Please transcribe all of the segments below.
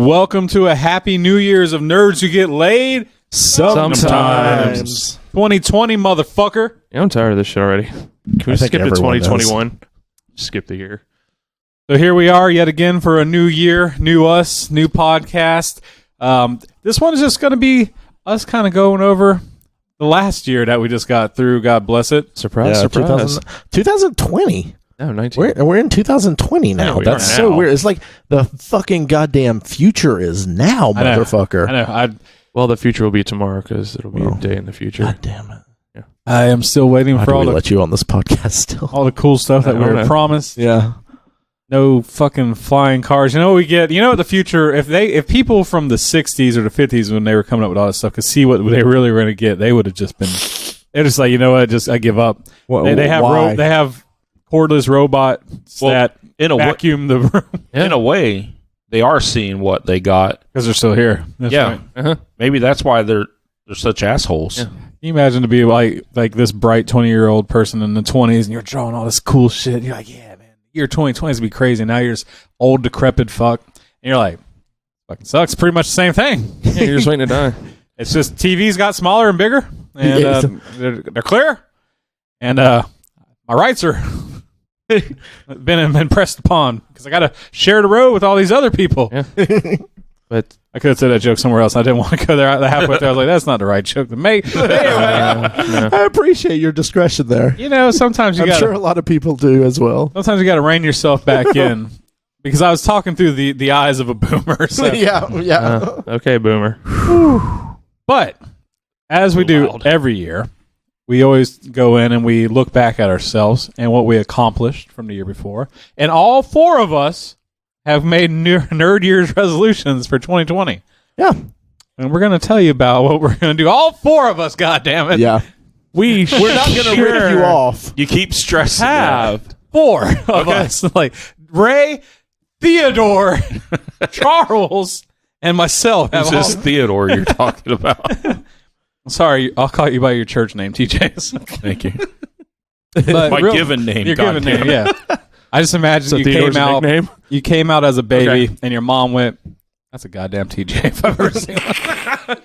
welcome to a happy New Year's of nerds who get laid sometimes. 2020, motherfucker. Yeah, I'm tired of this shit already. Can we skip to 2021? Skip the year. So here we are yet again for a new year, new us, new podcast. This one is just going to be us kind of going over the last year that we just got through. God bless it. Surprise. 2020. No, 19. We're in 2020 now. That's so weird. It's like the fucking goddamn future is now, motherfucker. I know. Well, the future will be tomorrow because it'll be a day in the future. God damn it. Yeah. I am still waiting for all let you on this podcast still. All the cool stuff that we were promised. Yeah. No fucking flying cars. You know what we get? You know what the future, if people from the 60s or the 50s when they were coming up with all this stuff could see what they really were going to get, they would have just been, they're just like, you know what, I give up. They have cordless robots that vacuum the room. In a way, they are seeing what they got. Because they're still here. That's right. Maybe that's why they're such assholes. Yeah. Can you imagine to be like this bright 20-year-old person in the 20s and you're drawing all this cool shit. You're like, yeah, man, year 2020 is going to be crazy. Now you're this old, decrepit fuck. And you're like, fucking sucks. Pretty much the same thing. Yeah, you're just waiting to die. It's just TVs got smaller and bigger. And they're clear. And my rights are... been pressed upon because I got to share the road with all these other people. Yeah. But I could have said that joke somewhere else. I didn't want to go there. Halfway there, I was like, "That's not the right joke to make." Anyway, I appreciate your discretion there. You know, sometimes I'm sure a lot of people do as well. Sometimes you got to rein yourself back in because I was talking through the eyes of a boomer. So. Yeah. Okay, boomer. But as we do every year. We always go in and we look back at ourselves and what we accomplished from the year before. And all four of us have made Nerd Year's resolutions for 2020. Yeah. And we're going to tell you about what we're going to do. All four of us, goddammit. Yeah. We're not going to rip you off. You keep stressing. Have four of us. Like Ray, Theodore, Charles, and myself. Who's this Theodore you're talking about? Sorry, I'll call you by your church name, TJ. Thank you. But my given name. Your given name, yeah. I just imagine you came out as a baby, and your mom went, "That's a goddamn TJ." If I've ever seen one.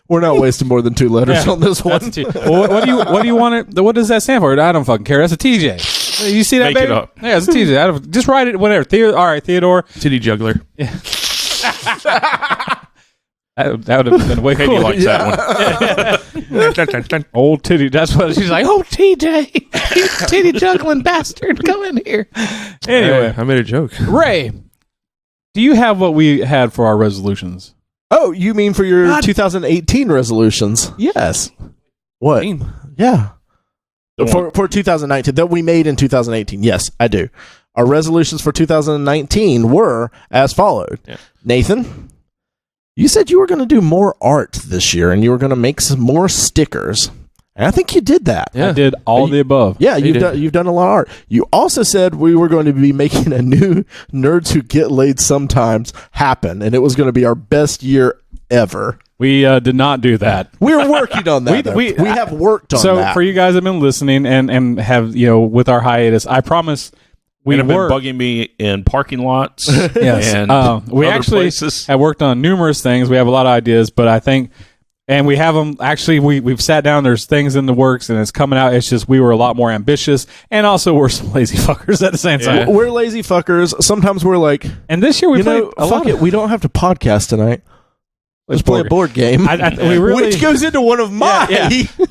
We're not wasting more than 2 letters on this one. Well, what do you want it? What does that stand for? I don't fucking care. That's a TJ. You see that, Make baby? it up. Yeah, it's a TJ. Just write it. Whatever. All right, Theodore. Titty juggler. Yeah. That would have been way cool. Likes that one. Old titty. That's what she's like. Oh, TJ, you titty juggling bastard, come in here. Anyway, I made a joke. Ray, do you have what we had for our resolutions? Oh, you mean for your 2018 resolutions? Yes. What? Yeah. For 2019 that we made in 2018. Yes, I do. Our resolutions for 2019 were as followed. Yeah. Nathan. You said you were going to do more art this year, and you were going to make some more stickers. And I think you did that. Yeah. I did all the above. Yeah, you've done a lot of art. You also said we were going to be making a new Nerds Who Get Laid Sometimes happen, and it was going to be our best year ever. We did not do that. We're working on that. we have worked on that. So for you guys that have been listening and have, with our hiatus, I promise... We have been bugging me in parking lots. Yes. And we actually places. have worked on numerous things. We have a lot of ideas, but I think, and we have them, actually, we've sat down, there's things in the works, and it's coming out. It's just we were a lot more ambitious, and also we're some lazy fuckers at the same time. We're lazy fuckers. Sometimes we're like... And this year we played a lot. Fuck it, we don't have to podcast tonight. Let's play a board game. Which goes into one of my... Yeah.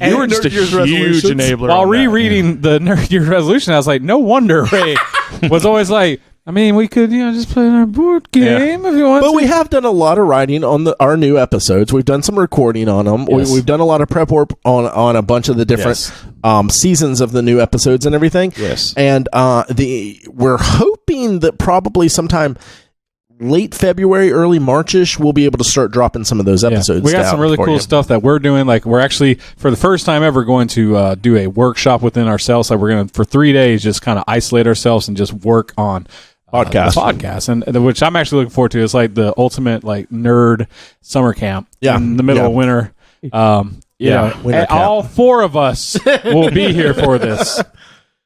You were just a huge enabler. While rereading the Nerd Year's resolution, I was like, no wonder Ray was always like, I mean, we could, just play our board game if you want But we have done a lot of writing on our new episodes. We've done some recording on them. Yes. We've done a lot of prep work on a bunch of the different seasons of the new episodes and everything. Yes. And we're hoping that probably sometime... late February, early March-ish, we'll be able to start dropping some of those episodes. We got some really cool stuff that we're doing. Like, we're actually, for the first time ever, going to do a workshop within ourselves. Like, we're going to, for 3 days, just kind of isolate ourselves and just work on podcast. And which I'm actually looking forward to. It's like the ultimate, nerd summer camp in the middle of winter. Winter camp. All four of us will be here for this.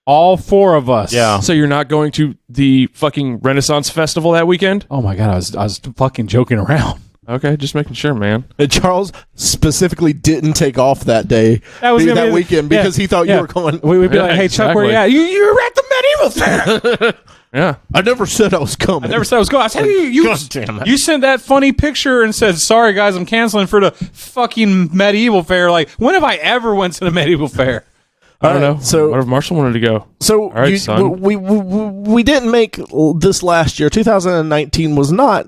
All 4 of us. Yeah. So you're not going to the fucking Renaissance Festival that weekend? Oh my God, I was fucking joking around. Okay, just making sure, man. And Charles specifically didn't take off that day, that weekend, because he thought you were going. We'd be like, hey, Chuck, where you at? You were at the medieval fair. Yeah. I never said I was coming. I never said I was going. I said, you sent that funny picture and said, sorry, guys, I'm canceling for the fucking medieval fair. Like, when have I ever went to the medieval fair? I don't know. So what if Marshall wanted to go? So all right, son. We didn't make this last year. 2019 was not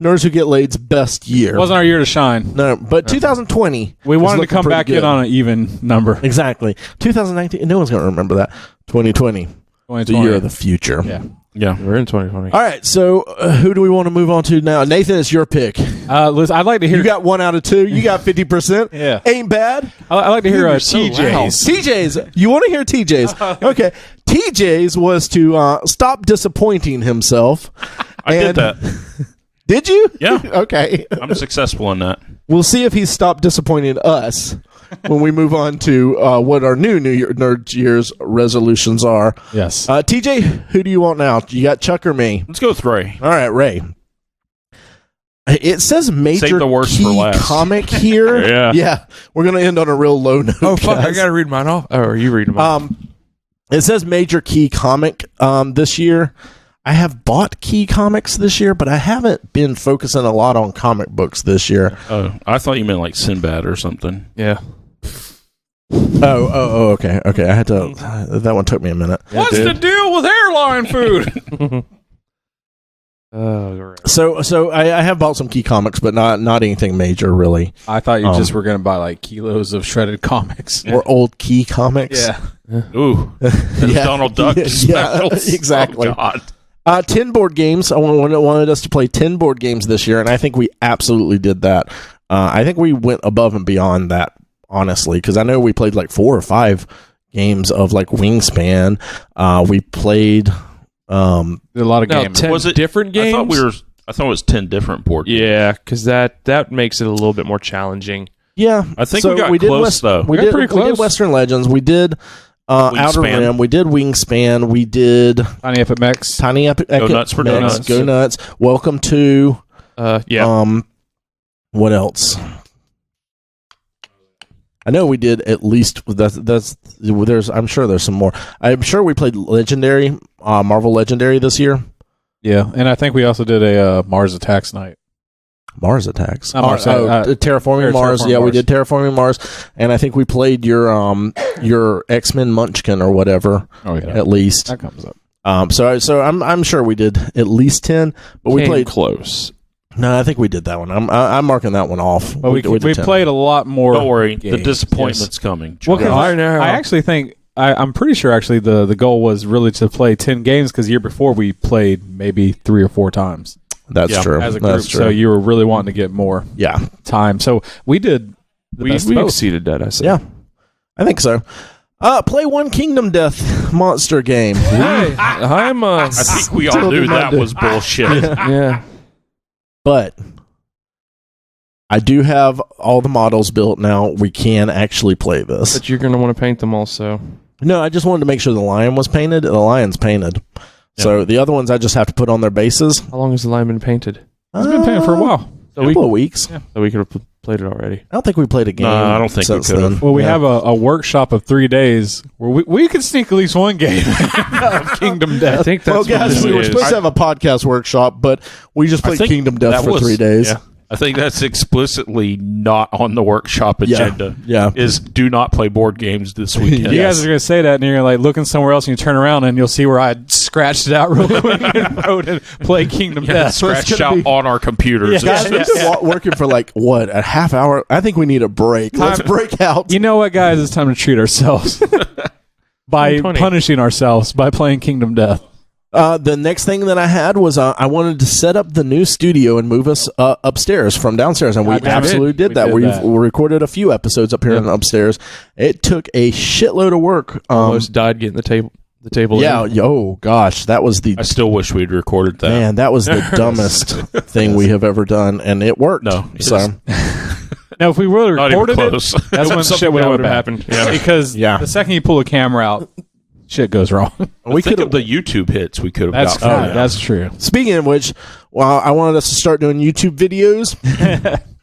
Nerds Who Get Laid's best year. It wasn't our year to shine. No, but 2020. We wanted to come back in on an even number. Exactly. 2019. No one's going to remember that. 2020. The year of the future. Yeah. We're in 2020. All right. So who do we want to move on to now? Nathan, it's your pick. Liz, I'd like to hear. You got 1 out of 2. You got 50%. Yeah. Ain't bad. I'd like to hear TJ's. TJ's. You want to hear TJ's? Okay. TJ's was to stop disappointing himself. I did that. Did you? Yeah. Okay. I'm successful in that. We'll see if he's stopped disappointing us when we move on to what our new Nerd Year's resolutions are. Yes. TJ, who do you want now? You got Chuck or me? Let's go with Ray. All right, Ray. It says major Save the worst key for last. comic here. Yeah. We're going to end on a real low note. Oh, fuck. I guys. got to read mine off. Oh, are you reading mine? It says major key comic this year. I have bought key comics this year, but I haven't been focusing a lot on comic books this year. Oh, I thought you meant like Sinbad or something. Yeah. Oh, okay. I had to. That one took me a minute. What's the deal with airline food? Right. So I have bought some key comics, but not anything major really. I thought you just were going to buy like kilos of shredded comics. Or old key comics. Yeah. Ooh. Yeah. Donald Duck specials. Exactly. Oh, God. 10 board games. I wanted us to play 10 board games this year, and I think we absolutely did that. I think we went above and beyond that, honestly, because I know we played like 4 or 5 games of like Wingspan. We played a lot of games. 10 Was it different games? I thought it was 10 different board games. Yeah, because that makes it a little bit more challenging. Yeah. I think we got close, though. We got pretty close. We did Western Legends. We did Outer Rim. We did Wingspan. We did Tiny Epic Mechs. Tiny Epic Go Nuts for Mechs. Donuts. Go Nuts. Welcome to... Yeah. What else? I know we did at least there's I'm sure there's some more. I'm sure we played Legendary, Marvel Legendary this year. Yeah, and I think we also did a Mars Attacks night. Mars Attacks. Not Mars, Terraforming Mars. Terraforming Yeah, we Mars. did Terraforming Mars, and I think we played your X-Men Munchkin or whatever. Oh yeah, at least. that comes up. So I'm sure we did at least 10, but we played close. No, I think we did that one. I'm marking that one off. But we did 10. played a lot more. Don't worry. games. The disappointment's coming. Well, 'cause Yeah. I actually think I'm pretty sure actually the goal was really to play 10 games because the year before we played maybe 3 or 4 times. That's true. As a group, That's true. so you were really wanting to get more time. So we did the best of We both. exceeded that, I said. Yeah, I think so. Play one Kingdom Death monster game. Hey, I think we all knew that was bullshit. Yeah. But I do have all the models built now. We can actually play this. But you're going to want to paint them also. No, I just wanted to make sure the lion was painted. The lion's painted. So the other ones I just have to put on their bases. How long has the line been painted? it's been paying for a while. A couple of weeks. Yeah. So we could have played it already. I don't think we played a game. No, I don't think we since could have. then. Well, we have a workshop of 3 days where we could sneak at least one game of Kingdom Death. I think that's Well, guys, what we it were is. supposed to have a podcast workshop, but we just played think Kingdom Death that for was- 3 days. yeah. I think that's explicitly not on the workshop agenda. Yeah. Is do not play board games this weekend. You guys are going to say that, and you're like looking somewhere else, and you turn around, and you'll see where I scratched it out real quick and wrote and play Kingdom Yeah, Death. scratched out on our computers. Guys, we've been working for like, a half hour? I think we need a break. Let's break out. You know what, guys? It's time to treat ourselves by 2020. punishing ourselves by playing Kingdom Death. The next thing that I had was I wanted to set up the new studio and move us upstairs from downstairs, and we absolutely did that. We recorded a few episodes up here and upstairs. It took a shitload of work. Almost died getting the table. Yeah. Oh gosh, that was the I still wish we'd recorded that. man. That was the dumbest thing we have ever done, and it worked. No, so Now, if we really Not even recorded it, close. that's when shit would have would've happened. happened. Yeah. Because Yeah. the second you pull the camera out, shit goes wrong. We think of the YouTube hits we could have That's got. true. That's true. Speaking of which, well, I wanted us to start doing YouTube videos,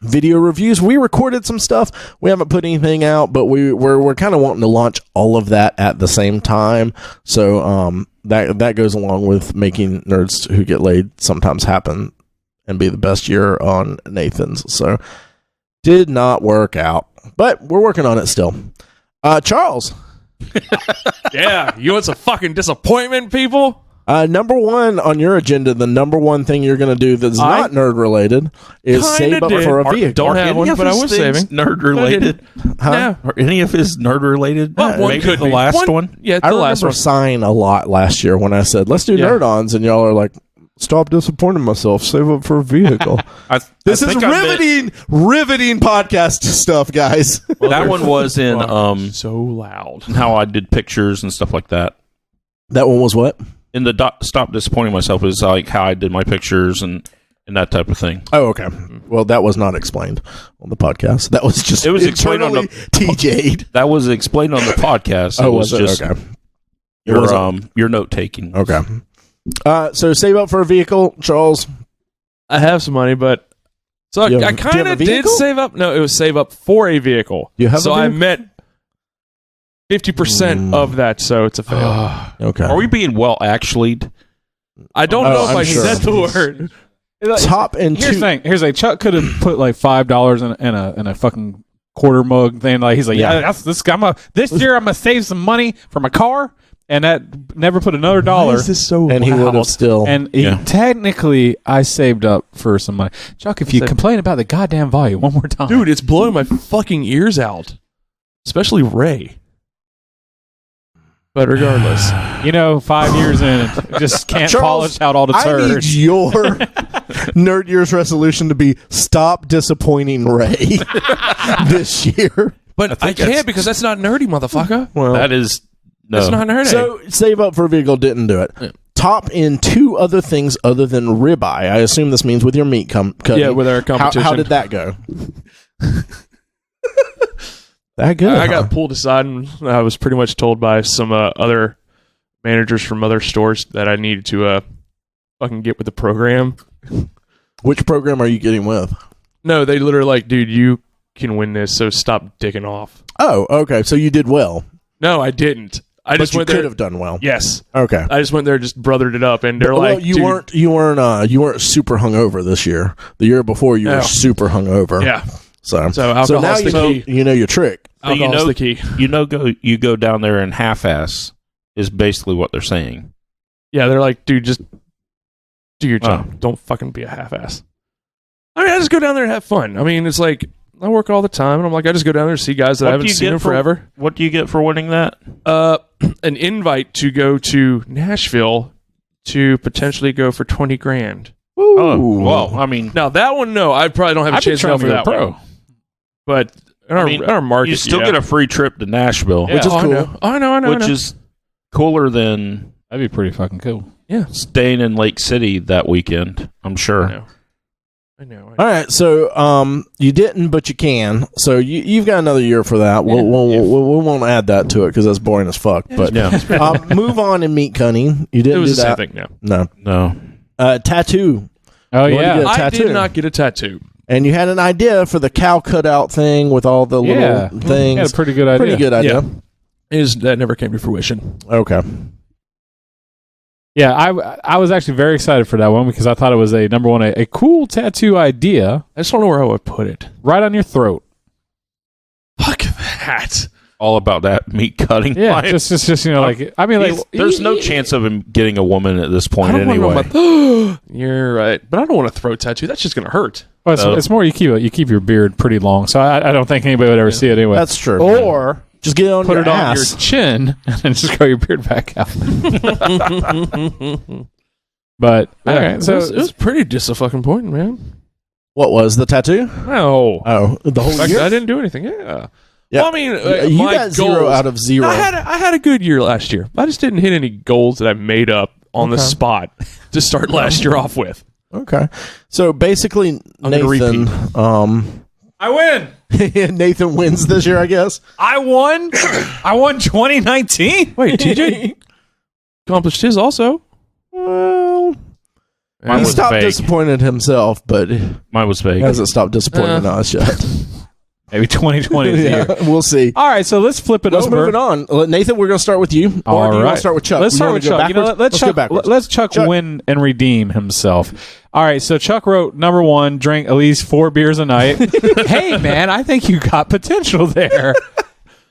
video reviews. We recorded some stuff. We haven't put anything out, but we're kind of wanting to launch all of that at the same time. So that goes along with making Nerds Who Get Laid sometimes happen and be the best year on Nathan's. So did not work out, but we're working on it still. Charles. Yeah, you want some fucking disappointment, people? Number one on your agenda, the number one thing you're going to do that's not nerd related is save up for a vehicle. Don't have one, but I was saving. Nerd related? Huh? Are any of his nerd related? Well, one maybe could the be. last one? Yeah, I the last remember one. sign a lot last year when I said, let's do nerd-ons, and y'all are like, stop disappointing myself, save up for a vehicle. This is riveting podcast stuff, guys. Well, that one was in so loud. how I did pictures and stuff like that. That one was what? In the stop disappointing myself is like how I did my pictures and that type of thing. Oh, okay. Well, that was not explained on the podcast. That was just It was explained on the TJ'd. That was explained on the podcast. Oh, was it? Just Okay. your note taking. Okay. So save up for a vehicle, Charles. I have some money, but so Do you I have kind a of did vehicle? save up. No, it was save up for a vehicle. You have a so I vehicle? met 50% of that, so it's a fail. Okay. Are we being well actually? I don't know if I'm I sure. said the word. Top and Here's the thing. Here's like Chuck could have put like $5 in a fucking quarter mug thing. Like he's like, that's this. This year I'm gonna save some money for my car, and that never put another dollar. Why is this so and he would have still. And technically, I saved up for some money. Chuck, if you complain about the goddamn volume one more time, Dude, it's blowing my fucking ears out. Especially Ray. But regardless. 5 years in, and just can't Charles, polish out all the I need turds. your Nerd Year's resolution to be stop disappointing Ray this year. But I can't because that's not nerdy, motherfucker. Well, That is no. That's not nerdy. so save up for a vehicle didn't do it. Yeah. Top in two other things other than ribeye. I assume this means with your meat cutting. Yeah, with our competition. How did that go? That good? I got pulled aside and I was pretty much told by some other managers from other stores that I needed to fucking get with the program. Which program are you getting with? No, they literally like, dude, you can win this, so stop dicking off. Oh, okay. So you did well. No, I didn't. I just But you went could there. have done well. Yes, Okay. I just went there, just brothered it up, and they're Well, like, you dude, weren't super hungover this year. The year before you were No. super hungover. yeah. So alcohol's now the key. you know your trick. So you Alcohol's know- the key. You go down there and half-ass is basically what they're saying. Yeah, they're like, dude, just do your job. Don't fucking be a half-ass. I mean, I just go down there and have fun. I mean, it's like, I work all the time, and I'm like, I just go down there and see guys that I haven't seen in forever. What do you get for winning that? An invite to go to Nashville to potentially go for $20,000. Oh, well, I mean, Now that one, no, I probably don't have a I've been chance to go trying for to that go pro. one. But in our market, you still get a free trip to Nashville, Yeah. Which is I cool. know. I know. which is cooler than That'd be pretty fucking cool. staying in Lake City that weekend, I'm sure. I know. All right, so you didn't, but you can. So you've got another year for that. We won't add that to it because that's boring as fuck. But move on in meat cutting. You didn't It was do the same that. thing, no. No. Tattoo. Oh You wanted to yeah, get a I tattoo. did not get a tattoo. And you had an idea for the cow cutout thing with all the little things. had a pretty good idea. Pretty good idea. That never came to fruition. Okay. Yeah, I was actually very excited for that one because I thought it was a cool tattoo idea I just don't know where I would put it. right on your throat. Fuck that. All about that meat cutting. Yeah, line. just like I mean, like There's no chance of him getting a woman at this I point don't anyway. want to You're right, but I don't want a throat tattoo. That's just gonna hurt. Well, it's more you keep your beard pretty long, so I don't think anybody would ever see it anyway. That's true. Or just get it on put your it ass. on your chin and then just grow your beard back out. But all right, so it was pretty disappointing, man. What was the tattoo? No, Oh, the whole year? I didn't do anything. Yeah. Yeah. Well, I mean, You my got 0 goals- out of 0. I had a good year last year. I just didn't hit any goals that I made up on the spot to start last year off with. Okay. So basically, I'm gonna Nathan, I win. Nathan wins this year, I guess. I won 2019. Wait, TJ accomplished his also. Well, Mine he was stopped vague. disappointing himself, but he Mine was vague. hasn't stopped disappointing us yet. Maybe 2020 is the year. We'll see. All right, so let's flip it Let's over. move it on. Nathan, we're going to start with you. Or do you want to start with Chuck? Let's You start wanna with go Chuck. You know, backwards? let's go Chuck, backwards. let's Chuck win and redeem himself. All right, so Chuck wrote number 1, drink at least 4 beers a night. Hey, man, I think you got potential there.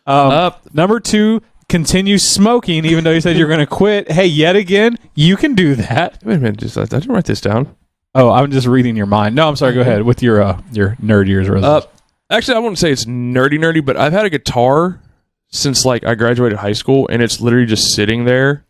Number 2, continue smoking, even though you said you're going to quit. Hey, yet again, you can do that. Wait a minute, I didn't write this down. Oh, I'm just reading your mind. No, I'm sorry. Go ahead with your nerd years resolution. Actually, I wouldn't say it's nerdy, but I've had a guitar since like I graduated high school, and it's literally just sitting there.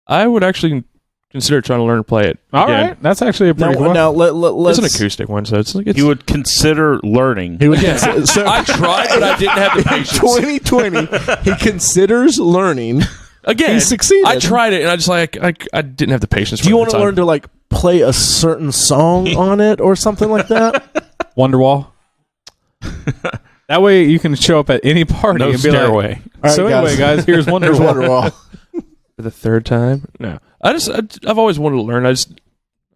I would actually consider trying to learn to play it. All again. right, that's actually a pretty cool. Now, let's... It's an acoustic one, so it's like it's. He would consider learning. He would Yeah. so, I tried, but I didn't have the patience. 2020, he considers learning. Again, He succeeded. I tried it, and I just like I didn't have the patience. Do you want to learn to like play a certain song on it or something like that? Wonderwall. That way you can show up at any party No and be stairway. like, All right, so anyway, guys, here's Wonderwall. Here's Wonderwall. for the third time? No, I've always wanted to learn. I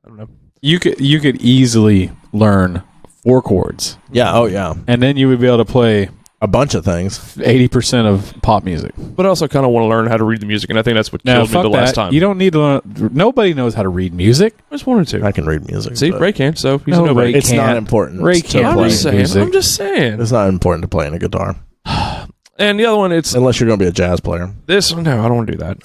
don't know. You could easily learn 4 chords, Yeah, oh yeah. and then you would be able to play A bunch of things. 80% of pop music. But I also kind of want to learn how to read the music, and I think that's what Now, killed me fuck the last that. time. You don't need to learn. Nobody knows how to read music. I just wanted to. I can read music. See, but Ray can, so he's No, a nobody. Ray it's can't. not important. Ray to can't play. I'm just saying. music. I'm just saying. It's not important to play in a guitar. And the other one, it's Unless you're going to be a jazz player. this. No, I don't want to do that.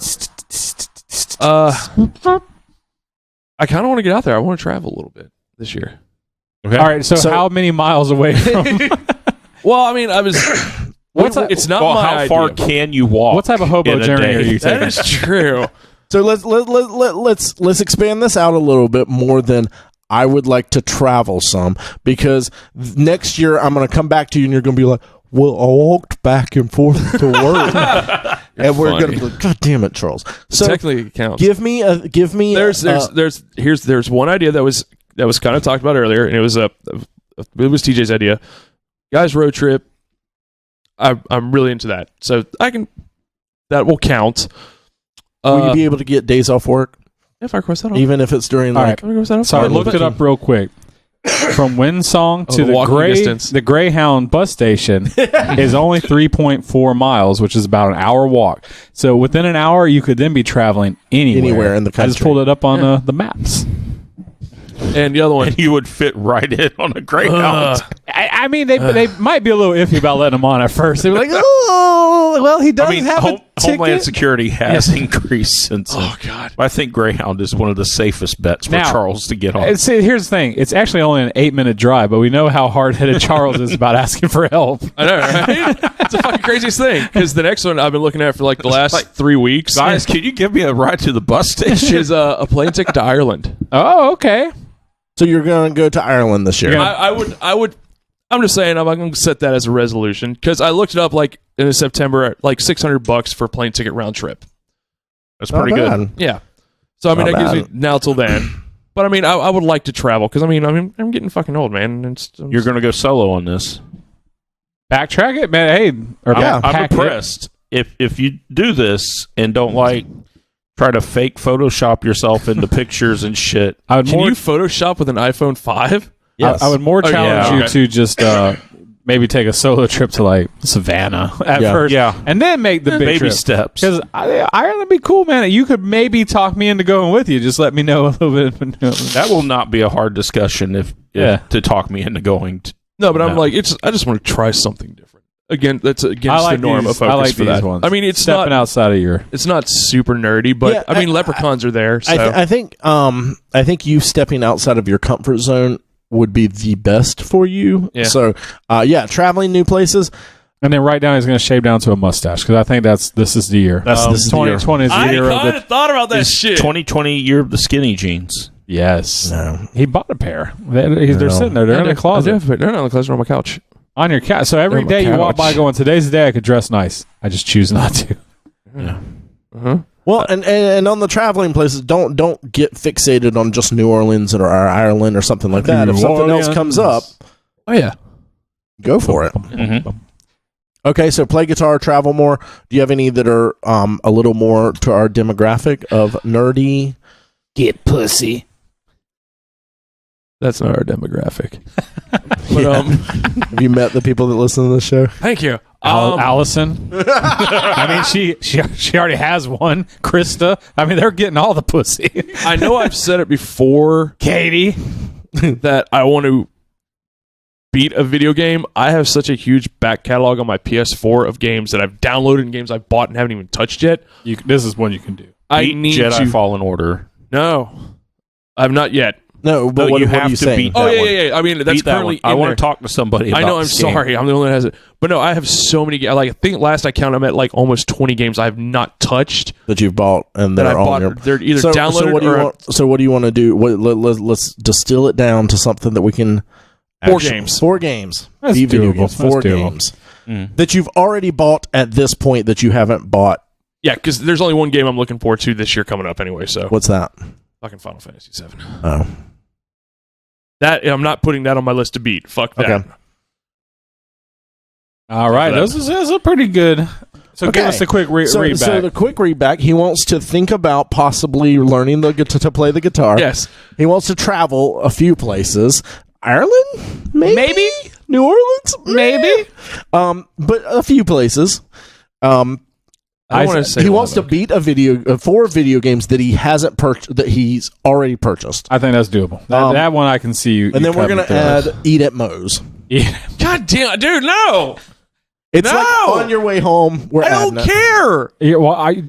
I kind of want to get out there. I want to travel a little bit this year. Okay. All right, so how many miles away from... Well, I mean, I was. It's not Well, my how far idea. can you walk? what type of hobo in a journey day? are you That taking? is true. So let's expand this out a little bit more than I would like to travel some, because next year I'm going to come back to you and you're going to be like, well, I walked back and forth to work. And we're going to be like, God damn it, Charles. So Technically, it counts. give me There's one idea that was kind of talked about earlier, and it was TJ's idea. Guys, road trip. I'm really into that, so that will count. will you be able to get days off work, if I request that off? even if it's during All like? right. Can I request that off? So I Alright, looked it up real quick. From Windsong to the walking distance. the Greyhound bus station is only 3.4 miles, which is about an hour walk. So within an hour, you could then be traveling anywhere in the I just country. pulled it up on the maps. And the other one. And you would fit right in on a Greyhound. I mean, they might be a little iffy about letting him on at first. They were like, oh, well, he does I mean, have a ticket. Homeland Security has increased since. Oh God. I think Greyhound is one of the safest bets for Now, Charles to get on. See, here's the thing. It's actually only an 8-minute drive, but we know how hard-headed Charles is about asking for help. I know, right? It's the fucking craziest thing, because the next one I've been looking at for like the last 3 weeks. Guys, can you give me a ride to the bus station? is a plane ticket to Ireland. Oh, okay. So you're going to go to Ireland this year? I would. I'm just saying I'm going to set that as a resolution, because I looked it up like in September at like $600 for a plane ticket round trip. That's pretty good. Yeah. So I mean, Not that gives bad. me now till then. But I mean, I would like to travel, because I mean, I'm getting fucking old, man. And You're going to go solo on this. Backtrack it, man. Hey, or Yeah. I'm pack it. impressed. If you do this and don't try to fake Photoshop yourself into pictures and shit. I would Can more, you Photoshop with an iPhone 5? Yes. I would more Oh, challenge yeah. you to just maybe take a solo trip to like Savannah at Yeah. first, Yeah. and then make the big Baby trip. steps. Because Ireland would be cool, man. You could maybe talk me into going with you. Just let me know a little bit. That will not be a hard discussion if to talk me into going. No, but I'm No. like, I just want to try something different. Again, that's against I like the norm these, of focus I like for these that. ones. I mean, it's stepping not outside of your. it's not super nerdy, but Yeah, I mean, leprechauns are there. So I think you stepping outside of your comfort zone would be the best for you. Yeah. So, traveling new places. And then right down, he's going to shave down to a mustache because I think this is the year. This is the year. 2020 is the year of the. thought about that Is 2020 year of the skinny jeans? Yes, No. he bought a pair. They're sitting there. They're in the closet. They're not in the closet. On my couch. On your couch. So every On my day you walk couch. by going, today's the day I could dress nice. I just choose not to. Yeah. Uh-huh. Well, and on the traveling places, don't get fixated on just New Orleans or Ireland or something like that. New If something else Orleans. comes up, Oh yeah. Go for it. Mm-hmm. Okay, so play guitar, travel more. Do you have any that are a little more to our demographic of nerdy? Get pussy. That's not our demographic. But Yeah. Have you met the people that listen to this show? thank you. Allison. I mean, she already has one. Krista. I mean, they're getting all the pussy. I know I've said it before Katie. that I want to beat a video game. I have such a huge back catalog on my PS4 of games that I've downloaded and games I've bought and haven't even touched yet. This is one you can do. I Beat need Jedi to. Fallen Order. No, I've not yet. No, but No, what you are have you to saying? beat Oh that one. yeah. I mean, that's Beat that currently. one. I in want there. to talk to somebody about I know. I'm this game. sorry. I'm the only one that has it. But no, I have so many. Like I think last I counted, I'm at like almost 20 games I have not touched That you've bought and that they're I on bought. your. They're either So downloaded what do you or want? So what do you want to do? Let's distill it down to something that we can. 4 games. 4 games. That's Be video doable. games. That's 4 doable. games Mm. that you've already bought at this point that you haven't bought. Yeah, because there's only one game I'm looking forward to this year coming up anyway. So What's that? fucking Final Fantasy VII. Oh, That I'm not putting that on my list to beat. Fuck that. Okay. All right. Those is a pretty good. So give Okay. us a quick read so back. the quick read back. He wants to think about possibly learning to play the guitar. Yes. He wants to travel a few places. Ireland, maybe New Orleans, Maybe. but a few places. I don't want to say He one wants to of them. beat 4 video games that he hasn't that he's already purchased. I think that's doable. That one I can see you. And then we're gonna add Eat at Moe's. Yeah. God damn, dude, no. It's No! like on your way home. We're I don't care. Yeah, well, are you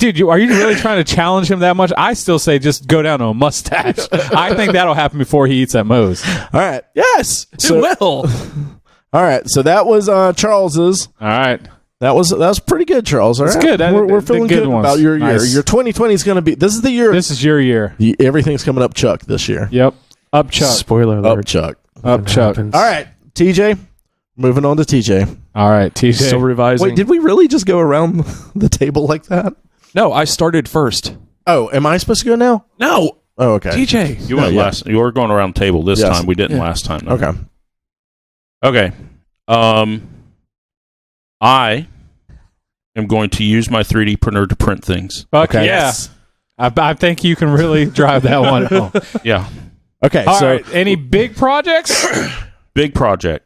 really trying to challenge him that much? I still say just go down to a mustache. I think that'll happen before he eats at Moe's. All right. Yes, it So- will. All right. So that was Charles's. All right. That was pretty good, Charles. All That's right. good. We're The feeling good good ones. about your year. Nice. Your 2020 is going to be. This is the year. This is your year. Everything's coming up, Chuck. This year. Yep. Up Chuck. Spoiler Up, alert. Chuck. Up Chuck. All right, TJ. Moving on to TJ. All right, TJ. Still revising. Wait, did we really just go around the table like that? No, I started first. Oh, am I supposed to go now? No, Oh, okay. TJ. You went Yeah. last. You were going around the table this Yes. time. We didn't Yeah. last time. though. Okay. Okay. I am going to use my 3D printer to print things. Fuck Okay. yeah. Yes. I think you can really drive that one home. Yeah. Okay. All so right. Any big projects? Big project.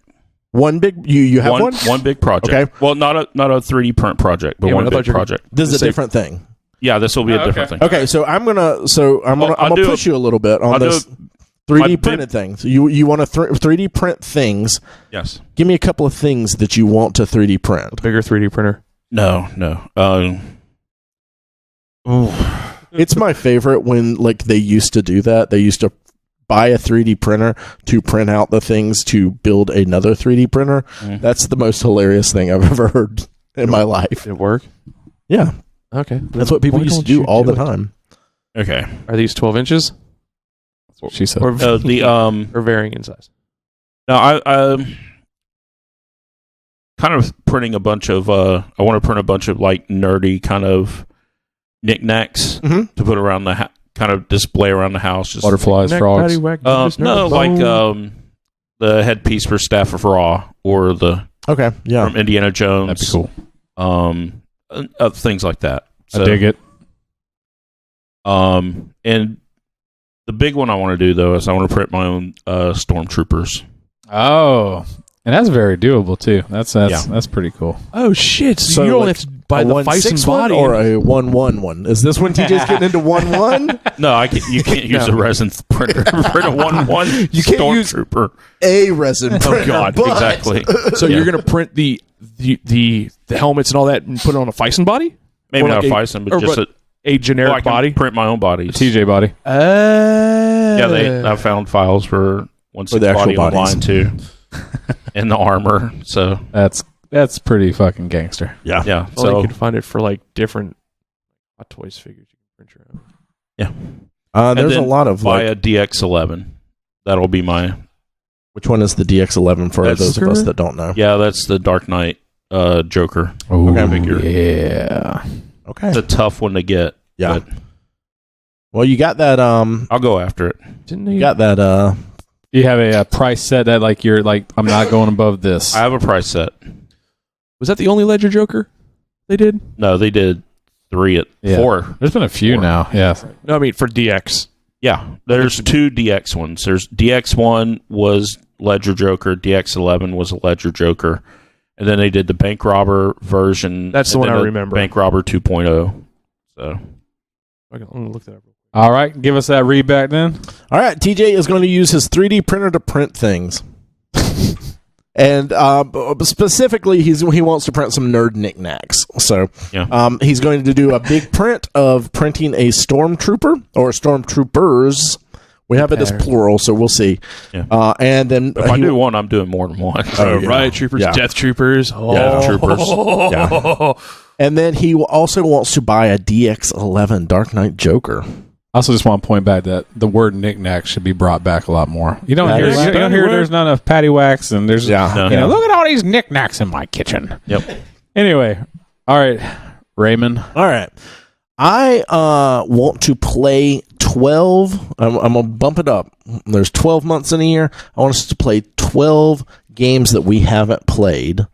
one big. You have one. One big project. Okay. Well, not a 3D print project, but Yeah, one but I big thought you were- project. This is a Say- different thing. Yeah, this will be a Oh, different okay. thing. Okay. So I'm gonna. I'll I'm do gonna push you a little bit on I'll do this my 3D big- printed thing. So you want to 3D print things. Yes. Give me a couple of things that you want to 3D print. Bigger 3D printer. No. It's my favorite when like they used to do that. They used to buy a 3D printer to print out the things to build another 3D printer. Mm. That's the most hilarious thing I've ever heard in my life. Did it work? Yeah, Okay. that's what people Why used to don't do you all the it? time. Okay. Are these 12 inches? That's what she said. Or, or varying in size? No, I kind of printing a bunch of. I want to print a bunch of like nerdy kind of knickknacks Mhm. to put around the kind of display around the house. Just Butterflies, frogs. no, like the headpiece for Staff of Ra or the Okay, yeah. from Indiana Jones. That'd be cool. Things like that. I dig it. And the big one I want to do though is I want to print my own stormtroopers. Oh, and that's very doable too. That's pretty cool. Oh shit! So, So, you only like, have to buy a the 1/6 Fison one body or a 1/1 one? Is this when TJ's getting into 1/1? No, you can't use a resin printer. Print a 1/1 You can't use- stormtrooper. A resin printer. Oh God, but- exactly. So Yeah. you're gonna print the helmets and all that and put it on a Fison body? Maybe Or not like a a- Fison, but or just what- A generic I can body? print my own bodies. TJ body. Yeah, I found files for For the actual body bodies. online too, and the armor. So That's pretty fucking gangster. Yeah. yeah, Well, you so can find it for like different Hot Toys figures you can print your own. There's a then lot of buy like, a DX11. That'll be my which one is the DX11 for That's- those of us that don't know? yeah. That's the Dark Knight Joker. Okay. Figure. Yeah. Okay. It's a tough one to get. Yeah. but Well, you got that I'll go after it. Didn't you they? got that You have a price set that like you're like I'm not going above this. I have a price set. Was that the only Ledger Joker they did? No, they did 4. There's been a few now. Yeah. No, I mean for DX. Yeah, there's 2 DX ones. There's DX1 was Ledger Joker, DX11 was a Ledger Joker, and then they did the Bank Robber version. That's the one I remember. Bank Robber 2.0. So, I'm gonna look that up. All right, give us that read back then. All right, TJ is going to use his 3D printer to print things. And specifically, he wants to print some nerd knickknacks. So he's going to do a big print of printing a stormtrooper or stormtroopers. We have it as plural, so we'll see. Yeah. And then if I do one, I'm doing more than one. Riot troopers, death troopers, troopers. Yeah. And then he also wants to buy a DX11 Dark Knight Joker. I also just want to point back that the word knick-knack should be brought back a lot more. You don't hear there's not enough patty wax and there's look at all these knick-knacks in my kitchen. Yep. Anyway, all right, Raymond. All right. I want to play 12. I'm going to bump it up. There's 12 months in a year. I want us to play 12 games that we haven't played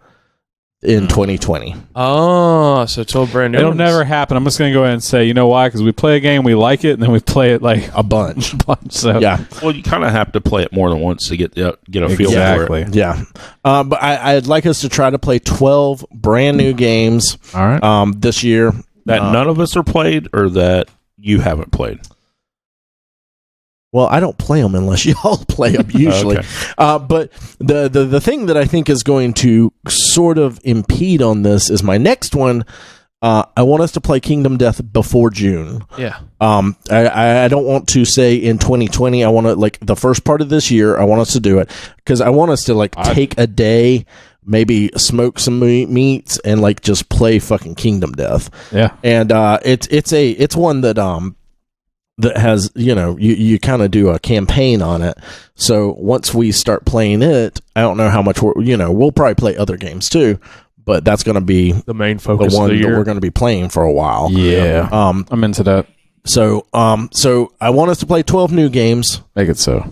in 2020. Oh, so 12 brand new It'll ones. never happen. I'm just going to go ahead and say, you know why? Because we play a game, we like it, and then we play it like a bunch. So yeah. Well, you kind of have to play it more than once to get a feel for it. Yeah. But I'd like us to try to play 12 brand new games. All right. This year that none of us are played, or that you haven't played. Well, I don't play them unless y'all play them usually. Okay. But the thing that I think is going to sort of impede on this is my next one. I want us to play Kingdom Death before June. Yeah. I don't want to say in 2020. I want to like the first part of this year. I want us to do it because I want us to like take a day, maybe smoke some meats and like just play fucking Kingdom Death. Yeah. And it's one that that has, you kind of do a campaign on it. So once we start playing it, I don't know how much we'll probably play other games too, but that's going to be the main focus the one of the year. that we're going to be playing for a while. Yeah. I'm into that. So I want us to play 12 new games. Make it so.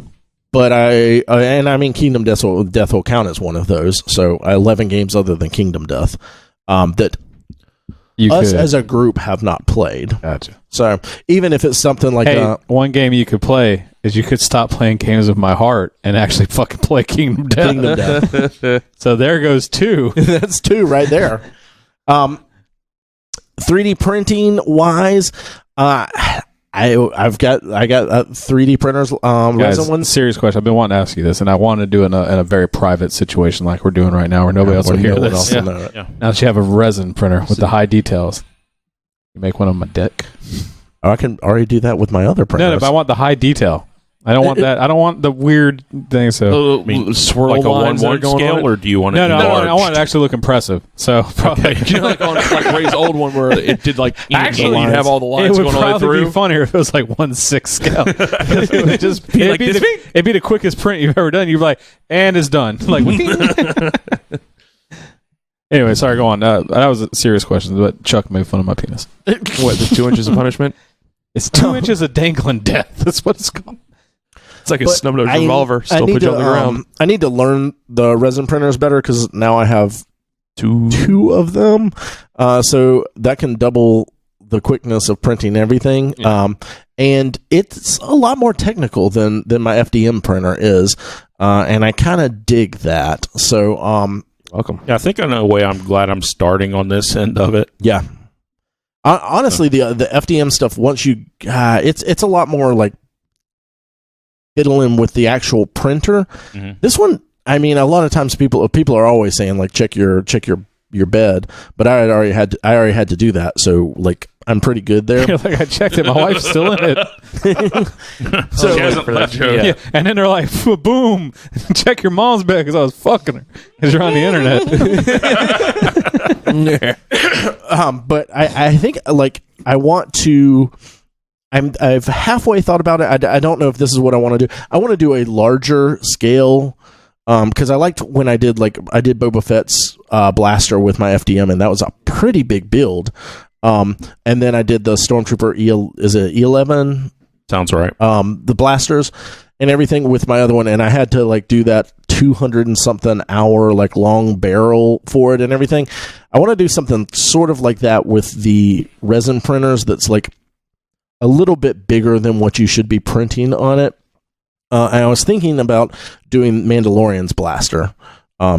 But I mean Kingdom Death will count as one of those. So 11 games other than Kingdom Death that us as a group have not played. Gotcha. So even if it's something like one game you could play is you could stop playing games of my heart and actually fucking play Kingdom Death. Kingdom Death. So there goes 2. That's 2 right there. 3D printing wise, I got 3D printers. Guys, ones. Serious question. I've been wanting to ask you this, and I want to do it in a very private situation like we're doing right now, where nobody else will hear this. Yeah. Now that you have a resin printer with the high details, you make one on my dick. Oh, I can already do that with my other printers. No, but I want the high detail. I don't want that. I don't want the weird thing. So swirl like a lines 1/1 scale, or do you want it? No, I want it to actually look impressive. So probably, like on like Ray's old one where it did like actually you'd have all the lines it would going all the way probably through. be funnier if it was like 1/6 scale. It would just be like this big. It'd be the quickest print you've ever done. You'd be like, and it's done. Like, anyway, sorry. Go on. That was a serious question, but Chuck made fun of my penis. What? The 2 inches of punishment? It's 2 inches of dangling death. That's what it's called. It's like a snub-nosed revolver. Still put you on the ground. I need to learn the resin printers better because now I have two of them. So that can double the quickness of printing everything. Yeah. And it's a lot more technical than my FDM printer is. And I kind of dig that. So, welcome. Yeah, I think in a way I'm glad I'm starting on this end of it. Yeah. Honestly, the FDM stuff, once you, it's a lot more like fiddling with the actual printer. Mm-hmm. This one, I mean, a lot of times people are always saying like check your bed, but I already had to do that, so like I'm pretty good there. You're like, I checked it, my wife's still in it. So she hasn't left you. Yeah. And then they're like, boom, check your mom's bed because I was fucking her because you're on the internet. But I think like I want to. I've halfway thought about it. I don't know if this is what I want to do. I want to do a larger scale because I liked when I did Boba Fett's blaster with my FDM, and that was a pretty big build. And then I did the Stormtrooper is it E11? Sounds right. The blasters, and everything with my other one, and I had to like do that 200 and something hour like long barrel for it and everything. I want to do something sort of like that with the resin printers that's like a little bit bigger than what you should be printing on it. I was thinking about doing Mandalorian's blaster,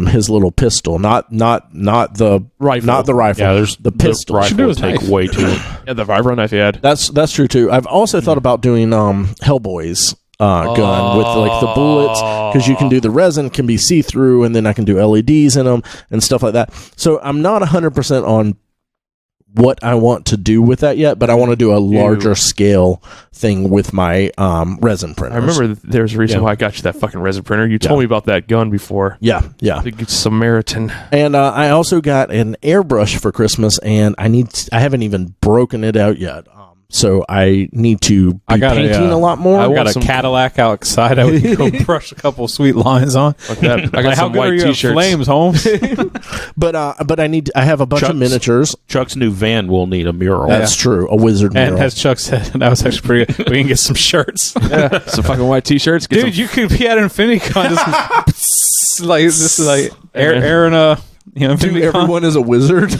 his little pistol, not the rifle, not the rifle. Yeah, there's the pistol. The rifle would take way too long. Yeah, the vibro knife you had. That's true too. I've also thought about doing Hellboy's gun with like the bullets, because you can do the resin can be see through, and then I can do LEDs in them and stuff like that. So I'm not 100% on what I want to do with that yet, but I want to do a larger scale thing with my resin printers. I remember there's a reason why I got you that fucking resin printer. You told me about that gun before. Yeah. The Samaritan. And I also got an airbrush for Christmas, and I haven't even broken it out yet. So I need to be painting a lot more. I've got a Cadillac outside. I would go brush a couple sweet lines on. Like that. I got some white T-shirts. Flames, Holmes. but I have a bunch of miniatures. Chuck's new van will need a mural. That's true. A wizard mural. And as Chuck said, that was actually pretty good. We can get some shirts. Yeah, some fucking white T-shirts. Dude, you could be at InfinityCon just Aaron. Everyone is a wizard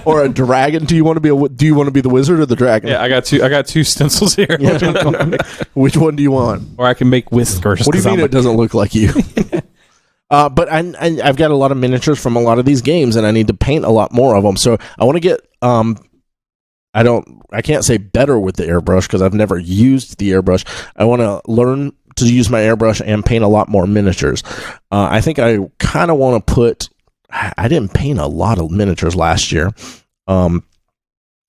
or a dragon. Do you want to be the wizard or the dragon? Yeah, I got two stencils here. Yeah. Which one do you want? Or I can make whiskers. What do you mean it doesn't look like you? But I've got a lot of miniatures from a lot of these games, and I need to paint a lot more of them. So I want to get I can't say better with the airbrush because I've never used the airbrush. I want to learn to use my airbrush and paint a lot more miniatures. I think I kind of want to put. I didn't paint a lot of miniatures last year. I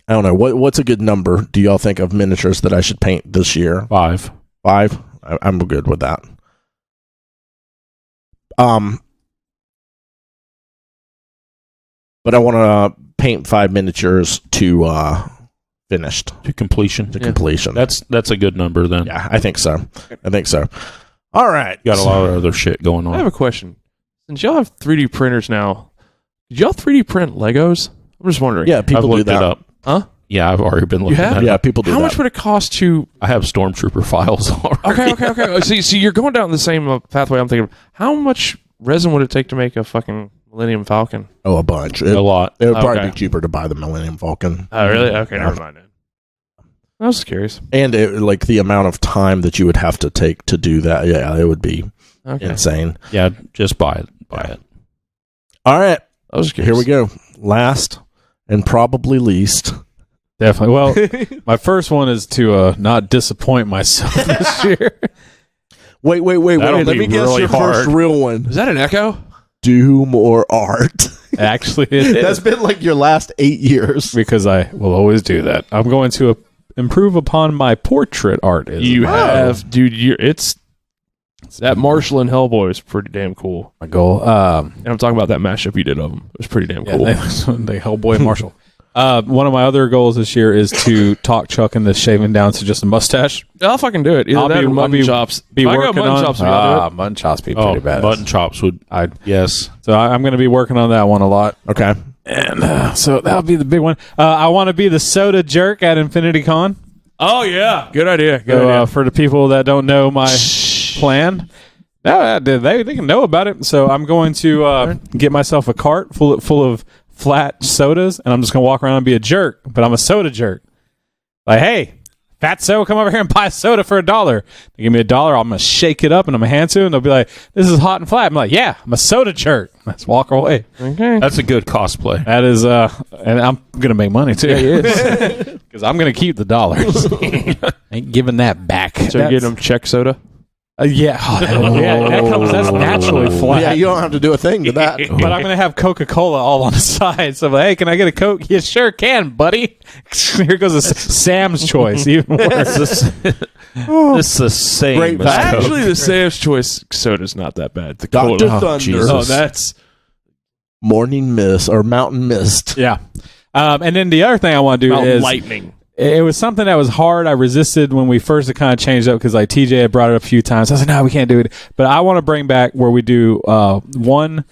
don't know. What's a good number, do y'all think, of miniatures that I should paint this year? 5. 5? I'm good with that. But I want to paint 5 miniatures to finished. To completion. Completion. That's a good number then. Yeah, I think so. All right. Got a lot of other shit going on. I have a question. Since y'all have 3D printers now, did y'all 3D print Legos? I'm just wondering. Yeah, people do that. It up. Huh? Yeah, I've already been looking at it. Yeah, people do that. How much would it cost to... I have Stormtrooper files already. Okay. See, you're going down the same pathway I'm thinking. How much resin would it take to make a fucking Millennium Falcon? Oh, a bunch. A lot. It would probably be cheaper to buy the Millennium Falcon. Oh, really? Okay, never mind. I was curious. And like the amount of time that you would have to take to do that, it would be insane. Yeah, just buy it. Buy it. All right. I was curious. Here we go. Last and probably least. Definitely. Well, my first one is to not disappoint myself this year. Wait. Let me guess really your hard. first real one. Is that an echo? Do more art. Actually, it is. That's been like your last 8 years. Because I will always do that. I'm going to improve upon my portrait art. You have, dude. It's that Marshall and Hellboy is pretty damn cool. My goal. And I'm talking about that mashup you did of them. It was pretty damn cool. They Hellboy and Marshall. One of my other goals this year is to talk Chuck into shaving down to just a mustache. I'll fucking do it. Either that or mutton chops. Be working on chops. Mutton chops be pretty bad. Mutton chops would. Yes. So I'm going to be working on that one a lot. Okay. And so that'll be the big one. I want to be the soda jerk at InfinityCon. Oh yeah, good idea. For the people that don't know my plan, they can know about it. So I'm going to get myself a cart full of flat sodas, and I'm just going to walk around and be a jerk, but I'm a soda jerk. Like, hey, fatso, come over here and buy a soda for $1. They give me $1, I'm going to shake it up, and I'm going to hand to them, and they'll be like, this is hot and flat. I'm like, yeah, I'm a soda jerk. Let's walk away. Okay. That's a good cosplay. That is, and I'm going to make money, too. Because I'm going to keep the dollars. Ain't giving that back. So you get them check soda? That's naturally flat. Yeah, you don't have to do a thing to that. But I'm going to have Coca-Cola all on the side. So, hey, can I get a Coke? You sure can, buddy. Here goes a Sam's Choice. Even worse. This is the same. Great as value. Coke. Actually, the Sam's Choice soda's not that bad. The Dr. Cola. Thunder. Jesus. Oh, that's Morning Mist or Mountain Mist. Yeah. And then the other thing I want to do is lightning. It was something that was hard. I resisted when we first kind of changed up because like TJ had brought it up a few times. I was like, no, we can't do it. But I want to bring back where we do one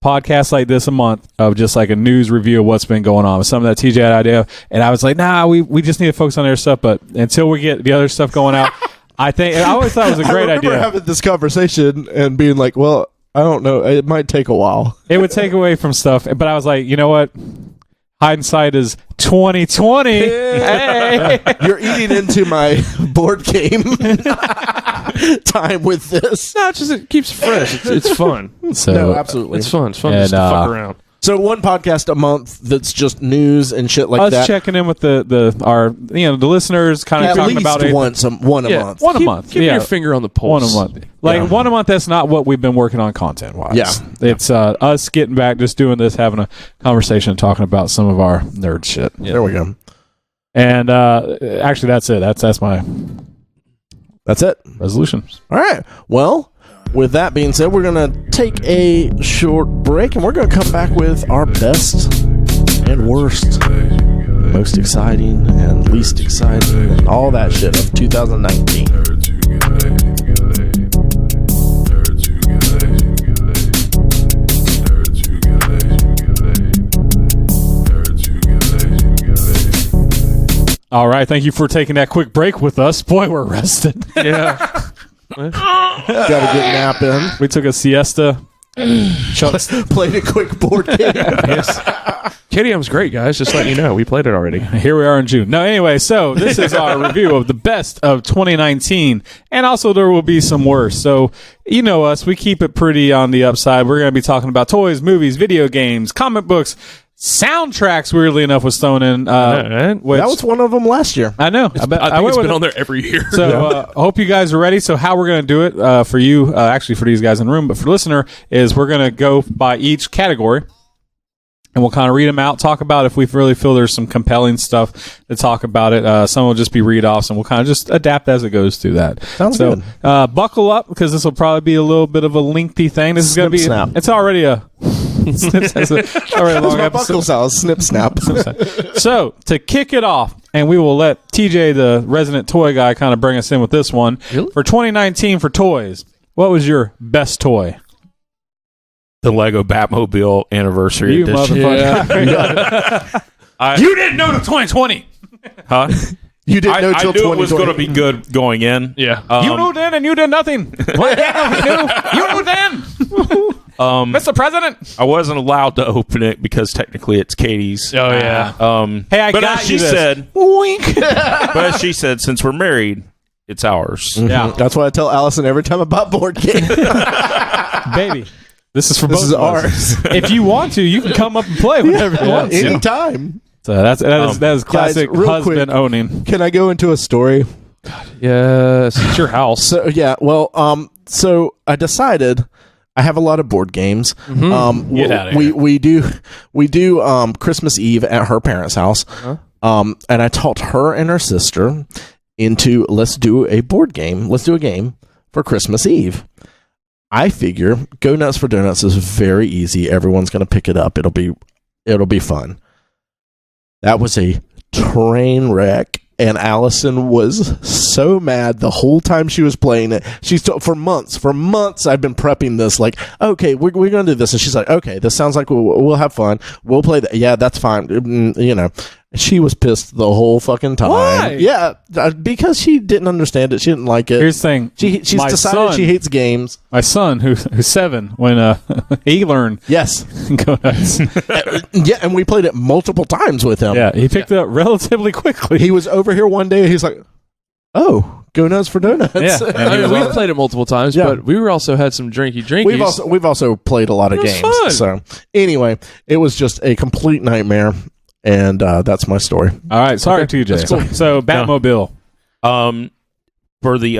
podcast like this a month of just like a news review of what's been going on. Something that TJ had an idea of. And I was like, nah, we just need to focus on their stuff. But until we get the other stuff going out, I always thought it was a great I remember idea. having this conversation and being like, well, I don't know. It might take a while. It would take away from stuff, but I was like, you know what? Hindsight is 2020. Hey, You're eating into my board game time with this. No, it keeps it fresh. It's fun. so No, absolutely. It's fun. It's fun And, just to fuck around. So one podcast a month that's just news and shit like us that. checking in with the listeners, kind of At talking least about it. one a month. One a month. Keep your finger on the pulse. One a month. Like one a month, that's not what we've been working on content-wise. Yeah. It's us getting back, just doing this, having a conversation, talking about some of our nerd shit. There we go. And actually, that's it. That's it. Resolution. All right. Well, with that being said, we're going to take a short break, and we're going to come back with our best and worst, most exciting and least exciting, and all that shit of 2019. All right. Thank you for taking that quick break with us. Boy, we're rested. Yeah. Got a good nap in. We took a siesta. Chuck's Played a quick board game. Yes. KDM's great, guys. Just letting you know. We played it already. Here we are in June. No, anyway, so this is our review of the best of 2019, and also there will be some worse. So, you know us, we keep it pretty on the upside. We're going to be talking about toys, movies, video games, comic books, soundtracks, weirdly enough, was thrown in. Which, That was one of them last year. I know. I think it's been on there every year. So I hope you guys are ready. So how we're going to do it for you, actually for these guys in the room, but for the listener, is we're going to go by each category. And we'll kind of read them out, talk about if we really feel there's some compelling stuff to talk about it. Some will just be read-offs, and we'll kind of just adapt as it goes through that. Sounds good. Buckle up, because this will probably be a little bit of a lengthy thing. This is going to be... Snap. It's already a... it's already a long episode. Buckle sound. Snip, snap. So, to kick it off, and we will let TJ, the resident toy guy, kind of bring us in with this one. Really? For 2019 for toys, what was your best toy? The Lego Batmobile Anniversary You Edition. motherfucker. You didn't know the 2020. Huh? You didn't know I till knew it was 2020. going to be good going in. Yeah. You knew then and you did nothing. What you knew then. Mr. President. I wasn't allowed to open it because technically it's Katie's. Oh, yeah. Hey, I But got as you she this. said, Wink. but as she said, since we're married, it's ours. Yeah. That's what I tell Allison every time I buy board game. Baby. This is for This both is of us. ours. If you want to, you can come up and play whenever you want to. Anytime. So that is classic real husband quick. owning. Can I go into a story? Yes. It's your house. So yeah, well, so I decided I have a lot of board games. Get outta here. We do Christmas Eve at her parents' house. And I talked her and her sister into let's do a board game. Let's do a game for Christmas Eve. I figure Go Nuts for Donuts is very easy. Everyone's going to pick it up. It'll be fun. That was a train wreck, and Allison was so mad the whole time she was playing it. She's for months I've been prepping this, like, okay, we're going to do this, and she's like, okay, this sounds like we'll have fun. We'll play that. Yeah, that's fine. You know, she was pissed the whole fucking time. Why? Yeah, because she didn't understand it. She didn't like it. Here's the thing. She's My decided son- she hates games. My son, who's 7, when he learned Yes. Go Nuts. Yeah, and we played it multiple times with him. Yeah, he picked it up relatively quickly. He was over here one day, and he's like, oh, Go Nuts for Donuts. Yeah. I mean, we've played it multiple times, Yeah. but we were also had some drinkies. We've also played a lot of It was games. fun. So anyway, it was just a complete nightmare, and that's my story. All right, sorry, Okay, TJ. that's cool. So Batmobile, For the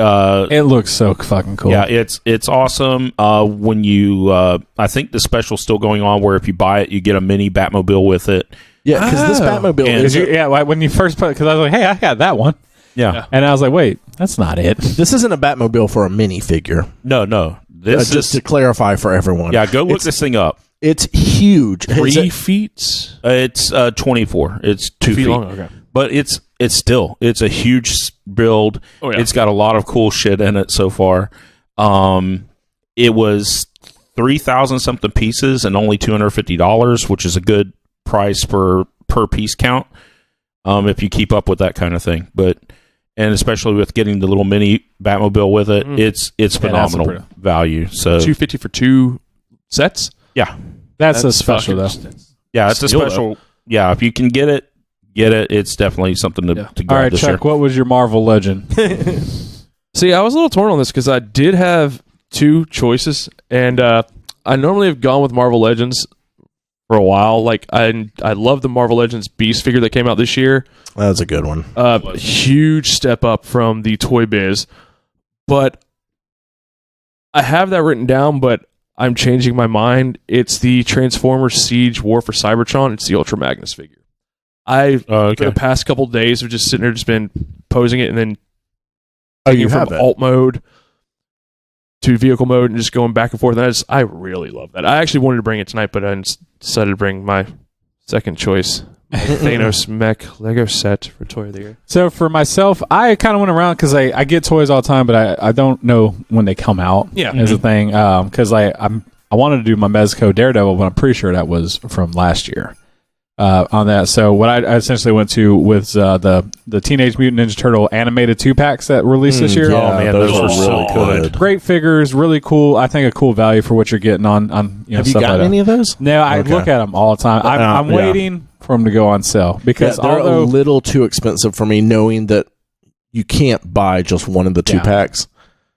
it looks so fucking cool. yeah, it's awesome. When you I think the special's still going on where if you buy it, you get a mini Batmobile with it. Yeah, because this Batmobile And- is When you first put, because I was like, hey, I got that one, Yeah. and I was like, wait, that's not it. this isn't a Batmobile for a minifigure. No. This Just to is clarify for everyone. yeah. Go look It's- this thing up. It's huge. 3 feet. It's 24. It's 2 feet long. Okay. but it's a huge build. Oh, yeah. It's got a lot of cool shit in it so far. It was 3,000 something pieces and only $250, which is a good price per piece count. If you keep up with that kind of thing, and especially with getting the little mini Batmobile with it, it's phenomenal value. So $250 for 2 sets. Yeah, that's a special though. Yeah, it's a special. Yeah, if you can get it. It's definitely something to grab All right, this Chuck, year. what was your Marvel legend? See, I was a little torn on this because I did have 2 choices, and I normally have gone with Marvel Legends for a while. Like, I love the Marvel Legends Beast figure that came out this year. That's a good one. Huge step up from the Toy Biz. But I have that written down, but I'm changing my mind. It's the Transformers Siege War for Cybertron. It's the Ultra Magnus figure. For the past couple of days, I've just sitting there, just been posing it, and then taking it from alt mode to vehicle mode, and just going back and forth. And I really love that. I actually wanted to bring it tonight, but I decided to bring my second choice, Thanos mech Lego set for Toy of the Year. So for myself, I kind of went around because I get toys all the time, but I don't know when they come out. Yeah, is a thing. Because I wanted to do my Mezco Daredevil, but I'm pretty sure that was from last year. On that, so what I essentially went to was the Teenage Mutant Ninja Turtle animated 2-packs that released this year. Yeah, man, those are really good. Great figures, really cool. I think a cool value for what you're getting on Have you stuff gotten like any of those? No, I look at them all the time. I'm waiting for them to go on sale because they're a little too expensive for me, knowing that you can't buy just one of the 2-packs.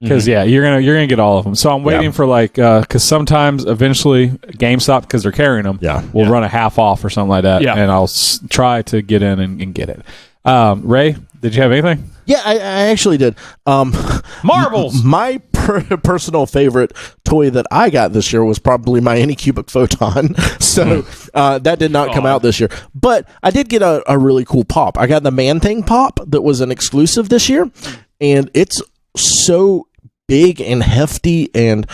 Because you're gonna get all of them. So I'm waiting for because sometimes eventually GameStop, because they're carrying them, will run a half off or something like that, and I'll try to get in and get it. Ray, did you have anything? Yeah, I actually did. Marbles. My personal favorite toy that I got this year was probably my Anycubic Photon. So that did not come out this year. But I did get a really cool pop. I got the Man-Thing pop that was an exclusive this year, and it's so big and hefty and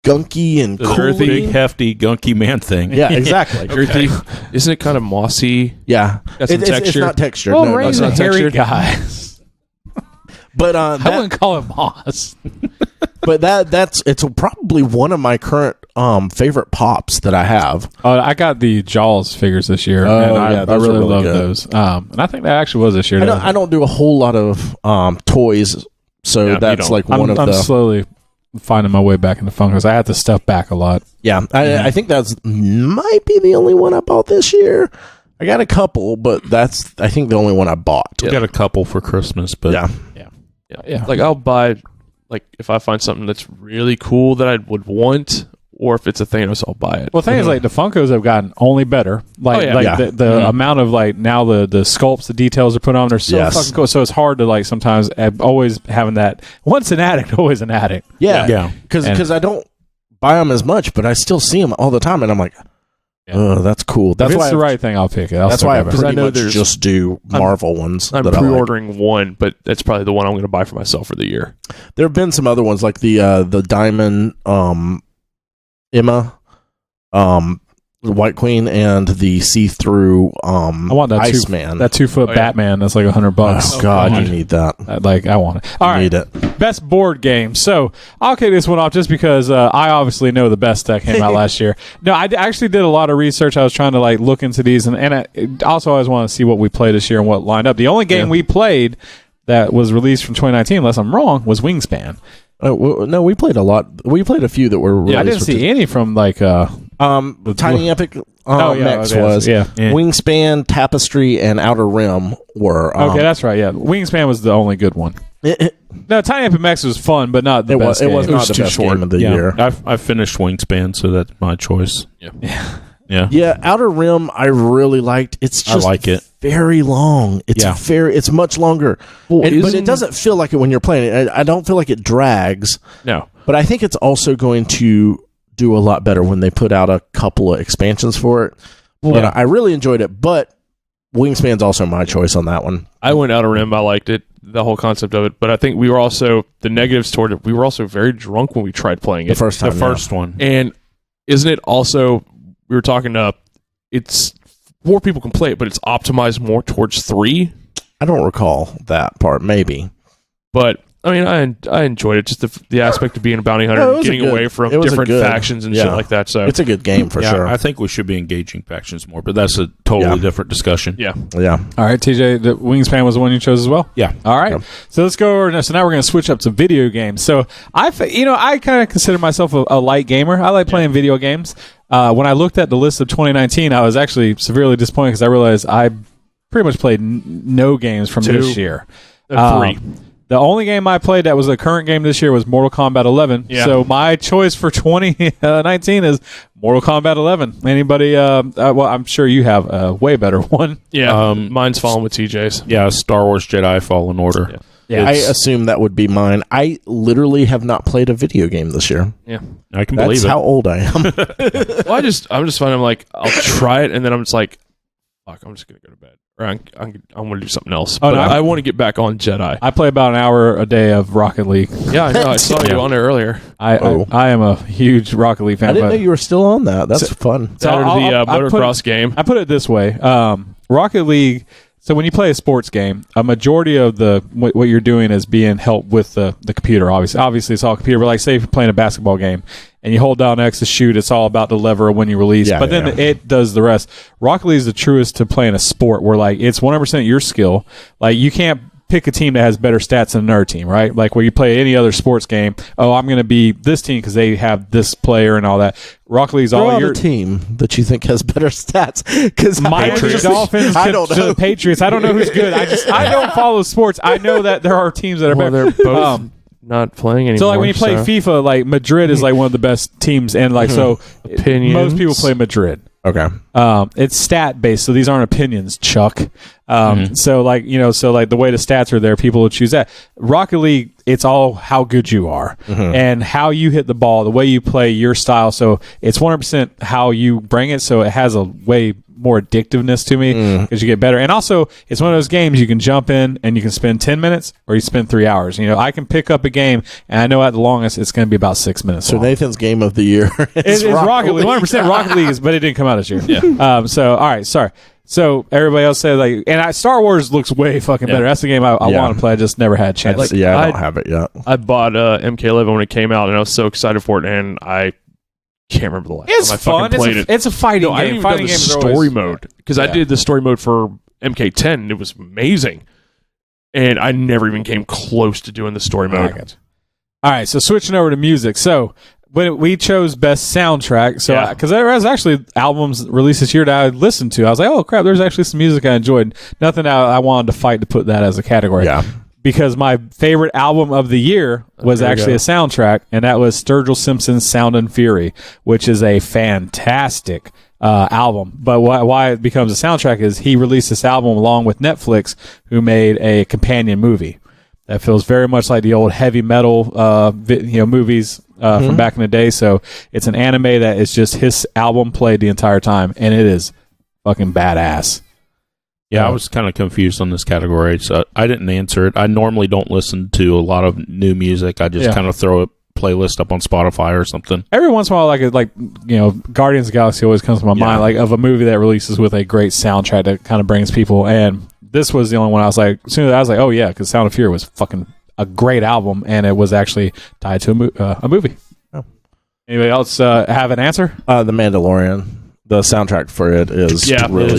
gunky and cool. Big, hefty, gunky Man-Thing. Yeah, exactly. Earthy. Isn't it kind of mossy? Yeah. Got some texture. It's not textured. Well, no, Ray's no, a it's hairy not guy. But I wouldn't call it moss. But it's probably one of my current favorite pops that I have. I got the Jaws figures this year, and I really love those. And I think that actually was this year. I don't do a whole lot of toys, so that's like one of I'm the. slowly finding my way back into Funkos. I had to stuff back a lot. Yeah, I think that's might be the only one I bought this year. I got a couple, but that's I think the only one I bought. I got a couple for Christmas, but yeah. Like I'll buy, like if I find something that's really cool that I would want, or if it's a Thanos, I'll buy it. Well, the thing is, like the Funkos have gotten only better. Like the amount of like now the sculpts, the details are put on, they're so fucking cool. So it's hard to like sometimes always having that. Once an addict, always an addict. Yeah. Because I don't buy them as much, but I still see them all the time, and I'm like, oh, that's cool. That's why it's the right thing. I'll pick it. That's why I pretty much just do Marvel ones. I'm pre-ordering one, but that's probably the one I'm going to buy for myself for the year. There have been some other ones like the Diamond Emma, the White Queen, and the see-through I want that Iceman. That 2-foot Batman. That's like $100. Oh God, you need that. I want it. All right, need it. Best board game. So I'll kick this one off just because I obviously know the best that came out last year. No, I actually did a lot of research. I was trying to like look into these, and I also always want to see what we played this year and what lined up. The only game we played that was released from 2019, unless I'm wrong, was Wingspan. No, we played a lot. We played a few that were released. I didn't see any from like Tiny Epic Mechs was Wingspan, Tapestry, and Outer Rim were. Okay, that's right. Yeah, Wingspan was the only good one. No, Tiny Epic Mechs was fun, but not the best. It was not the best game of the year. I finished Wingspan, so that's my choice. Yeah. Outer Rim, I really liked. It's just I like it. Very long. It's much longer. Well, but it doesn't feel like it when you're playing it. I don't feel like it drags. No. But I think it's also going to do a lot better when they put out a couple of expansions for it. But I really enjoyed it, but Wingspan's also my choice on that one. I went Outer Rim. I liked it, the whole concept of it. But I think we were also, the negatives toward it, we were also very drunk when we tried playing it. The first time. The first one. And isn't it also, we were talking it's 4 people can play it, but it's optimized more towards 3. I don't recall that part, maybe. But I mean, I enjoyed it. Just the aspect of being a bounty hunter, No, it and was a getting good- away from it was a different good- factions and yeah. shit like that. So It's a good game for sure. I think we should be engaging factions more, but that's a totally different discussion. yeah. Yeah. All right, TJ, the Wingspan was the one you chose as well? Yeah. All right. Yeah. So let's go over. So now we're going to switch up to video games. So I kind of consider myself a light gamer. I like playing video games. When I looked at the list of 2019, I was actually severely disappointed because I realized I pretty much played no games from this year. 3. The only game I played that was a current game this year was Mortal Kombat 11. Yeah. So my choice for 2019 is Mortal Kombat 11. Anybody? Well, I'm sure you have a way better one. Yeah, mine's falling with TJ's. Yeah, Star Wars Jedi Fallen Order. Yeah. I assume that would be mine. I literally have not played a video game this year. Yeah. I can That's believe it. how old I am. Well, I'm just finding like I'll try it, and then I'm just like, fuck, I'm just gonna go to bed, or I'm gonna do something else. Oh, But no, I want to get back on Jedi. I play about an hour a day of Rocket League. Yeah, I know. I saw you on there earlier. I am a huge Rocket League fan. I didn't but- know you were still on that. That's fun. So Out of the I'll put motocross game. I put it this way: Rocket League. So when you play a sports game, a majority of what you're doing is being helped with the computer. Obviously, it's all computer. But like, say if you're playing a basketball game and you hold down X to shoot, it's all about the lever when you release. Yeah, but then it does the rest. Rocket League is the truest to playing a sport where like it's 100% your skill. Like you can't pick a team that has better stats than another team, right? Like where you play any other sports game. Oh, I'm going to be this team because they have this player and all that. Rocket League's Throw all out your a team that you think has better stats. Because Miami Dolphins I don't to know. the Patriots. I don't know who's good. I don't follow sports. I know that there are teams that are Well, better. they're both not playing anymore. So like when you play FIFA, like Madrid is like one of the best teams, and like so Opinions. most people play Madrid. Okay. It's stat based, so these aren't opinions, Chuck. So like so like the way the stats are there, people will choose that. Rocket League, it's all how good you are and how you hit the ball, the way you play, your style. So it's 100% how you bring it. So it has a way more addictiveness to me because you get better. And also, it's one of those games you can jump in and you can spend 10 minutes or you spend 3 hours. I can pick up a game and I know at the longest it's going to be about 6 minutes. So long. Nathan's game of the year is It's Rocket League. 100% Rocket League, but it didn't come out this year. Yeah. So, all right, sorry. So everybody else said like, and Star Wars looks way fucking better. That's the game I want to play. I just never had a chance. I don't have it yet. I bought MK11 when it came out, and I was so excited for it, and I can't remember the last It's time I fun. fucking played it. It's a fighting No, I game. didn't even Fighting know the games are story always- mode because I Yeah. did the story mode for MK10. And it was amazing, and I never even came close to doing the story mode. All right, so switching over to music. So when we chose best soundtrack, so Yeah. because there was actually albums released this year that I listened to, I was like, oh crap, there's actually some music I enjoyed. Nothing I wanted to fight to put that as a category. Yeah. Because my favorite album of the year was there you actually go. a soundtrack, and that was Sturgill Simpson's Sound and Fury, which is a fantastic album. But why it becomes a soundtrack is he released this album along with Netflix, who made a companion movie that feels very much like the old heavy metal movies from back in the day. So it's an anime that is just his album played the entire time, and it is fucking badass. Yeah, I was kind of confused on this category, so I didn't answer it. I normally don't listen to a lot of new music. I just kind of throw a playlist up on Spotify or something. Every once in a while, Guardians of the Galaxy always comes to my mind, like of a movie that releases with a great soundtrack that kind of brings people. And this was the only one I was like, as soon as I was like, oh yeah, because Sound of Fury was fucking a great album, and it was actually tied to a movie. Oh. Anybody else have an answer? The Mandalorian. The soundtrack for it is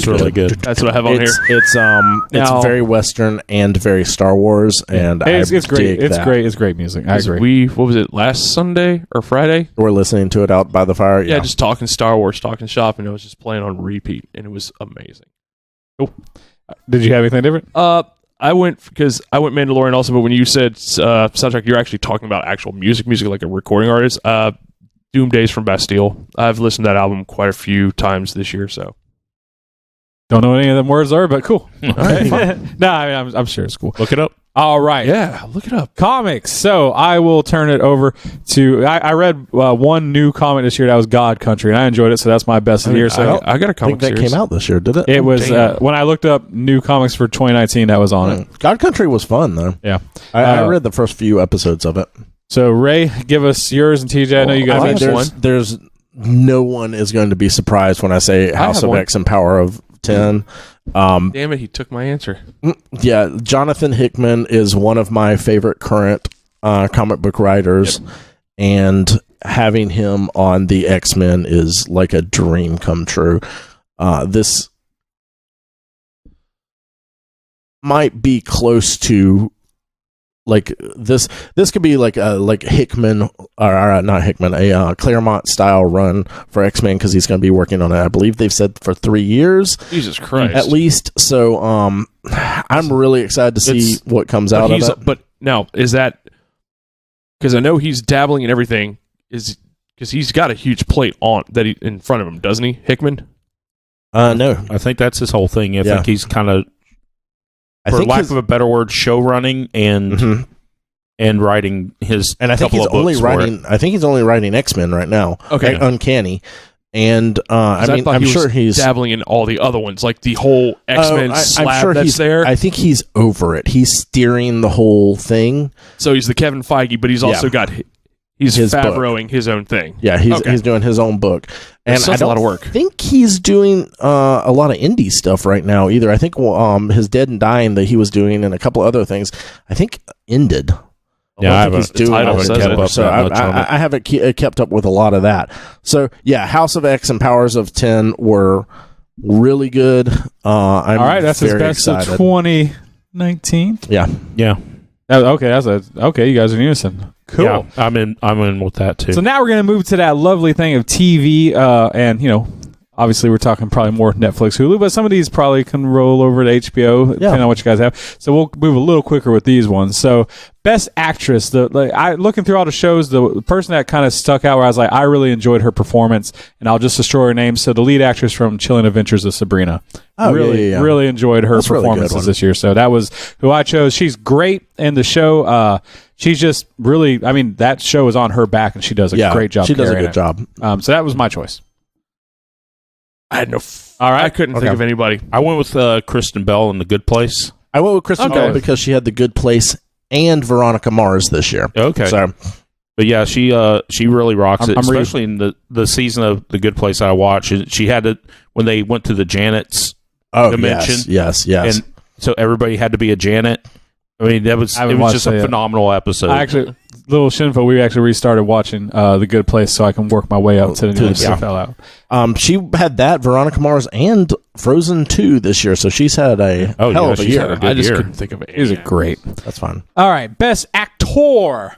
really good. That's what I have on here. It's Now- very Western and very Star Wars, and It's I great. dig It's that. great. It's great music. I agree. What was it, last Sunday or Friday? We're listening to it out by the fire. Yeah, just talking Star Wars, talking shop, and it was just playing on repeat, and it was amazing. Did you have anything different? I went Mandalorian also, but when you said soundtrack, you're actually talking about actual music like a recording artist. Doom Days from Bastille. I've listened to that album quite a few times this year, so. Don't know what any of them words are, but cool. right, No, I mean, I'm sure it's cool. Look it up. All right. Yeah, look it up. Comics. So I will turn it over to. I read one new comic this year that was God Country, and I enjoyed it. So that's my best of the year. So I got a I think comic that series. came out this year, did it? it was damn. when I looked up new comics for 2019. That was on it. God Country was fun though. Yeah. I read the first few episodes of it. So Ray, give us yours, and TJ. I know you guys. I mean, have there's no one is going to be surprised when I say House have of one. X and Power of 10. Damn it, he took my answer. Yeah, Jonathan Hickman is one of my favorite current comic book writers, and having him on the X-Men is like a dream come true. This might be close to like this could be like Hickman or not Hickman, a Claremont style run for X-Men, because he's going to be working on it. I believe they've said for 3 years, Jesus Christ, at least. So I'm really excited to see what comes out of it. But now, is that because I know he's dabbling in everything? Is because he's got a huge plate on that in front of him, doesn't he, Hickman? No, I think that's his whole thing. I think he's kind of, for lack of a better word, show running and writing his. And I think he's only writing. I think he's only writing X-Men right now. Okay, Uncanny. And I'm sure he's dabbling in all the other ones, like the whole X-Men slab I'm sure that's there. I think he's over it. He's steering the whole thing. So he's the Kevin Feige, but he's also got he's Favreauing his own thing. Yeah, he's doing his own book. And that's a lot of work. I think he's doing a lot of indie stuff right now either. I think his Dead and Dying that he was doing and a couple other things, I think ended. Yeah, I haven't kept up with a lot of that. So yeah, House of X and Powers of 10 were really good. All right, that's his best excited. of 2019. Yeah. Okay. You guys are in unison. Cool. Yeah, I'm in with that too. So now we're going to move to that lovely thing of TV, and obviously we're talking probably more Netflix, Hulu, but some of these probably can roll over to HBO, depending on what you guys have. So we'll move a little quicker with these ones. So Best Actress, looking through all the shows, the person that kind of stuck out where I was like, I really enjoyed her performance, and I'll just destroy her name. So the lead actress from Chilling Adventures of Sabrina. Really enjoyed her performances this year. So that was who I chose. She's great in the show. She's just really, that show is on her back, and she does a great job. She does a good job. So that was my choice. I had I couldn't think of anybody. I went with Kristen Bell in The Good Place. I went with Kristen Bell because she had The Good Place and Veronica Mars this year. Okay. So, but yeah, she really rocks it, especially in the season of The Good Place I watched. She had it when they went to the Janet's dimension. Yes. And so everybody had to be a Janet. It was just a phenomenal episode. Little Shinfo, we actually restarted watching The Good Place so I can work my way up to the new stuff fell out. She had that, Veronica Mars, and Frozen 2 this year, so she's had a hell of a year. I just couldn't think of it. It was great. That's fine. All right, Best Actor.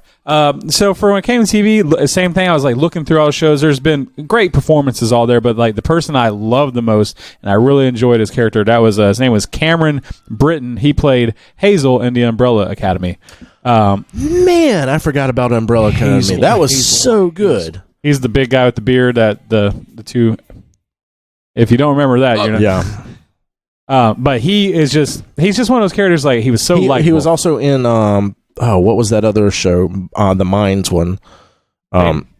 So for when it came to TV, same thing. I was like looking through all the shows. There's been great performances all there, but like the person I loved the most and I really enjoyed his character, that was his name was Cameron Britton. He played Hazel in The Umbrella Academy. Man, I forgot about Umbrella Academy. That was so good. He's the big guy with the beard. That the two. If you don't remember that, you're not. But he's just one of those characters. Like he was so likable. He was also in what was that other show? The Mines one.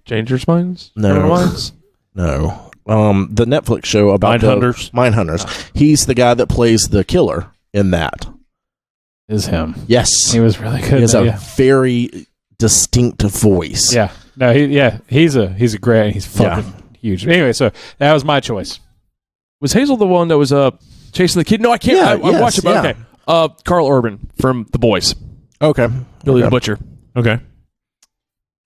Dangerous Minds? No. Minds? No. The Netflix show about Mindhunters. He's the guy that plays the killer in that. Is him. Yes. He was really good. He has a very distinct voice. Yeah. No, he's a great, he's fucking huge. Anyway, so that was my choice. Was Hazel the one that was chasing the kid? No, I can't. I watched it, but okay. Carl Urban from The Boys. Okay. Billy the Butcher. Okay.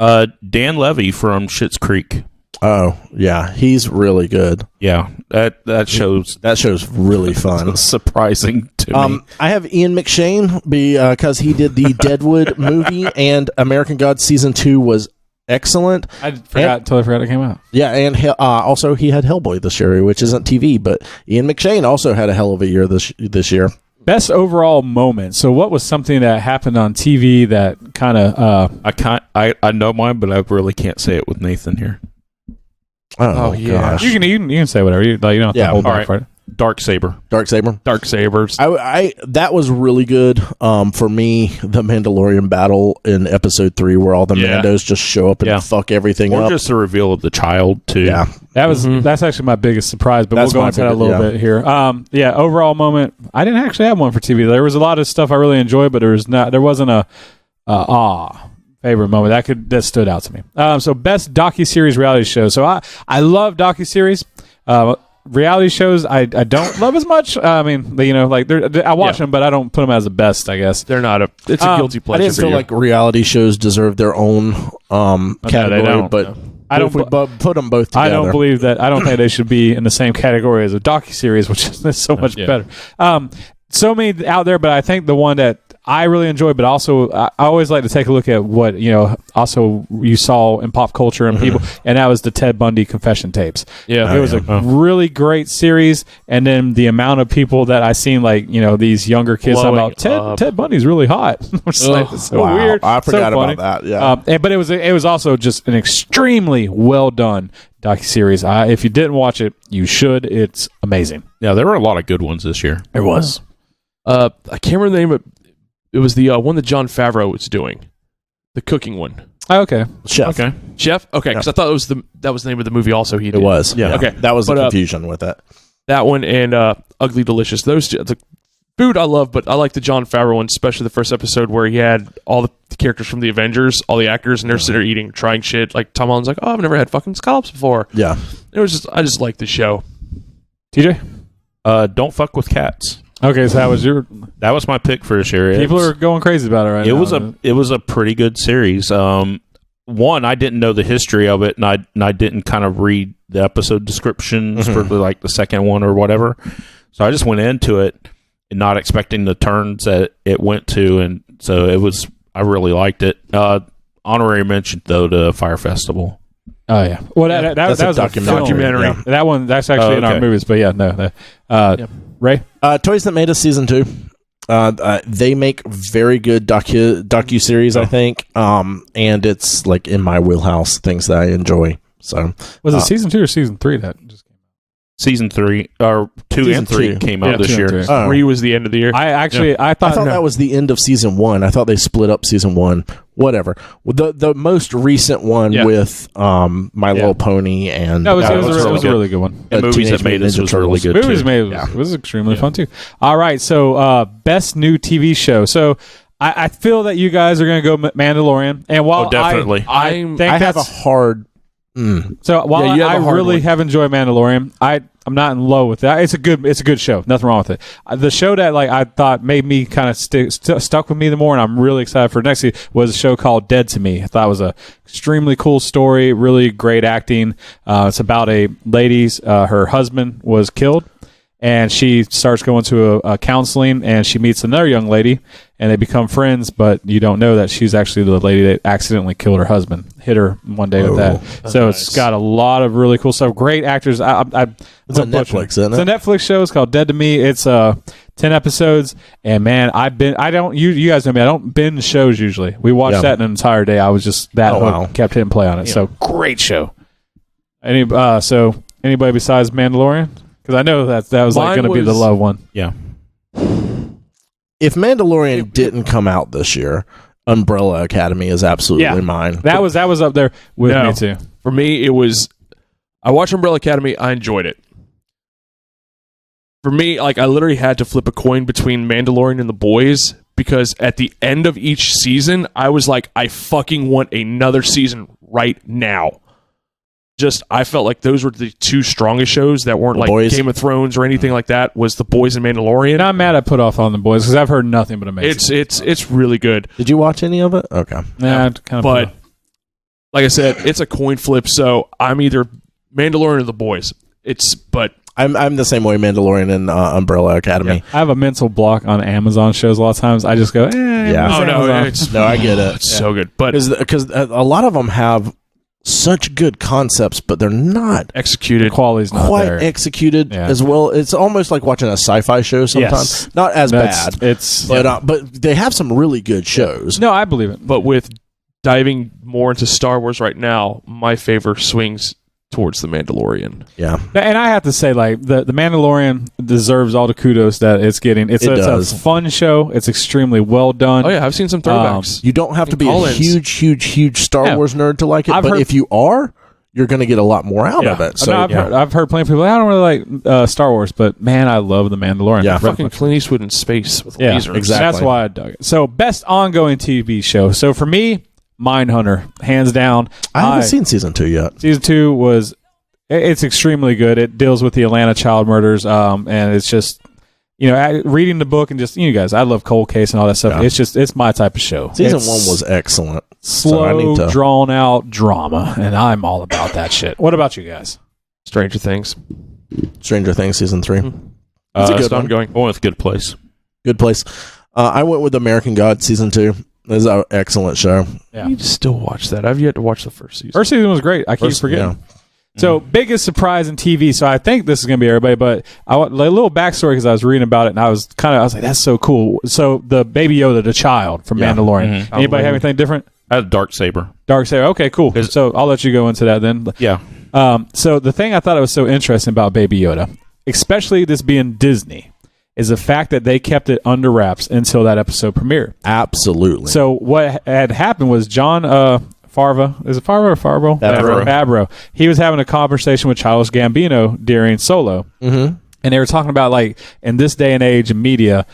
Dan Levy from Schitt's Creek. Oh, yeah. He's really good. Yeah. That show's really fun. Surprising to me. I have Ian McShane because he did the Deadwood movie, and American Gods Season 2 was excellent. I totally forgot it came out. Yeah, and also he had Hellboy this year, which isn't TV, but Ian McShane also had a hell of a year this year. Best overall moment. So what was something that happened on TV that kind of... I know mine, but I really can't say it with Nathan here. Oh yeah, gosh. You can say whatever you don't have to hold back for it. Darksaber. Darksabers. I that was really good. For me, the Mandalorian battle in Episode 3, where all the Mandos just show up and fuck everything up. Or just the reveal of the child too. Yeah, that's actually my biggest surprise. But we'll go into that a little bit here. Overall moment. I didn't actually have one for TV. There was a lot of stuff I really enjoyed, but there wasn't a favorite moment that stood out to me. So best docuseries reality show. So I love docuseries. reality shows I don't love as much. I mean, like I watch them, but I don't put them as the best. I guess they're not a. It's a guilty pleasure. I didn't feel like reality shows deserve their own category, but I don't put them both together. I don't believe that. I don't think they should be in the same category as a docuseries, which is so much better. So many out there, but I think the one that I really enjoy, but also I always like to take a look at what also you saw in pop culture and people, and that was the Ted Bundy confession tapes. Yeah, it was a really great series, and then the amount of people that I seen, like these younger kids talking about Ted Bundy's really hot, which is like, so weird. I forgot about that. Yeah, but it was also just an extremely well done docuseries. If you didn't watch it, you should. It's amazing. Yeah, there were a lot of good ones this year. There was. I can't remember the name of it. It was the one that Jon Favreau was doing, the cooking one. Oh, okay, Chef. Okay, because I thought that was the name of the movie. Also, he did. It was. Yeah. Okay, that was the confusion with it. That one and Ugly Delicious. Those two, the food I love, but I like the Jon Favreau one, especially the first episode where he had all the characters from the Avengers, all the actors, and they're sitting there eating, trying shit. Like Tom Holland's like, "Oh, I've never had fucking scallops before." Yeah, it was I just liked the show. TJ, Don't fuck with cats. Okay, so that was my pick for this year. People are going crazy about it right now. It was a pretty good series. One, I didn't know the history of it, and I didn't kind of read the episode descriptions for like the second one or whatever. So I just went into it and not expecting the turns that it went to, and so I really liked it. Honorary mention though to Fire Festival. Oh yeah, well that was a documentary. Yeah. That one that's actually in our movies, but Ray? Toys That Made Us Season 2. They make very good docu-series, I think. And it's like in my wheelhouse, things that I enjoy. So was it Season 2 or Season 3 that just came out? Season 3 or 2 and 3 came out this year. 3 was the end of the year. I thought that was the end of Season 1. I thought they split up Season 1. Whatever. The most recent one with My Little Pony and it was a really good one. And Movies That Made Us was really good. Movies Made Us was extremely fun too. All right, so best new TV show. So I feel that you guys are going to go Mandalorian, and while definitely, I think I have a hard. So while I really have enjoyed Mandalorian, I'm not in love with that. It's a good show. Nothing wrong with it. The show that I thought made me kind of stuck with me the more, and I'm really excited for next season, was a show called Dead to Me. I thought it was a extremely cool story, really great acting. It's about a lady's her husband was killed, and she starts going to a counseling, and she meets another young lady, and they become friends, but you don't know that she's actually the lady that accidentally killed her husband, hit her one day with that. So It's got a lot of really cool stuff. Great actors. It's on Netflix, isn't it? It's a Netflix show. It's called Dead to Me. It's 10 episodes, and man, you guys know me, I don't binge shows usually. We watched that in an entire day. I was just kept hitting play on it. Yeah. So great show. So anybody besides Mandalorian? Because I know that was going to be the low one. Yeah. If Mandalorian didn't come out this year, Umbrella Academy is absolutely mine. That was up there with me too. For me, it was. I watched Umbrella Academy. I enjoyed it. For me, I literally had to flip a coin between Mandalorian and The Boys, because at the end of each season, I was like, I fucking want another season right now. I felt like those were the two strongest shows that weren't like Game of Thrones or anything like that. Was The Boys and Mandalorian. And I'm mad I put off on The Boys because I've heard nothing but amazing. It's really good. Did you watch any of it? Okay. Yeah, but like I said, it's a coin flip. So I'm either Mandalorian or The Boys. I'm the same way, Mandalorian and Umbrella Academy. Yeah. I have a mental block on Amazon shows a lot of times. I just go, I get it. It's so good, but because a lot of them have such good concepts, but they're not executed. Quality's not quite there. Executed as well. It's almost like watching a sci-fi show sometimes. Yes. Not as bad. But they have some really good shows. No, I believe it. But with diving more into Star Wars right now, my favor swings towards The Mandalorian. Yeah. And I have to say, the Mandalorian deserves all the kudos that it's getting. It's a fun show. It's extremely well done. Oh, yeah. I've seen some throwbacks. You don't have to be a huge Star Wars nerd to like it, but if you are, you're going to get a lot more out of it. So I've heard plenty of people, I don't really like Star Wars, but man, I love The Mandalorian. Yeah. Fucking Clint Eastwood in space with lasers. Exactly. That's why I dug it. So, best ongoing TV show. So, for me, Mindhunter, hands down. I haven't seen season 2 yet. Season 2 was It's extremely good. It deals with the Atlanta child murders, and it's just, reading the book and just, you guys, I love cold case and all that stuff. Yeah. It's my type of show. Season 1 was excellent. Slow, drawn out drama, and I'm all about that shit. What about you guys? Stranger Things season 3. It's a good ongoing. I went with Good Place. Good Place. I went with American God season 2. It's an excellent show. Yeah. You still watch that? I've yet to watch the first season. First season was great. I keep forgetting. Yeah. So, biggest surprise in TV. So, I think this is going to be everybody, but I want a little backstory because I was reading about it and I was like, that's so cool. So, the Baby Yoda, the child from Mandalorian. Mm-hmm. Anybody have anything different? I had Darksaber. Okay, cool. So, I'll let you go into that then. Yeah. So, the thing I thought was so interesting about Baby Yoda, especially this being Disney, is the fact that they kept it under wraps until that episode premiered. Absolutely. So, what had happened was John Favreau. Is it Favreau or Favreau? Favreau. He was having a conversation with Childish Gambino during Solo. Mm-hmm. And they were talking about, like, in this day and age in media,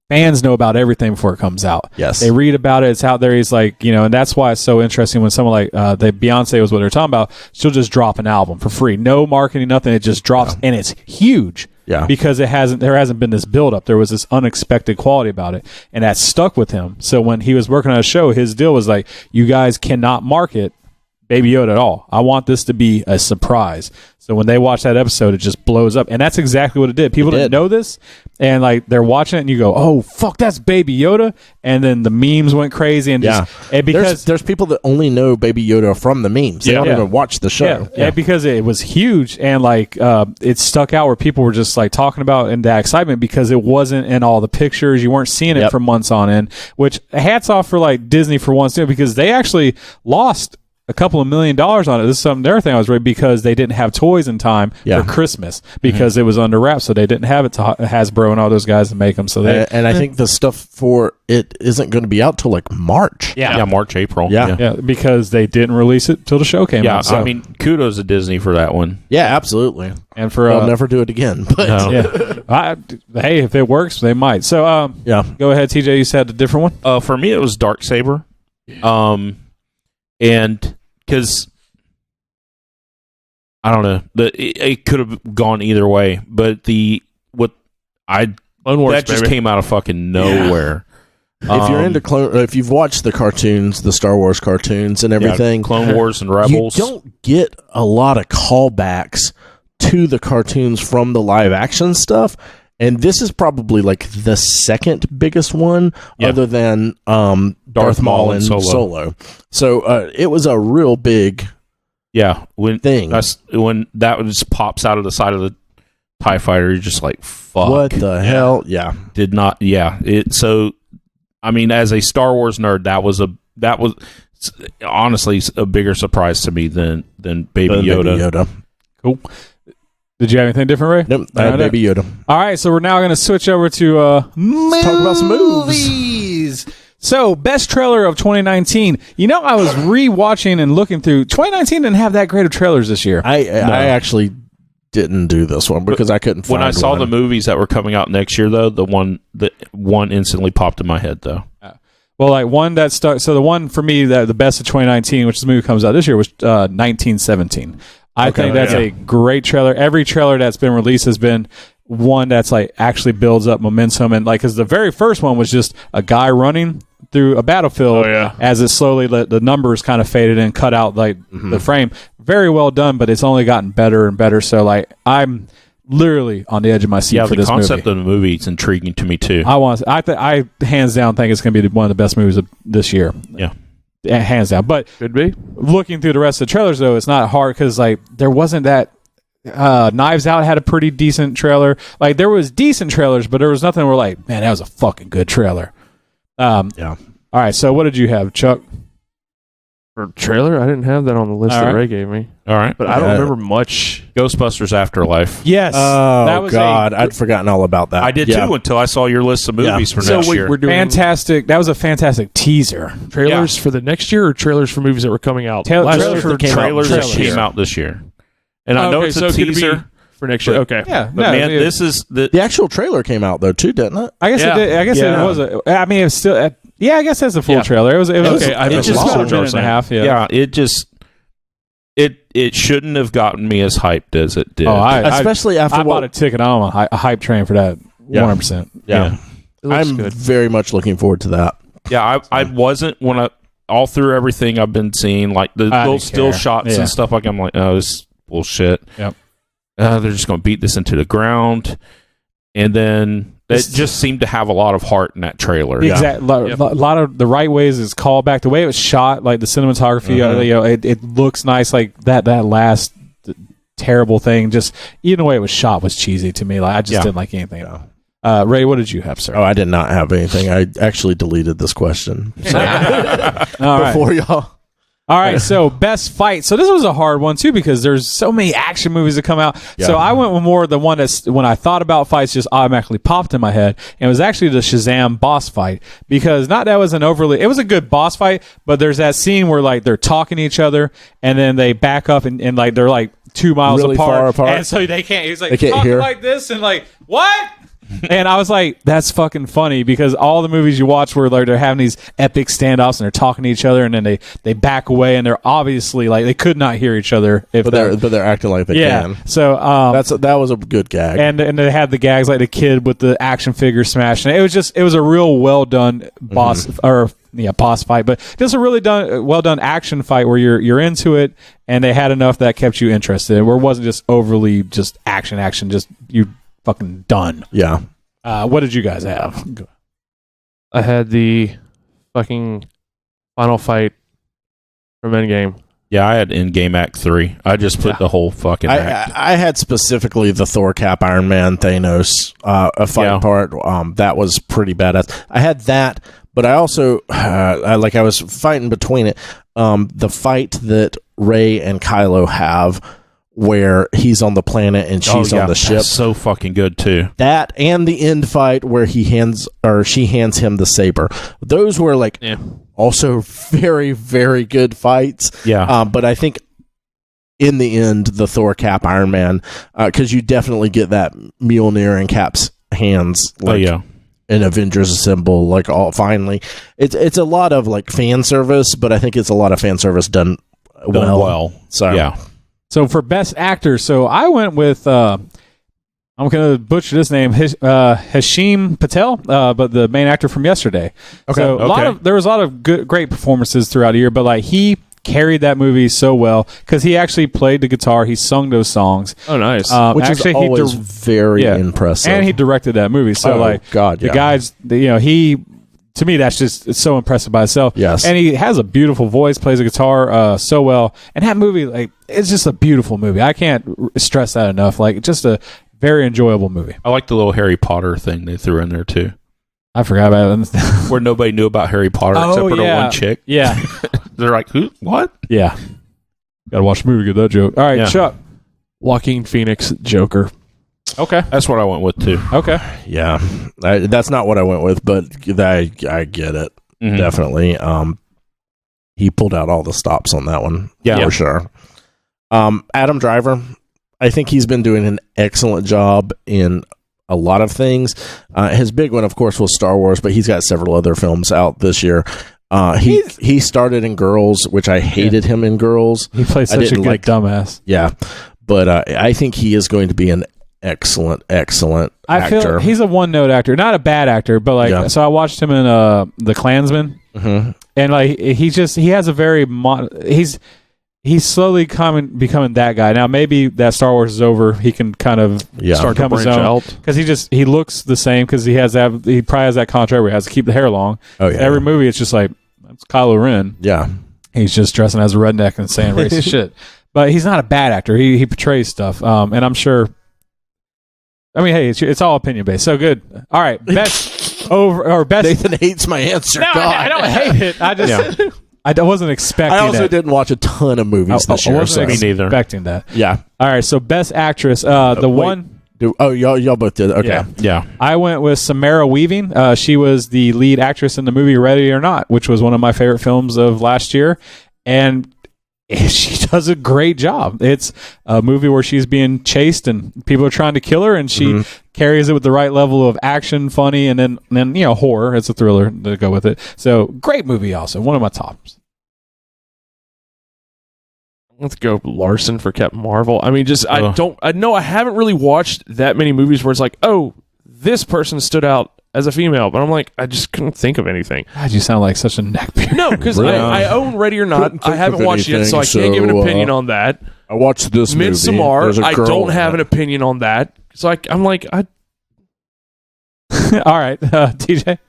fans know about everything before it comes out. Yes. They read about it. It's out there. He's like, and that's why it's so interesting when someone like Beyonce was what they're talking about. She'll just drop an album for free. No marketing, nothing. It just drops, and it's huge. Yeah. Because there hasn't been this build-up. There was this unexpected quality about it, and that stuck with him. So when he was working on a show, his deal was like, you guys cannot market Baby Yoda at all. I want this to be a surprise. So when they watch that episode, it just blows up. And that's exactly what it did. People didn't know this, and like they're watching it, and you go, oh, fuck, that's Baby Yoda. And then the memes went crazy. And because there's people that only know Baby Yoda from the memes. They don't even watch the show. Yeah, because it was huge, and like it stuck out where people were just like talking about and that excitement because it wasn't in all the pictures. You weren't seeing it for months on end, which hats off for like Disney for once too, because they actually lost a couple of $1 million on it. This is another thing I was reading because they didn't have toys in time for Christmas because it was under wraps, so they didn't have it to Hasbro and all those guys to make them. So and I think the stuff for it isn't going to be out till like March. Yeah, March, April. Yeah, because they didn't release it till the show came out. So. I mean, kudos to Disney for that one. Yeah, absolutely. And for I'll never do it again. But hey, if it works, they might. So go ahead, TJ. You said a different one. For me, it was Darksaber. And because I don't know, it could have gone either way, but that just came out of fucking nowhere. If you're into if you've watched the cartoons, the Star Wars cartoons and everything, Clone Wars and Rebels, you don't get a lot of callbacks to the cartoons from the live action stuff. And this is probably like the second biggest one, other than Darth Maul and Solo. So it was a real big thing. When that just pops out of the side of the TIE fighter, you're just like, fuck. What the hell? Yeah. Did not, So, I mean, as a Star Wars nerd, that was honestly a bigger surprise to me than Baby Yoda. Cool. Did you have anything different, Ray? Nope, I had Baby Yoda. All right, so we're now going to switch over to let's talk about some movies. So, best trailer of 2019. I was re-watching and looking through. 2019 didn't have that great of trailers this year. I actually didn't do this one because I couldn't find when I saw the movies that were coming out next year, though, the one instantly popped in my head, though. Well, like one that stuck. So the one for me that the best of 2019, which is the movie comes out this year, was 1917. I think that's a great trailer. Every trailer that's been released has been one that's like actually builds up momentum, and like because the very first one was just a guy running through a battlefield as it slowly the numbers kind of faded and cut out like the frame. Very well done, but it's only gotten better and better. So like I'm literally on the edge of my seat for this movie. The concept of the movie is intriguing to me too. I hands down think it's going to be one of the best movies of this year. Yeah. Hands down, but could be. Looking through the rest of the trailers, though, it's not hard because like there wasn't that. Knives Out had a pretty decent trailer. Like there was decent trailers, but there was nothing where like, man, that was a fucking good trailer. All right, so what did you have, Chuck? For trailer, I didn't have that on the list that Ray gave me. All right, but I don't remember much. Ghostbusters Afterlife. Yes. Oh, that was God, I'd forgotten all about that. I did too until I saw your list of movies for next year. We're doing fantastic. That was a fantastic teaser. Trailers for the next year, or trailers for movies that were coming out. Trailers that came out this year. And I know it's a teaser for next year. Okay. Yeah. But man, this is the actual trailer came out though too, didn't it? I guess it did. I guess it was. I mean, it's still. I guess that's a full trailer. It was. Okay, it just about a minute and a half. Yeah. It just. It shouldn't have gotten me as hyped as it did. Especially after I bought a ticket. I'm on a hype train for that. 100%. Yeah. I'm very much looking forward to that. Yeah, I wasn't when I all through everything I've been seeing, like the those still shots and stuff. Like I'm like, oh, this is bullshit. Yep. They're just going to beat this into the ground, and then it just seemed to have a lot of heart in that trailer. Exactly. A lot of the right ways is called back. The way it was shot, like the cinematography, it looks nice. Like that last terrible thing, just even the way it was shot was cheesy to me. Like I just didn't like anything at all. Ray, what did you have, sir? Oh, I did not have anything. I actually deleted this question before y'all. All right, so best fight. So this was a hard one too because there's so many action movies that come out. Yeah. So I went with more the one that's when I thought about fights just automatically popped in my head, and it was actually the Shazam boss fight because not that was it was a good boss fight, but there's that scene where like they're talking to each other and then they back up and like they're like 2 miles really far apart, and so they can't. He's like talking like this and like what? And I was like, that's fucking funny because all the movies you watch where they're having these epic standoffs and they're talking to each other and then they back away and they're obviously like they could not hear each other but they're acting like they can. So that was a good gag. And they had the gags like the kid with the action figure smash, and it was a real well done boss boss fight, but just a really well done action fight where you're into it and they had enough that kept you interested where it wasn't just overly just action just you fucking done. Yeah. What did you guys have? I had the fucking final fight from Endgame. Yeah, I had Endgame Act 3. I just put the whole fucking act. I had specifically the Thor, Cap, Iron Man, Thanos a fight part. That was pretty badass. I had that, but I also I was fighting between it. The fight that Rey and Kylo have where he's on the planet and she's on the ship. That's so fucking good too. That and the end fight where she hands him the saber. Those were also very, very good fights. Yeah. But I think in the end, the Thor, Cap, Iron Man, because you definitely get that Mjolnir in Cap's hands. In Avengers Assemble, finally. It's a lot of fan service, but I think it's a lot of fan service done well. So yeah. So for best actor, so I went with I'm going to butcher this name, Hashim Patel, but the main actor from Yesterday. Okay. So there was a lot of great performances throughout the year, but he carried that movie so well because he actually played the guitar, he sung those songs. Oh, nice! Which actually, is always very impressive, and he directed that movie. So the guys, to me, that's just so impressive by itself. Yes. And he has a beautiful voice, plays a guitar so well. And that movie, it's just a beautiful movie. I can't stress that enough. Just a very enjoyable movie. I like the little Harry Potter thing they threw in there, too. I forgot about it. Where nobody knew about Harry Potter except for the one chick. Yeah. They're like, who? What? Yeah. Got to watch the movie to get that joke. All right, Chuck. Joaquin Phoenix, Joker. Okay. That's what I went with, too. Okay. Yeah. That's not what I went with, but I get it. Mm-hmm. Definitely. He pulled out all the stops on that one. Yeah. For sure. Adam Driver, I think he's been doing an excellent job in a lot of things. His big one, of course, was Star Wars, but he's got several other films out this year. He started in Girls, which I hated him in Girls. He plays such a good dumbass. Yeah. But I think he is going to be an excellent actor. I feel he's a one-note actor, not a bad actor, but so I watched him in The Klansman, and he has a very he's slowly becoming that guy. Now maybe that Star Wars is over, he can kind of start to branch out because he looks the same because he probably has that contract where he has to keep the hair long. Oh yeah, every movie it's just like it's Kylo Ren. Yeah, he's just dressing as a redneck and saying racist shit. But he's not a bad actor. He portrays stuff, and I'm sure. I mean, hey, it's all opinion based. So good. All right, best. Nathan hates my answer. No, I don't hate it. I just I wasn't expecting. I also that. didn't watch a ton of movies this year. I wasn't me neither. expecting that. Yeah. All right. So best actress. Y'all both did. Okay. Yeah. I went with Samara Weaving. She was the lead actress in the movie Ready or Not, which was one of my favorite films of last year, and she does a great job. It's a movie where she's being chased and people are trying to kill her, and she carries it with the right level of action, funny, and then horror. It's a thriller to go with it. So great movie, also one of my tops. Let's go Larson for Captain Marvel. I mean, I haven't really watched that many movies where it's like, oh, this person stood out as a female, but I'm like, I just couldn't think of anything. God, you sound like such a neckbeard. No, because I own Ready or Not. I haven't watched it yet, so I can't give an opinion on that. I watched this movie. Midsommar, I don't have an opinion on that. So I'm like, all right, TJ.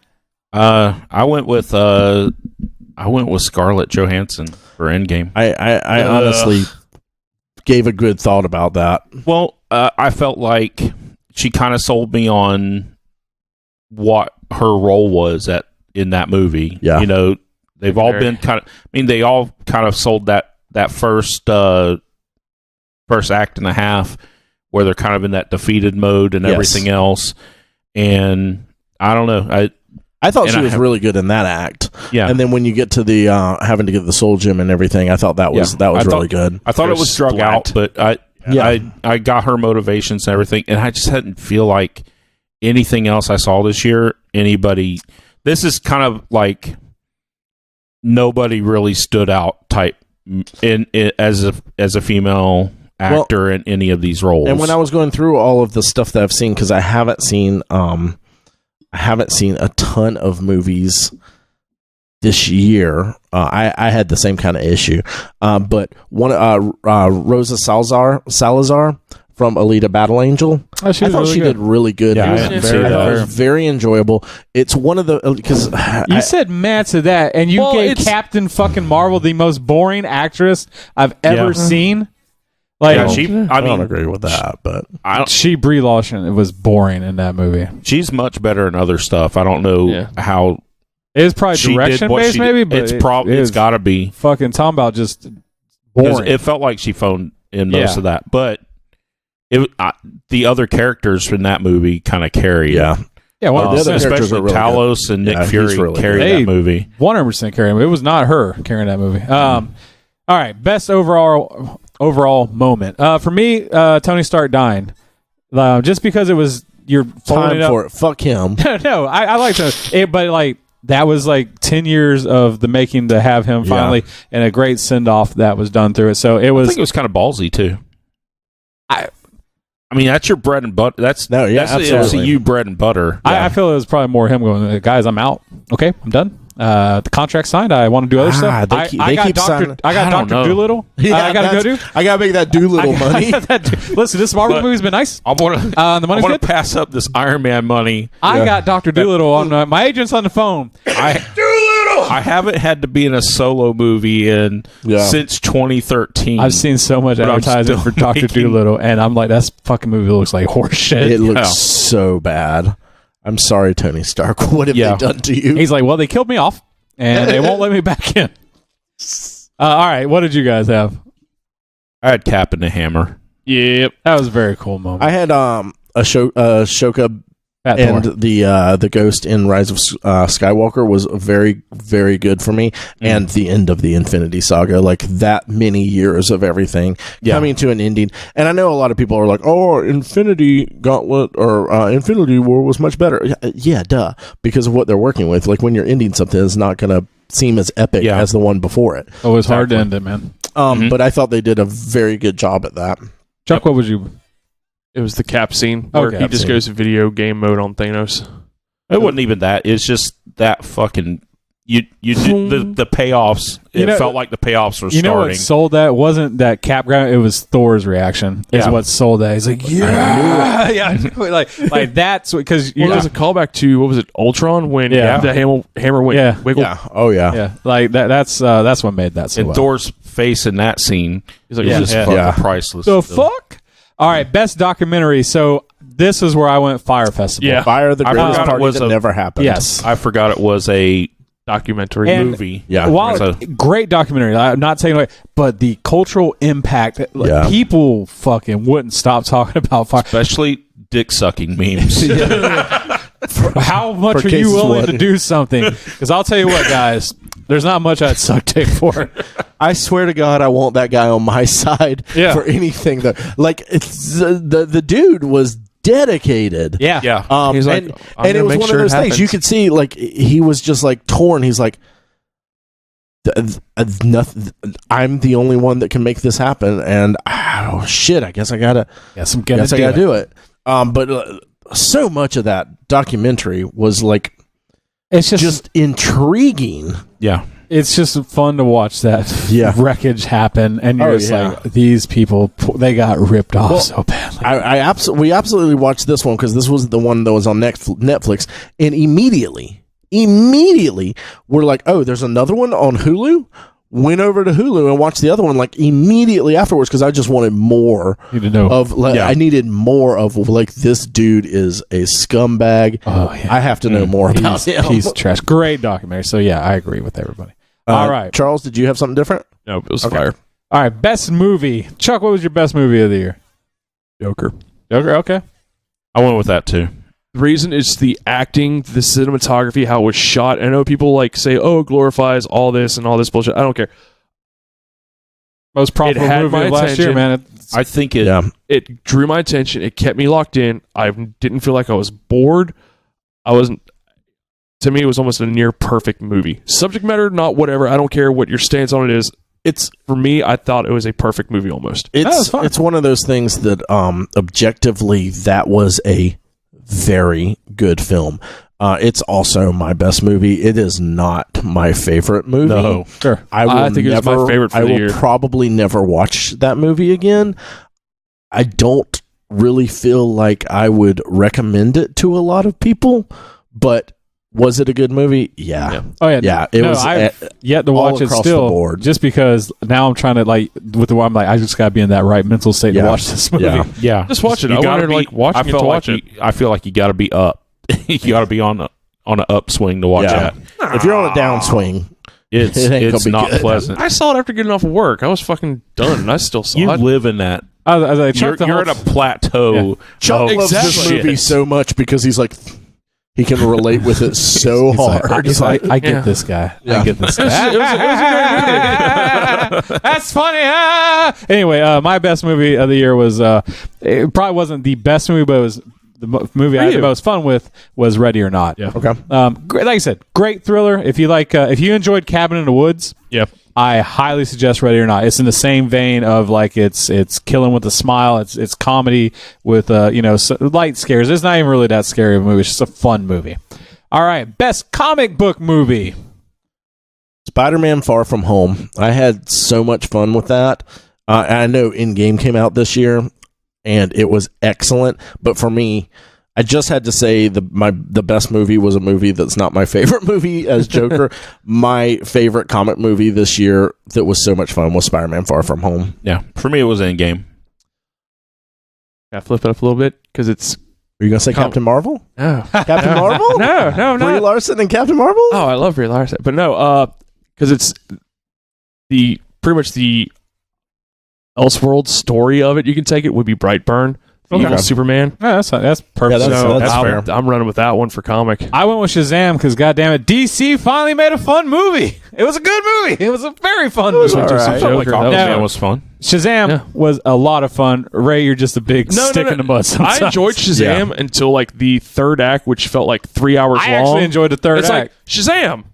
I went with Scarlett Johansson for Endgame. I honestly gave a good thought about that. Well, I felt like she kind of sold me on what her role was in that movie. Yeah. You know, they've all been kind of, I mean, they all kind of sold that first act and a half where they're kind of in that defeated mode and everything else. And I don't know. I thought she was really good in that act. Yeah. And then when you get to the having to get the soul gem and everything, I thought that was really good. I thought it was drug out, but I got her motivations and everything, and I just didn't feel like anything else I saw this year, this is kind of like nobody really stood out type in as a female actor in any of these roles. And when I was going through all of the stuff that I've seen, because I haven't seen a ton of movies this year. I had the same kind of issue, but one Rosa Salazar from Alita Battle Angel. I thought she did really good. Yeah, it was very enjoyable. It's one of the because you said mad to that, and you gave Captain fucking Marvel the most boring actress I've ever seen. Like, I don't agree with that, but Brie Larson, it was boring in that movie. She's much better in other stuff. I don't know how. It's probably direction based, maybe, but it's got to be fucking talking about just boring. It felt like she phoned in most of that, but the other characters in that movie kind of carry. Yeah, the other especially really Talos good. and Nick Fury really carried that movie. 100% carrying it. It was not her carrying that movie. All right, best overall moment for me. Tony Stark dying, just because it was time for it. Fuck him. No, I like it, but like. That was like 10 years of the making to have him finally, and a great send-off that was done through it. So it was. I think it was kind of ballsy too. I mean, that's your bread and butter. That's the MCU bread and butter. I feel it was probably more him going, guys, I'm out. Okay, I'm done. The contract signed. I want to do other stuff. I got Dr. Doolittle. I got to go do. I got to make that Doolittle money. Listen, this Marvel movie's been nice. I want the money's good. To pass up this Iron Man money. I got Dr. Doolittle on my agent's on the phone. I haven't had to be in a solo movie since 2013. I've seen so much advertising for Dr. Doolittle, and I'm like, that fucking movie looks like horse shit. It looks so bad. I'm sorry, Tony Stark. What have they done to you? He's like, well, they killed me off, and they won't let me back in. All right, what did you guys have? I had Cap and the Hammer. Yep, that was a very cool moment. I had Ashoka and the Ghost in Rise of Skywalker was very, very good for me, and the end of the Infinity Saga, like that many years of everything coming to an ending. And I know a lot of people are like, "Oh, Infinity Gauntlet or Infinity War was much better." Yeah, duh, because of what they're working with. Like when you're ending something, it's not going to seem as epic as the one before it. Oh, it's hard to end it, man. But I thought they did a very good job at that. Chuck, what would you? It was the Cap scene where he just goes video game mode on Thanos. It wasn't even that. It's just that fucking you the payoffs. It felt like the payoffs were starting. You know what sold that? It wasn't that Cap grab. It was Thor's reaction. Is what sold that. He's like, like that's because there was a callback to what was it, Ultron when the hammer went wiggle. Yeah. Like that's what made that so. And Thor's face in that scene is like just fucking priceless. The fuck. All right, best documentary. So this is where I went Fire Festival. Yeah. Fire the greatest party that never happened. Yes. I forgot it was a documentary movie. Yeah. While great documentary. I'm not taking away, but the cultural impact, people fucking wouldn't stop talking about Fire. Especially dick sucking memes. How much are you willing to do something? Because I'll tell you what, guys, there's not much I'd suck dick for. I swear to God, I want that guy on my side for anything. Like it's the dude was dedicated. Yeah. He's like, and it was one of those things you could see. Like he was just like torn. He's like, I'm the only one that can make this happen, and shit, I guess I gotta do it. But so much of that documentary was like, it's just intriguing. Yeah. It's just fun to watch that wreckage happen, and you're just like, these people, they got ripped off so badly. We absolutely watched this one because this was the one that was on Netflix, and immediately we're like, oh, there's another one on Hulu. Went over to Hulu and watched the other one like immediately afterwards because I just wanted more I needed more of like, this dude is a scumbag. Oh, yeah. I have to know more about him. He's trash. Great documentary. So yeah, I agree with everybody. All right, Charles, did you have something different? No, it was fire. All right, best movie. Chuck, what was your best movie of the year? Joker. Okay. I went with that too. The reason is the acting, the cinematography, how it was shot. I know people like say, "Oh, it glorifies all this and all this bullshit." I don't care. Most profitable movie of last year, man. I think it drew my attention. It kept me locked in. I didn't feel like I was bored. I wasn't. To me, it was almost a near perfect movie. Subject matter, not whatever. I don't care what your stance on it is. It's, for me, I thought it was a perfect movie almost. It's one of those things that objectively that was a very good film. It's also my best movie. It is not my favorite movie. No, sure. I think it's my favorite for the year. I will probably never watch that movie again. I don't really feel like I would recommend it to a lot of people, but was it a good movie? Yeah. Oh yeah. Yeah. It was. I've yet to watch it still, just because now I'm trying to I just gotta be in that right mental state to watch this movie. Yeah. Just watch it. I feel like you got to be up. You got to be on an upswing to watch that. If you're on a downswing, it's not good. pleasant. I saw it after getting off of work. I was fucking done, and I still saw You it. live in that. You're at a plateau. Chuck loves this movie so much because he's like, he can relate with it so hard. He's like, I get this guy. I get this guy. That's funny. Anyway, my best movie of the year was, it probably wasn't the best movie, but it was the movie I had the most fun with was Ready or Not. Yeah. Okay. Like I said, great thriller. If you enjoyed Cabin in the Woods, I highly suggest Ready or Not. It's in the same vein of like it's killing with a smile. It's comedy with light scares. It's not even really that scary of a movie. It's just a fun movie. All right, best comic book movie. Spider-Man: Far From Home. I had so much fun with that. I know Endgame came out this year, and it was excellent. But for me, I just had to say the best movie was a movie that's not my favorite movie as Joker. My favorite comic movie this year that was so much fun was Spider-Man: Far From Home. Yeah, for me it was Endgame. Can I flip it up a little bit? Because it's... Are you going to say Captain Marvel? No. Captain Marvel? No. Brie Larson and Captain Marvel? Oh, I love Brie Larson. But no, because it's pretty much the Elseworld story of it. You can take it would be Brightburn. Evil Superman. Yeah, that's perfect. That's fair. I'm running with that one for comic. I went with Shazam because, goddammit, DC finally made a fun movie. It was a good movie. It was a very fun movie. Aquaman was fun. Shazam was a lot of fun. Ray, you're just a big stick in the mud sometimes. I enjoyed Shazam until like the third act, which felt like 3 hours long. I actually enjoyed the third act. Like, Shazam!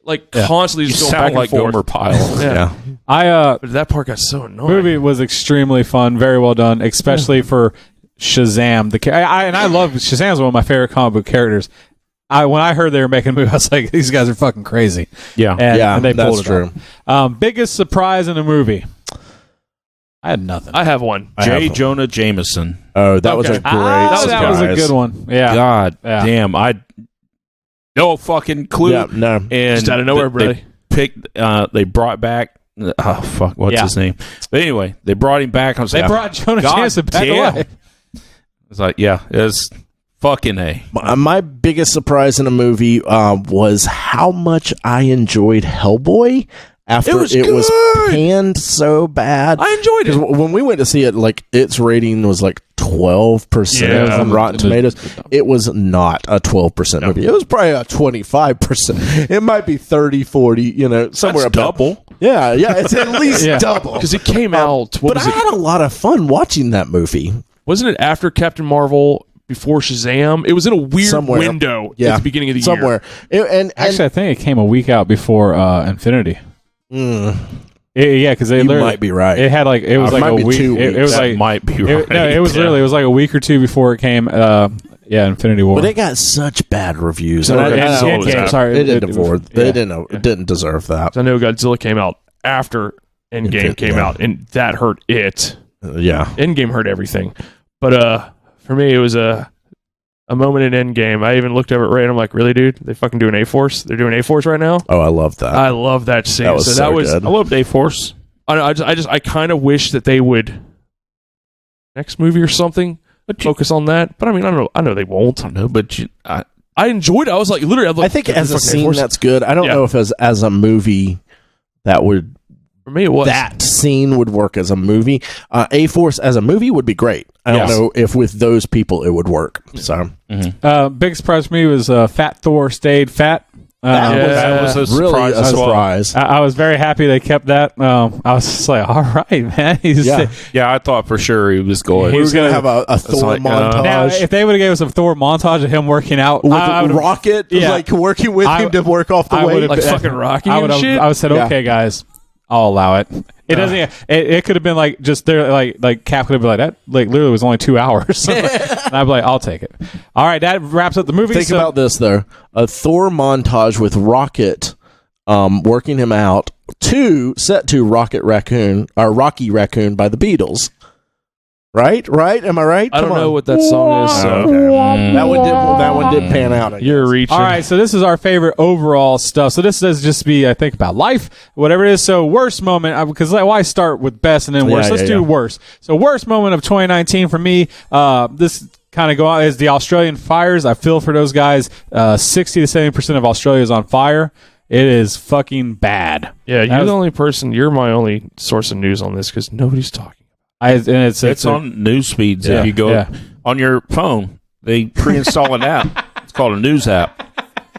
Like constantly just going back and forth. Gomer Pyle. Yeah. But that part got so annoying. Movie was extremely fun, very well done, especially for Shazam. I love Shazam's one of my favorite comic book characters. When I heard they were making a movie, I was like, these guys are fucking crazy. Yeah, and they pulled it off. Biggest surprise in a movie. I had nothing. I have one. J. Jonah Jameson. Oh, that was a great surprise. That was a good one. Yeah. God damn. No fucking clue. Yeah, no. And just out of nowhere, bro. They brought back. Oh fuck! What's his name? But anyway, they brought him back. They brought Jonah Jameson back alive. It's like, it's fucking A. My biggest surprise in a movie was how much I enjoyed Hellboy. After it was panned so bad, I enjoyed it. When we went to see it, like its rating was like 12% on Rotten Tomatoes. It was not a 12% movie. It was probably a 25%. It might be 30, 40, somewhere up double. Yeah, it's at least double. Because it came out. But I had a lot of fun watching that movie. Wasn't it after Captain Marvel before Shazam. It was in a weird Somewhere. window Yeah. at the beginning of the somewhere. And Actually, I think it came a week out before Infinity. Yeah, because they you literally might be right. It had like it was It like might a be week. 2 It was weeks. like might be right. no, it was literally it was like a week or two before it came. Infinity War. But it got such bad reviews. No, And I know Endgame, sorry, it didn't afford. They yeah. didn't. It didn't deserve that. I know Godzilla came out after Endgame came Yeah. out, and that hurt it. Yeah. Endgame hurt everything. But for me, it was a moment in Endgame. I even looked over at Ray, and I'm like, really, dude? They fucking doing A-Force? They're doing A-Force right now? Oh, I love that. I love that scene. That was so good. I love Dayforce. I kind of wish that they would next movie or something focus on that. But I mean, I know they won't. I don't know, but I enjoyed it. I was like, literally, I think as a fucking scene A-Force. that's good. I don't Yeah. know if as a movie that would For me, it was that scene would work as a movie. A-Force as a movie would be great. I don't Yes. know if with those people it would work. So Big surprise for me was Fat Thor stayed fat. that was a really surprise a as well. surprise. I was very happy they kept that. I was just like, all right, man. Yeah, I thought for sure he was going. We were going to have a Thor like, montage Now, if they would have gave us a Thor montage of him working out with I would've- Rocket, yeah. like working with him to work off the I weight. would've like been- fucking Rocky I and would have. shit. I would have said, okay, guys, I'll allow it. It doesn't. It could have been like just there, like Cap could have been like that. Like literally, was only 2 hours. And I'd be like, I'll take it. All right, that wraps up the movie. Think about this though: a Thor montage with Rocket, working him out. Set to Rocky Raccoon by the Beatles. Right? Am I right? I don't Come know on. what that song is. So. Okay. That one did pan out. I You're guess. reaching. All right, so this is our favorite overall stuff. So this does just be, I think, about life, whatever it is. So worst moment, because why start with best and then worst? Let's do worst. So worst moment of 2019 for me, this kind of go on is the Australian fires. I feel for those guys. 60 to 70% of Australia is on fire. It is fucking bad. Yeah, you're the only person. You're my only source of news on this because nobody's talking. It's on news feeds. Yeah, If you go yeah. on your phone, they pre-install an app. It's called a news app.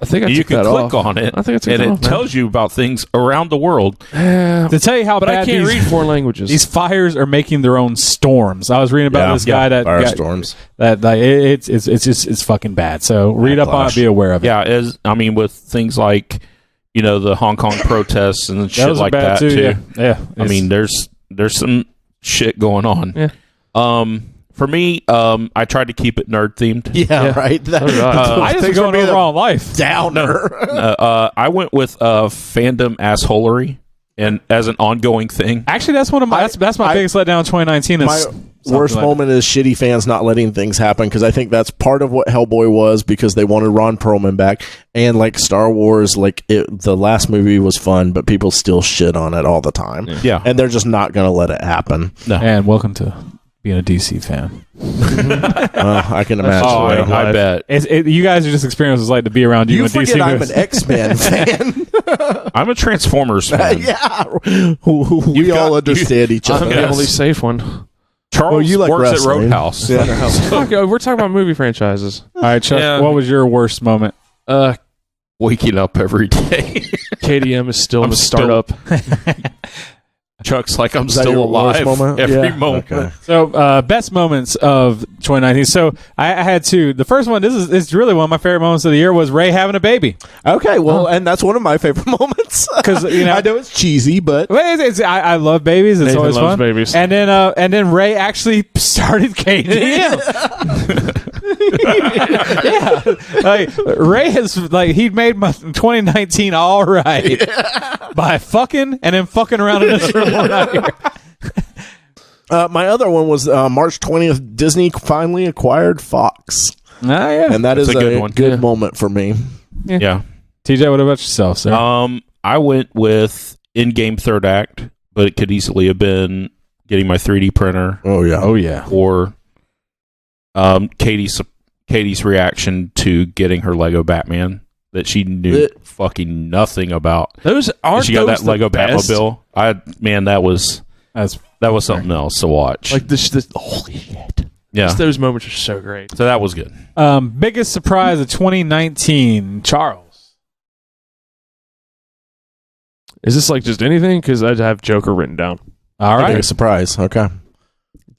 I think I You took can that click off. on it, I think I took and that it off, man. tells you about things around the world. To tell you how But bad I can't read foreign languages. these fires are making their own storms. I was reading about this guy that firestorms. that like, it's fucking bad. So read up on it, be aware of it. Yeah, with things like the Hong Kong protests and shit Those are like bad that too. Yeah. I mean, there's some shit going on. Yeah. For me, I tried to keep it nerd themed. Yeah, right. That, I just was going overall life. downer. I went with fandom assholery and as an ongoing thing. Actually, that's one of my that's my biggest letdown in 2019. My worst moment is shitty fans not letting things happen because I think that's part of what Hellboy was because they wanted Ron Perlman back and like Star Wars, the last movie was fun, but people still shit on it all the time. Yeah, and they're just not going to let it happen. No. And welcome to being a DC fan. I can imagine. Oh, I bet. You guys are just experiencing what it's like to be around you. You when forget DC I'm movies. an X-Men fan. I'm a Transformers fan. Yeah, we all understand each I'm other. the only safe one. Charles you like works wrestling. at Roadhouse. Fuck, we're talking about movie franchises. All right, Chuck. Yeah. What was your worst moment? Waking up every day. KDM is still in I'm the still- startup. Chuck's like, I'm Is that still your worst alive moment? every Yeah. moment. Okay. So, best moments of 2019. So, I had two. The first one, this is really one of my favorite moments of the year, was Ray having a baby. Okay, well, and that's one of my favorite moments. 'Cause, I know it's cheesy, but I love babies. It's Nathan always loves fun. babies. And then Ray actually started KDM. Yeah, like Ray has he made my 2019 all right by fucking and then fucking around in this room right here. my other one was March 20th. Disney finally acquired Fox, Yeah. and that That's is a good one. good moment for me. Yeah. TJ, what about yourself, sir? I went with in-game third act, but it could easily have been getting my 3D printer Oh yeah, yeah. or Katie's reaction to getting her Lego Batman that she knew fucking nothing about. Those aren't She got those that Lego the best? Batmobile. That was something else to watch. Like this holy shit. yeah. Just those moments are so great. So that was good. Biggest surprise of 2019, Charles. Is this like just anything? Because I have Joker written down. All Big right. surprise. Okay,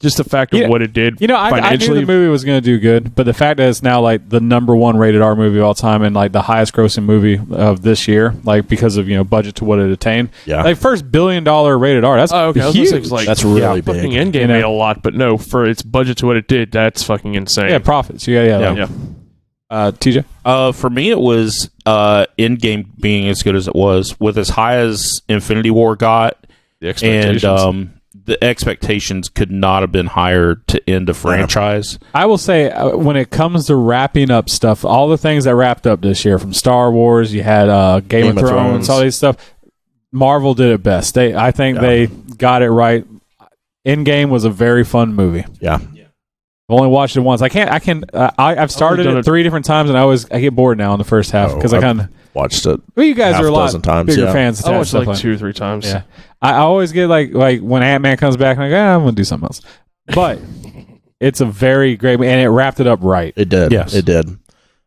just the fact of what it did. I knew the movie was going to do good, but the fact that it's now like the #1 rated R movie of all time and like the highest grossing movie of this year, like because of budget to what it attained. Yeah, like first $1 billion rated R. That's huge. Like, that's really big. Fucking Endgame made a lot, but no, for its budget to what it did, that's fucking insane. Yeah, profits. Yeah. TJ? For me, it was Endgame being as good as it was, with as high as Infinity War got, and the expectations could not have been higher to end a franchise. I will say, when it comes to wrapping up stuff, all the things that wrapped up this year, from Star Wars, you had Game of Thrones, all these stuff, Marvel did it best. I think they got it right. Endgame was a very fun movie. Yeah. I've only watched it once. I've started it 3 different times, and I get bored now in the first half because I kind of watched it. Well, you guys are a lot bigger fans. I watched it like 2 or 3 times. Yeah, I always get like when Ant-Man comes back, I'm like, I'm gonna do something else. But it's a very great, and it wrapped it up right. It did. Yes, it did.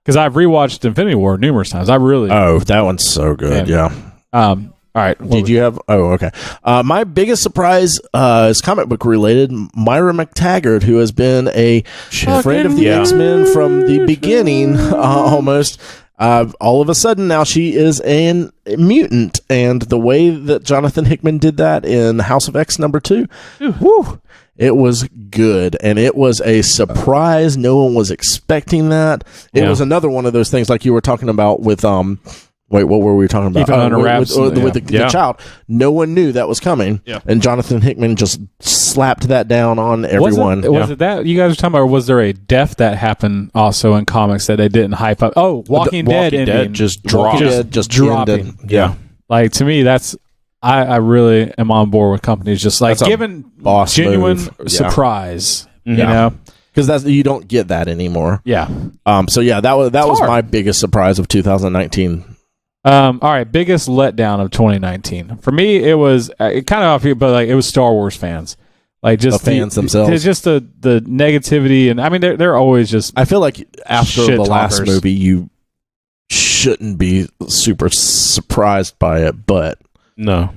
Because I've rewatched Infinity War numerous times. That one's so good. Yeah. All right. Did you have? Oh, okay. My biggest surprise is comic book related. Myra McTaggart, who has been a friend of the X-Men from the beginning, almost. All of a sudden, now she is a mutant, and the way that Jonathan Hickman did that in House of X #2, whew, it was good, and it was a surprise. No one was expecting that. It was another one of those things like you were talking about with Wait, what were we talking about? Keep it under wraps. With the child. No one knew that was coming. Yeah. And Jonathan Hickman just slapped that down on everyone. Was it that you guys were talking about, or was there a death that happened also in comics that they didn't hype up? Oh, Walking Dead just dropped. Just dropping. Yeah. Like, to me, that's... I really am on board with companies just like giving genuine surprise. You know? Because you don't get that anymore. Yeah. So yeah, that was my biggest surprise of 2019. All right, biggest letdown of 2019 for me. It was kind of off here, but like it was Star Wars fans, like just the fans themselves. It's just the negativity, and I mean they're always just. I feel like after the last movie, you shouldn't be super surprised by it, but no,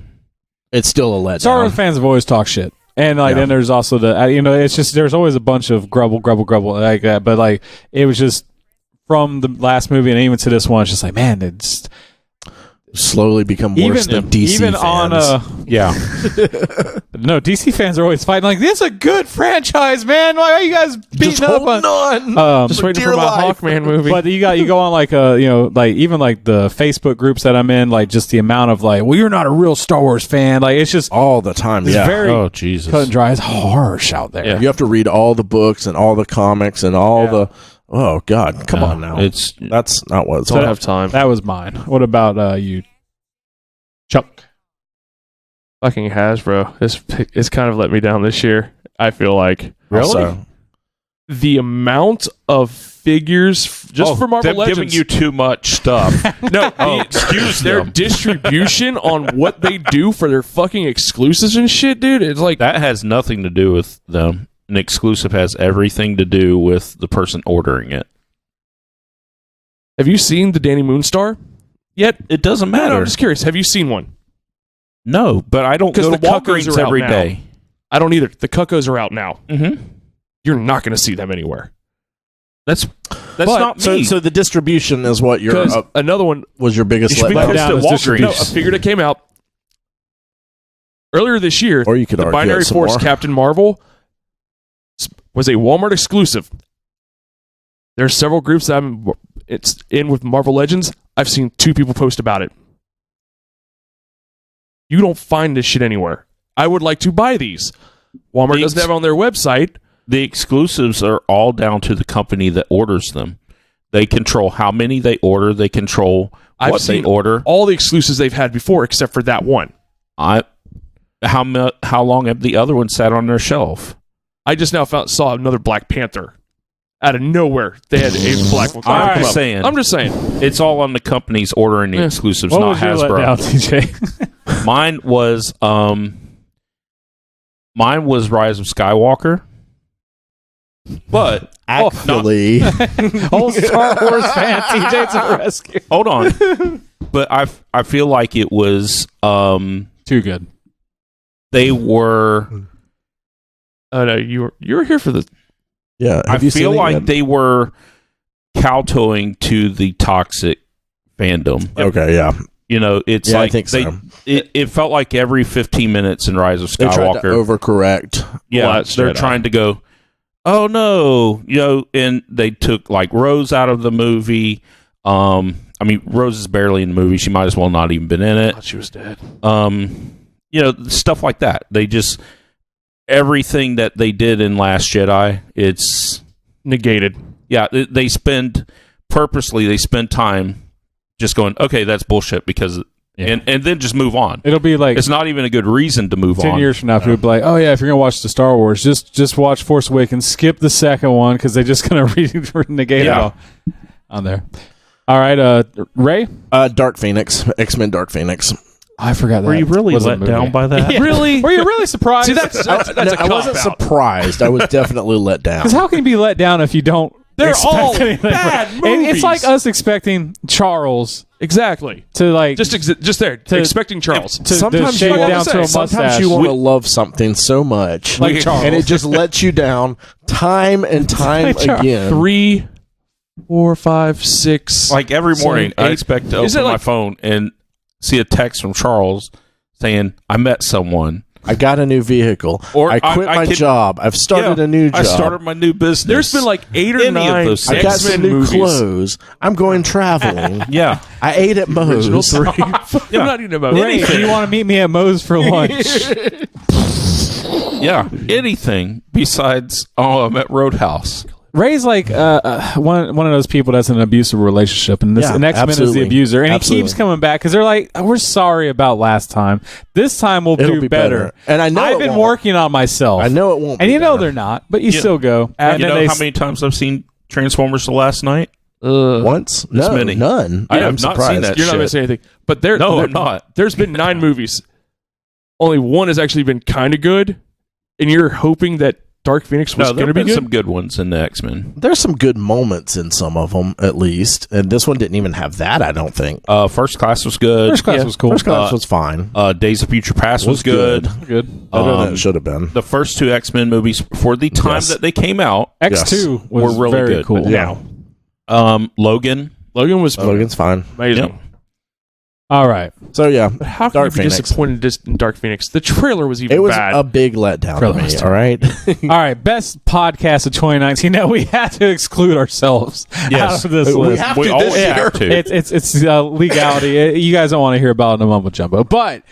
it's still a letdown. Star Wars fans have always talked shit, and like then there's also the it's just there's always a bunch of grumble like that, but like it was just from the last movie and even to this one, it's just like, man, it's slowly become worse than DC even fans. No, DC fans are always fighting like, this is a good franchise, man. Why are you guys beating up on? Just waiting for my Hawkman movie. But you go on like like even like the Facebook groups that I'm in, like just the amount of like, well, you're not a real Star Wars fan. Like it's just all the time. It's very Jesus, cut and dry. It's harsh out there. Yeah. You have to read all the books and all the comics and all the. Oh God! Come on now. That's not what it's. I don't have time. That was mine. What about you, Chuck? Fucking Hasbro. It's kind of let me down this year. I feel like the amount of figures just for Marvel Legends giving you too much stuff. Excuse their distribution on what they do for their fucking exclusives and shit, dude. It's like that has nothing to do with them. An exclusive has everything to do with the person ordering it. Have you seen the Danny Moonstar yet? It doesn't matter. No, I'm just curious. Have you seen one? No, but I don't go to Walgreens every day. I don't either. The Cuccos are out now. Mm-hmm. You're not going to see them anywhere. That's not me. So the distribution is what your another one was your biggest letdown. No, a figure that came out earlier this year. Or you could the Binary Force Captain Marvel was a Walmart exclusive. There are several groups that it's in with Marvel Legends. I've seen 2 people post about it. You don't find this shit anywhere. I would like to buy these. Walmart doesn't have it on their website. The exclusives are all down to the company that orders them. They control how many they order. They control what they order. All the exclusives they've had before, except for that one. How long have the other ones sat on their shelf? I just now saw another Black Panther. Out of nowhere, they had a Black one. I'm just saying. It's all on the companies ordering the exclusives, not Hasbro. Mine was Rise of Skywalker. But actually, old Star Wars fan TJ to the rescue. Hold on, but I feel like it was too good. They were Oh no, you were here for the. Yeah, I feel like they were kowtowing to the toxic fandom. Okay, yeah. You know, it's like I think so. It felt like every 15 minutes in Rise of They tried Skywalker, to overcorrect. yeah, they're trying to go, oh no, you know, and they took like Rose out of the movie. I mean, Rose is barely in the movie; she might as well not even been in it. I thought she was dead. You know, stuff like that. They just everything that they did in Last Jedi, it's Negated. yeah. They spend time just going, okay, that's bullshit because, and then just move on. It'll be like It's not even a good reason to move 10 on. years from now, people will be like, oh yeah, if you're gonna watch the Star Wars, just watch Force Awakens, skip the second one because they're just gonna negate it all on there. All right, Ray, Dark Phoenix, X-Men Dark Phoenix. I forgot that. Were you really was a let movie. down by that? Yeah. Really? Were you really surprised? See, that's I a wasn't cop-out. surprised. I was definitely let down. Because how can you be let down if you don't? They're expect all anything? bad It's movies. like us expecting Charles Exactly. to like Just there, expecting Charles. to Sometimes shake you down wanna to a mustache. Sometimes you want to love something so much, Like Charles. and it just lets you down time and time Like Charles. again. 3, 4, 5, 6. Like every morning, 7, I 8. expect to Is it open my like- phone and see a text from Charles saying, I met someone. I got a new vehicle. Or I quit I my could- job. I've started Yeah, a new job. I started my new business. There's been like 8 or Any of 9 those I got X-Men some new movies. clothes. I'm going traveling. Yeah. I ate at Original Moe's. 3. I'm not eating about Ray, do you want to meet me at Moe's for lunch? Yeah. Anything besides, oh, I'm at Roadhouse. Ray's like one of those people that's in an abusive relationship, and Yeah, X-Men is the absolutely. abuser, and Absolutely. he keeps coming back because they're like, we're sorry about last time. This time we'll It'll do be better. And I know I've it been won't. working on myself. I know it won't. and be you know better. they're not, but you still go. And You then know they how many times I've seen Transformers the last night? Once? No, many. none. I have I'm not surprised. seen that. You're not shit. missing anything. But No, I'm not. There's been 9 movies. Only one has actually been kind of good, and you're hoping that Dark Phoenix was No, there going to have be been good. some good ones in the X-Men. There's some good moments in some of them, at least. And this one didn't even have that, I don't think. First Class was good. First Class was cool. First Class was fine. Days of Future Past was good. Good. Better than it should have been. The first 2 X-Men movies, for the time Yes. that they came out, X2 was were really very good. cool. But now, Logan. Logan was Logan's fine. amazing. Yep. All right. So, yeah. But how can Dark you be Phoenix. disappointed in Dark Phoenix? The trailer was even It was bad. a big letdown to Trailer me, was all right? All right. Best podcast of 2019. Now we had to exclude ourselves Yes. out of this We list. have We to always this year. have to. It's legality. You guys don't want to hear about it in a mumbo jumbo. But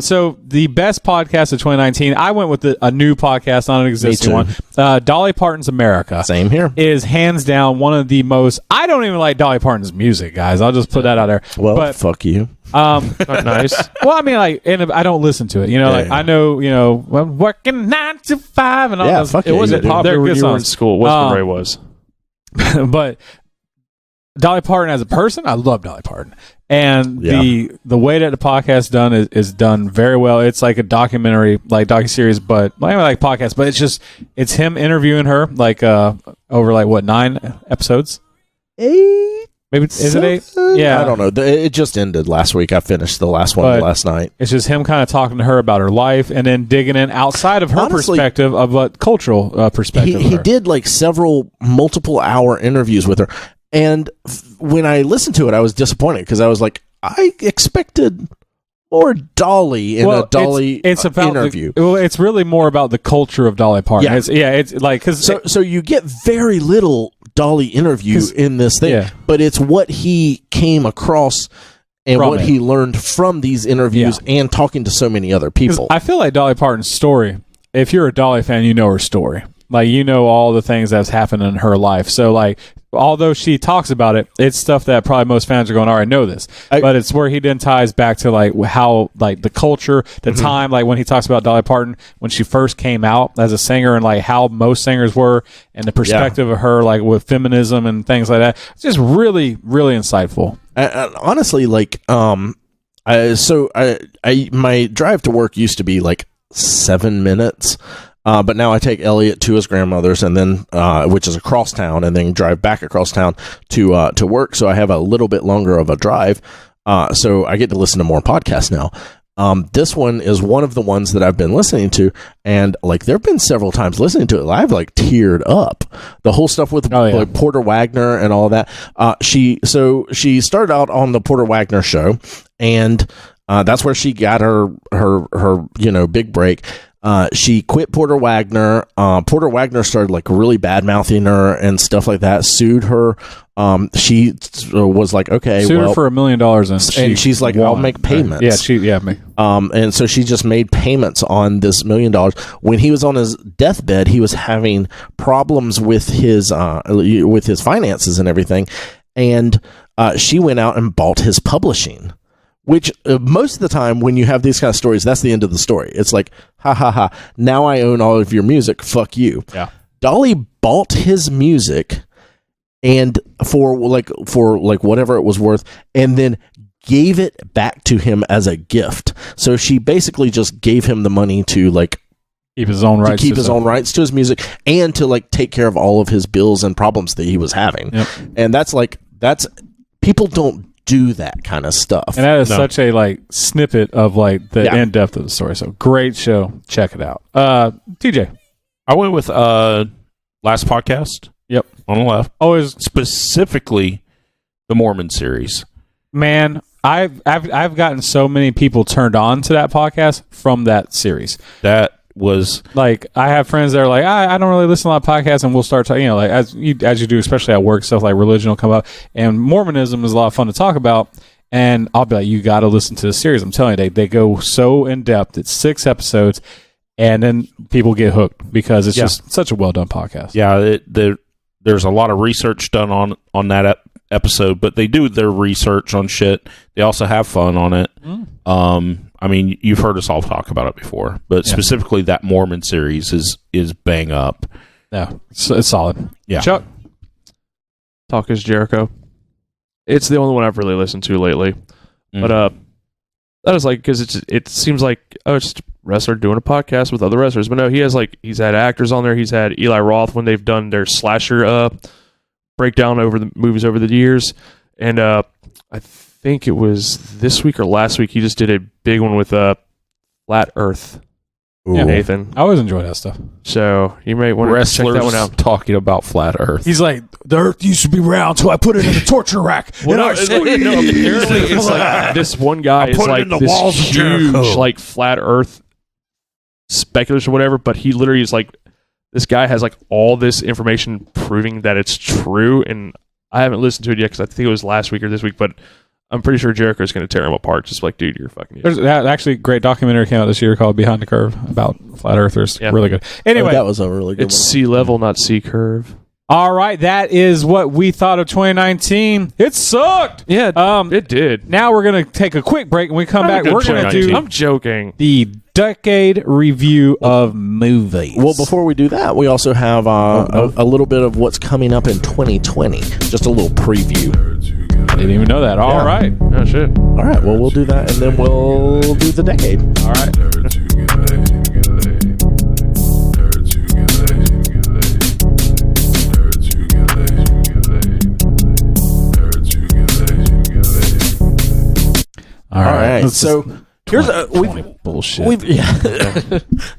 so the best podcast of 2019, I went with a new podcast, not an existing too. one. Dolly Parton's America Same here. is hands down one of the most. I don't even like Dolly Parton's music, guys. I'll just put that out there. Well, but fuck you. Not nice. well, I mean, like, and I don't listen to it. You know, like Yeah. I know, I'm working 9 to 5 and all Yeah, those. fuck It wasn't They're popular good when you were in songs. school. It wasn't when Ray was. But Dolly Parton as a person, I love Dolly Parton, and the way that the podcast done is done very well. It's like a documentary, like docuseries, but not even like podcast. But it's him interviewing her like over like what 9 episodes. 8? Maybe is it 8? Yeah, I don't know. It just ended last week. I finished the last one But- last night. It's just him kind of talking to her about her life, and then digging in outside of her Honestly, perspective of a cultural perspective. of He her. did like several multiple hour interviews with her. And when I listened to it, I was disappointed because I was like, I expected more Dolly in a Dolly it's about interview. It's really more about the culture of Dolly Parton. Yeah. It's like because So you get very little Dolly interview in this thing, yeah. but it's what he came across and From what it. he learned from these interviews and talking to so many other people. I feel like Dolly Parton's story. If you're a Dolly fan, you know her story. Like you know all the things that's happened in her life. So like, although she talks about it, it's stuff that probably most fans are going, "All right, I know this," but it's where he then ties back to like how like the culture, the time, like when he talks about Dolly Parton when she first came out as a singer, and like how most singers were, and the perspective of her like with feminism and things like that. It's just really, really insightful. Honestly, like, my drive to work used to be like 7 minutes. But now I take Elliot to his grandmother's, and then which is across town, and then drive back across town to work. So I have a little bit longer of a drive. So I get to listen to more podcasts now. This one is one of the ones that I've been listening to, and like there have been several times listening to it, I've like teared up. The whole stuff with like Porter Wagner and all that. She started out on the Porter Wagner show, and that's where she got her big break. She quit Porter Wagner. Porter Wagner started like really bad mouthing her and stuff like that. Sued her. She was like, okay, sued her for $1 million, and she's like, I'll make payments. And so she just made payments on this $1 million. When he was on his deathbed, he was having problems with his finances and everything, and she went out and bought his publishing. Which most of the time when you have these kind of stories, that's the end of the story. It's like, ha ha ha, now I own all of your music, fuck you. Yeah. Dolly bought his music and for whatever it was worth, and then gave it back to him as a gift. So she basically just gave him the money to like keep his own rights to his music, and to like take care of all of his bills and problems that he was having. Yep. And that's people don't do that kind of stuff. And that is such a like snippet of like the in depth of the story. So great show. Check it out. TJ. I went with last podcast. Yep. On the left. Always specifically the Mormon series. Man, I've gotten so many people turned on to that podcast from that series. That was like, I have friends that are like, I don't really listen to a lot of podcasts, and we'll start talking, like as you do, especially at work, stuff like religion will come up, and Mormonism is a lot of fun to talk about. And I'll be like, you got to listen to the series. I'm telling you, they go so in depth. It's 6 episodes, and then people get hooked because it's just such a well done podcast. Yeah, there's a lot of research done on that episode, but they do their research on shit. They also have fun on it. I mean, you've heard us all talk about it before, but specifically that Mormon series is bang up. Yeah, it's solid. Yeah. Chuck? Talk is Jericho. It's the only one I've really listened to lately. But that is like, because it seems like, it's just a wrestler doing a podcast with other wrestlers. But no, he's had actors on there. He's had Eli Roth when they've done their slasher breakdown over the movies over the years. And I think it was this week or last week, he just did a big one with Flat Earth. Ooh. Nathan. I always enjoy that stuff. So you might want to check that one out. Talking about Flat Earth. He's like, the Earth used to be round, so I put it in a torture rack. Apparently it's like this one guy is like this huge like Flat Earth speculist or whatever, but he literally is like, this guy has like all this information proving that it's true, and I haven't listened to it yet because I think it was last week or this week, but I'm pretty sure Jericho's going to tear him apart. Just like, dude, you're fucking. There's actually a great documentary came out this year called Behind the Curve about flat earthers. Yeah. Really good. Anyway, that was a really good one. It's sea level, not sea curve. All right, that is what we thought of 2019. It sucked. Yeah, it did. Now we're going to take a quick break. When we come back, we're going to do... I'm joking. The decade review of movies. Well, before we do that, we also have a little bit of what's coming up in 2020. Just a little preview. I didn't even know that. All right. Oh, shit. All right, well, we'll do that, and then we'll do the decade. All right. All right. So here's bullshit.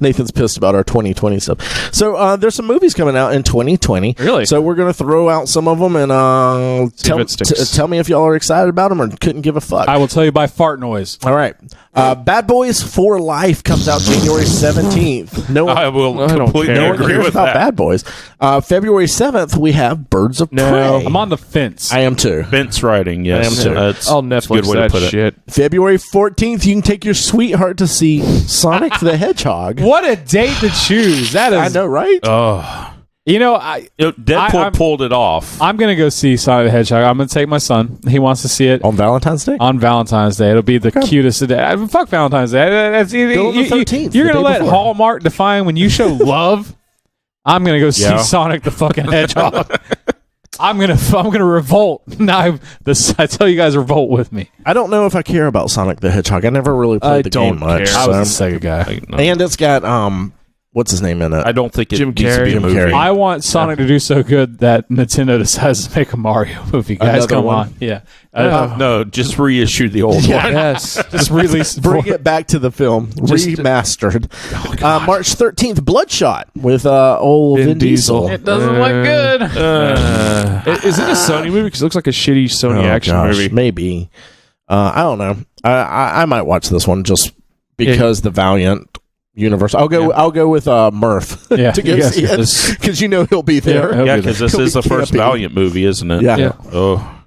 Nathan's pissed about our 2020 stuff. So there's some movies coming out in 2020. Really? So we're gonna throw out some of them and tell me if y'all are excited about them or couldn't give a fuck. I will tell you by fart noise. All right. Bad Boys for Life comes out January 17th. I will completely agree with about that. Bad Boys. February 7th, we have Birds of Prey. I'm on the fence. I am too. Fence riding, yes. I am too. I'll Netflix that shit. February 14th, you can take your sweetheart to see Sonic the Hedgehog. What a date to choose. That is, I know, right? You know, Deadpool pulled it off. I'm going to go see Sonic the Hedgehog. I'm going to take my son. He wants to see it. On Valentine's Day? On Valentine's Day. It'll be the cutest day. Fuck Valentine's Day. That's Go on the 13th. You're going to let Hallmark define when you show love? I'm going to go see Sonic the fucking Hedgehog. I'm gonna revolt. Now I tell you guys, revolt with me. I don't know if I care about Sonic the Hedgehog. I never really played the game much. I was a Sega guy. And it's got what's his name in it? I don't think it Jim needs to be Carrey. a movie. Carrey. I want Sonic to do so good that Nintendo decides to make a Mario movie. Guys, Another come one? on. Yeah. No, just reissue the old one. Yes. Just release. Bring it back to the film, remastered. March 13th, Bloodshot with old Vin Diesel. It doesn't look good. Is it a Sony movie? Because it looks like a shitty Sony action movie. Maybe. I don't know. I might watch this one just because the Valiant universe. I'll go with Murph Yeah. to go see it because he'll be there. Yeah, because this He'll is be the first camping. Valiant movie, isn't it? Yeah. Oh,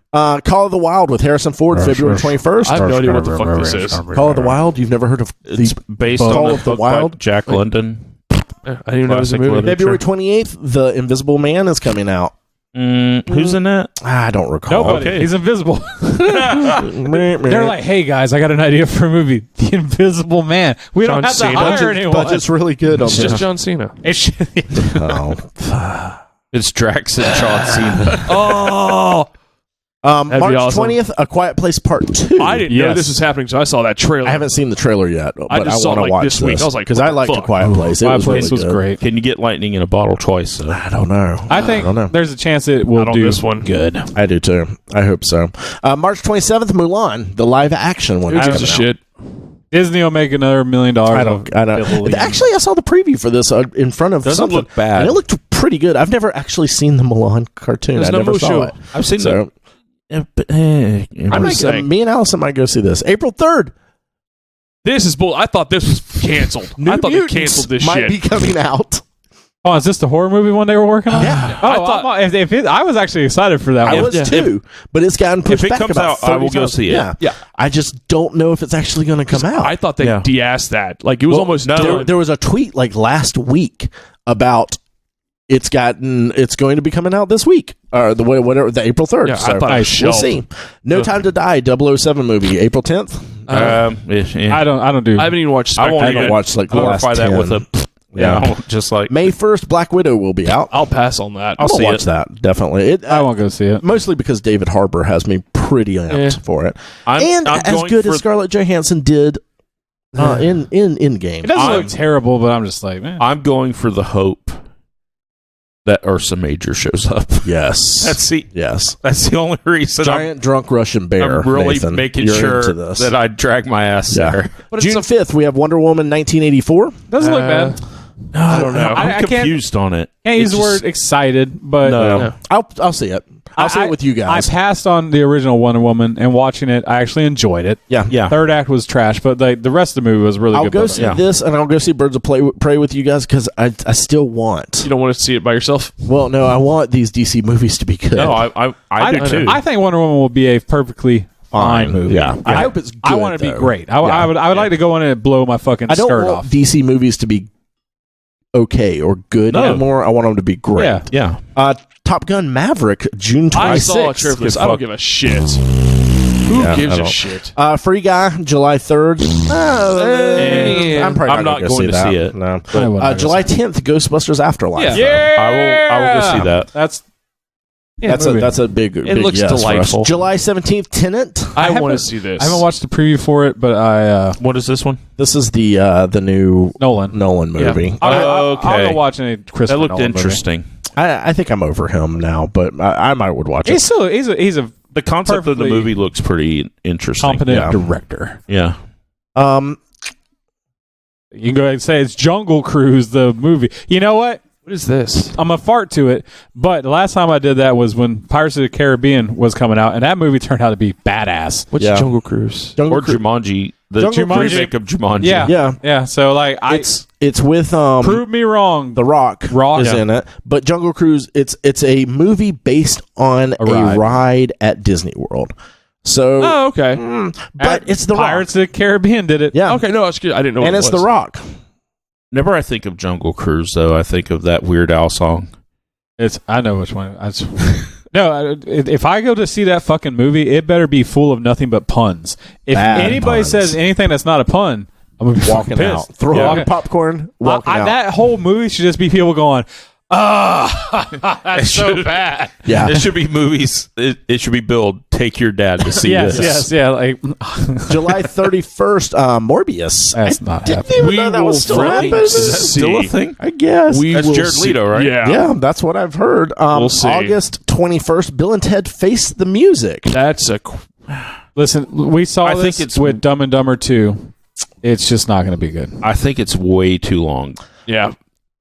Call of the Wild with Harrison Ford, February 21st. I have no idea what the fuck this is. Call of the Wild? You've never heard of it's based Call on of the book by Wild? Jack London. I didn't even know it was a Classic movie. literature. February 28th, The Invisible Man is coming out. Who's in that? I don't recall. Nobody. Okay. He's invisible. They're like, hey, guys, I got an idea for a movie. The Invisible Man. We John don't have to Cena. hire anyone. Budget's really good on It's this. just John Cena. It should- Oh. It's Drax and John Cena. Oh! March be awesome. 20th, A Quiet Place Part 2. I didn't know this was happening, so I saw that trailer. I haven't seen the trailer yet, but I just saw want it, to like, watch this week. I was like, because what I the liked A fuck? Quiet Place. It My was place really was good. great. Can you get lightning in a bottle twice? I don't know. I think don't know. there's a chance it will Not on do this one. good. I do too. I hope so. March 27th, Mulan, the live action one. Who is gives a coming out. shit? Disney will make another $1 million. I don't. Actually, I saw the preview for this in front of Doesn't something. look bad. And it looked pretty good. I've never actually seen the Mulan cartoon. There's I no never saw Mushu. it. I've seen So me and Allison might go see this. April 3rd. This is bull. I thought this was canceled. New I thought Mutants they canceled this might shit. be coming out. Oh, is this the horror movie one they were working on? Yeah. Oh, I thought- I was actually excited for that I one. was too, but it's gotten pushed it back comes about out, I will 30 go times. see it. Yeah. I just don't know if it's actually going to come out. I thought they Yeah. de-assed that. Like, it was almost done. There was a tweet like last week about it's going to be coming out this week or the April 3rd. Yeah, I so thought it was we'll shelved. see. No Time to Die 007 movie April 10th. I don't do. I haven't even watched I won't Spectre I haven't yet. watched like the last glorify that 10. with a just like May 1st Black Widow will be out. I'll pass on that. I'll see watch it. that definitely. I won't go see it. Mostly because David Harbour has me pretty amped for it, I'm as going good for- as Scarlett Johansson did in Endgame. It doesn't look I'm- terrible, but I'm just like, man. I'm going for the hope that Ursa Major shows up. Yes, That's the only reason giant drunk Russian bear. I'm really Nathan, making you're sure into this. that I drag my ass Yeah. there. But June 5th, we have Wonder Woman 1984. Doesn't look bad. I don't know. I'm I can't- confused on it. Can't use It's the just- word excited, but No. I'll see it. I'll see it with you guys. I passed on the original Wonder Woman, and watching it, I actually enjoyed it. yeah. Third act was trash, but the rest of the movie was really I'll good. go but- see Yeah. this, and I'll go see Birds of Prey with you guys because I still want. You don't want to see it by yourself? Well, no, I want these DC movies to be good. No, I do too. I think Wonder Woman will be a perfectly fine movie. Yeah. I hope it's good. I want it to be though. great. I would like to go in and blow my fucking I don't skirt want off. DC movies to be okay or good No. anymore. I want them to be great. Yeah. yeah. Top Gun Maverick, June 26th. I saw a trailer for this. I don't give a shit. Who gives I a don't- shit? Free Guy, July 3rd. I'm probably I'm not not going to see it. No. I wouldn't go July 10th, Ghostbusters Afterlife. Yeah. I will go see that. That's a big. It looks yes for us. delightful. July 17th, Tenet. I haven't- want to see this. I haven't watched the preview for it, but I What is this one? This is the new Nolan. movie. I'll Okay. go watch any Christopher That looked Nolan movie. interesting. I think I'm over him now, but I might would watch it. He's a The concept of the Perfectly movie looks pretty interesting. competent Yeah. director. Yeah. You can go ahead and say it's Jungle Cruise, the movie. You know what? What is this? I'm a fart to it, but the last time I did that was when Pirates of the Caribbean was coming out, and that movie turned out to be badass. What's Yeah. Jungle Cruise? Jungle Or Cru- Jumanji. The Jungle Cruise- remake of Jumanji. Yeah, Yeah. So like, it's with prove me wrong. The Rock. Rock. is Yeah. in it, but Jungle Cruise. It's a movie based on a ride at Disney World. So, Oh, okay. but it's the Pirates Rock. of the Caribbean did it. Yeah. Okay, no, that's good. I didn't know. And what it's it was. the Rock. Whenever I think of Jungle Cruise, though, I think of that Weird Al song. I know which one. No, if I go to see that fucking movie, it better be full of nothing but puns. If Bad anybody puns. says anything that's not a pun, I'm gonna be Walking fucking out, pissed. throwing Yeah. popcorn, walking out. That whole movie should just be people going, That's so bad. Yeah. It should be movies. It should be billed. Take your dad to see Yes, this. yes, yeah. Like July 31st, Morbius. That's not Didn't happening. even know that was still happening. Is that still a thing? I guess. That's Jared Leto, right? Yeah, that's what I've heard. We'll see. August 21st, Bill and Ted Face the Music. That's a. Listen, we saw I this think it's- with Dumb and Dumber 2. It's just not going to be good. I think it's way too long. Yeah.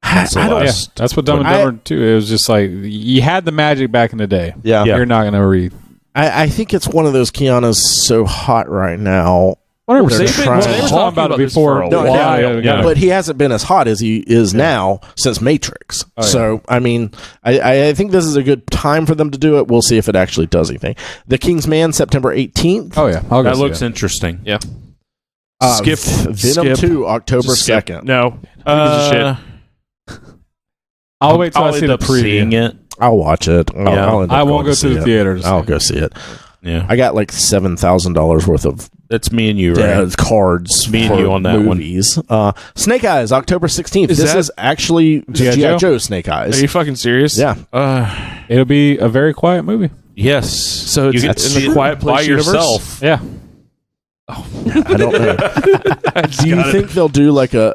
That's the I don't- Yeah, last. that's what Dumb and Dumber 2. It was just like you had the magic back in the day. Yeah. Yeah. You're not going to read. I think it's one of those Keanu's so hot right now. Whatever. They're They were trying- talking about it this before. for a No, while. Yeah. But he hasn't been as hot as he is now since Matrix. Oh, yeah. So, I mean, I think this is a good time for them to do it. We'll see if it actually does anything. The King's Man, September 18th. Oh, yeah. I'll go That see looks it. interesting. Yeah. Venom Skip. 2, October Skip. 2nd. No. Who gives a shit? I'll wait till I see end the up seeing preview. it. I'll watch it. Yeah. I'll end up I going won't go to see the it. theater. To I'll see go it. see it. Yeah, I got like $7,000 worth of that's me and you, right? cards Me and for you on that one. movies. Snake Eyes, October 16th. Is This that- is actually G.I. G.I. Joe? Joe Snake Are Eyes. you fucking serious? Yeah. It'll be a very quiet movie. Yes. So it's you get in to the see it Quiet Place by universe? yourself. Yeah. I don't know. Do you think they'll do like a...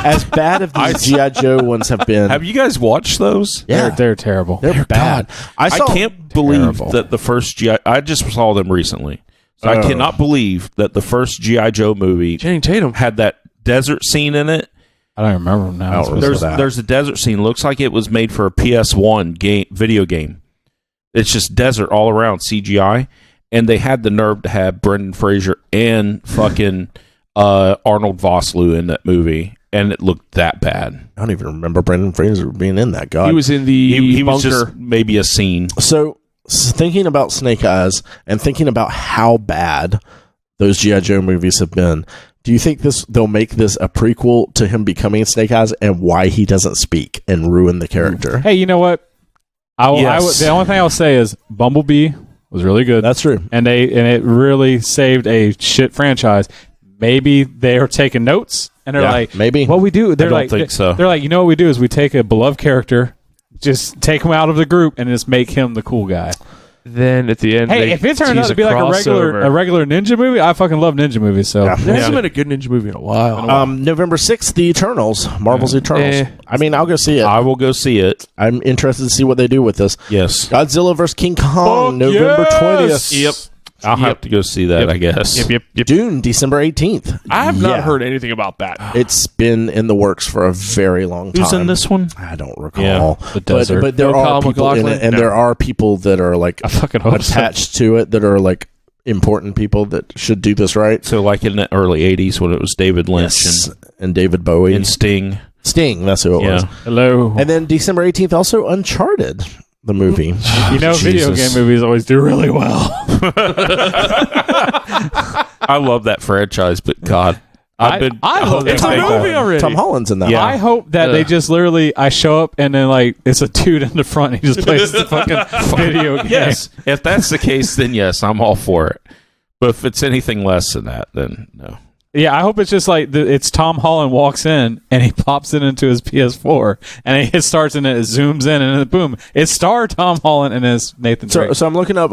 as bad as these G.I. Joe ones have been... Have you guys watched those? yeah, They're terrible. they're bad. I can't believe Terrible. that the first GI. I just saw them recently, so I cannot believe that the first GI Joe movie Channing Tatum. had that desert scene in it. I don't remember them now. I don't remember that. There's a desert scene. Looks like it was made for a PS1 video game. It's just desert all around CGI, and they had the nerve to have Brendan Fraser and fucking Arnold Vosloo in that movie, and it looked that bad. I don't even remember Brendan Fraser being in that. God. He was in the He was bunker. just maybe a scene. So, thinking about Snake Eyes and thinking about how bad those G.I. Joe movies have been, do you think they'll make this a prequel to him becoming Snake Eyes and why he doesn't speak and ruin the character? Hey, you know what? Yes. The only thing I'll say is Bumblebee was really good. That's true. and it really saved a shit franchise. Maybe they're taking notes and they're Yeah, like, maybe. what we do. They're don't like, think so. They're like, you know what we do is we take a beloved character, just take him out of the group, and just make him the cool guy. Then at the end, Hey, they if it turns out tease to be like crossover. a regular ninja movie, I fucking love ninja movies. So Yeah. There hasn't been a good ninja movie in a while. November 6th, The Eternals, Marvel's Eternals. Eh. I mean, I'll go see it. I will go see it. I'm interested to see what they do with this. Yes, Godzilla vs. King Kong, Fuck November yes! 20th. Yep. I'll have to go see that. I guess. Yep. Dune, December 18th. I have not Yeah. heard anything about that. It's been in the works for a very long time. Who's in this one? I don't recall. Yeah, the desert. But there No are Kyle people in MacLachlan? it, and No. there are people that are like I fucking hope so. attached to it that are like important people that should do this right. So, like in the early '80s, when it was David Lynch And David Bowie. and Sting. Sting, that's who it was. Yeah, Hello. And then December 18th, also Uncharted, the movie. You know, video Jesus. game movies always do really well. I love that franchise, but God, I love that It's a franchise. movie already. Tom Holland's in that. Yeah. I hope that they just literally, I show up and then like it's a dude in the front and he just plays the fucking video game. yes. If that's the case, then yes, I'm all for it. But if it's anything less than that, then no. Yeah, I hope it's just like it's Tom Holland walks in and he pops it into his PS4 and it starts and it zooms in and then boom, it's star Tom Holland and it's Nathan Drake. So I'm looking up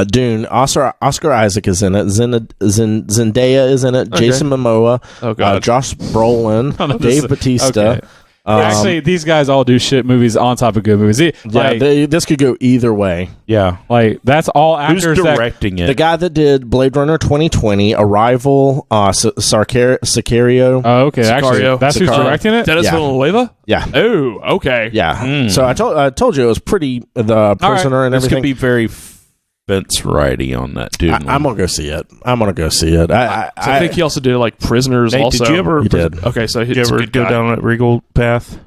Dune. Oscar Isaac is in it. Zendaya is in it. Okay. Jason Momoa. Oh, God. Josh Brolin. no, Dave this- Bautista. okay. Actually, these guys all do shit movies on top of good movies. This could go either way. Yeah. Like that's all Who's actors that directing it? The guy that did Blade Runner 2020, Arrival, Sicario. Oh, okay. Actually, Sicario. that's who's Sicario. directing it. Dennis Yeah. Villeneuve? Yeah. Oh, okay. Yeah. So I told you it was pretty, the prisoner and This everything. could be very fence righty on that dude. I'm going to go see it. I So I think he also did like Prisoners. Nate, also, did you ever? He did. Okay, so Did you he's a ever good go guy. down that Regal path?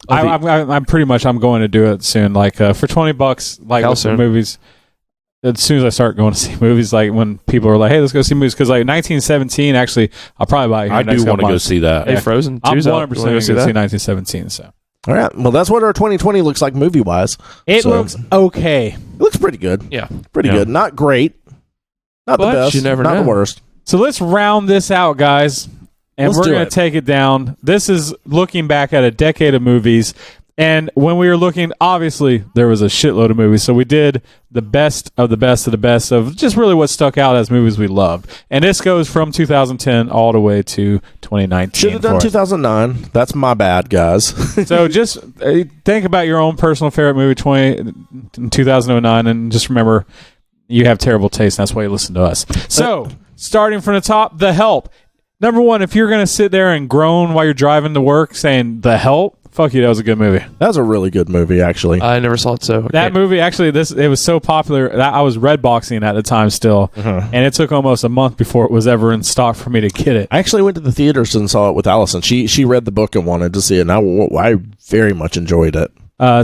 I'm pretty much I'm going to do it soon. Like for $20, like How with the soon? movies. As soon as I start going to see movies, like when people are like, "Hey, let's go see movies," because like 1917, actually, I'll probably buy it. Here I next do want to couple go months. see that. Hey, Frozen I'm 2's out. 100% You wanna going to see that? 1917. So All right. Well, that's what our 2020 looks like movie wise. it So- looks okay. It looks pretty good. Yeah. Pretty Yeah. good. Not great. Not But the best. you never not know. the worst. So let's round this out, guys. and we're going to take it down. This is looking back at a decade of movies. And when we were looking, obviously, there was a shitload of movies. So we did the best of the best of the best of just really what stuck out as movies we loved. And this goes from 2010 all the way to 2019. Should have done 2009. That's my bad, guys. So just think about your own personal favorite movie 2009 and just remember you have terrible taste. And that's why you listen to us. So starting from the top, The Help. Number one, if you're going to sit there and groan while you're driving to work saying The Help, fuck you, that was a good movie. That was a really good movie, actually. I never saw it, so... That movie, actually, it was so popular that I was redboxing at the time still, and it took almost a month before it was ever in stock for me to get it. I actually went to the theaters and saw it with Allison. She read the book and wanted to see it, and I very much enjoyed it.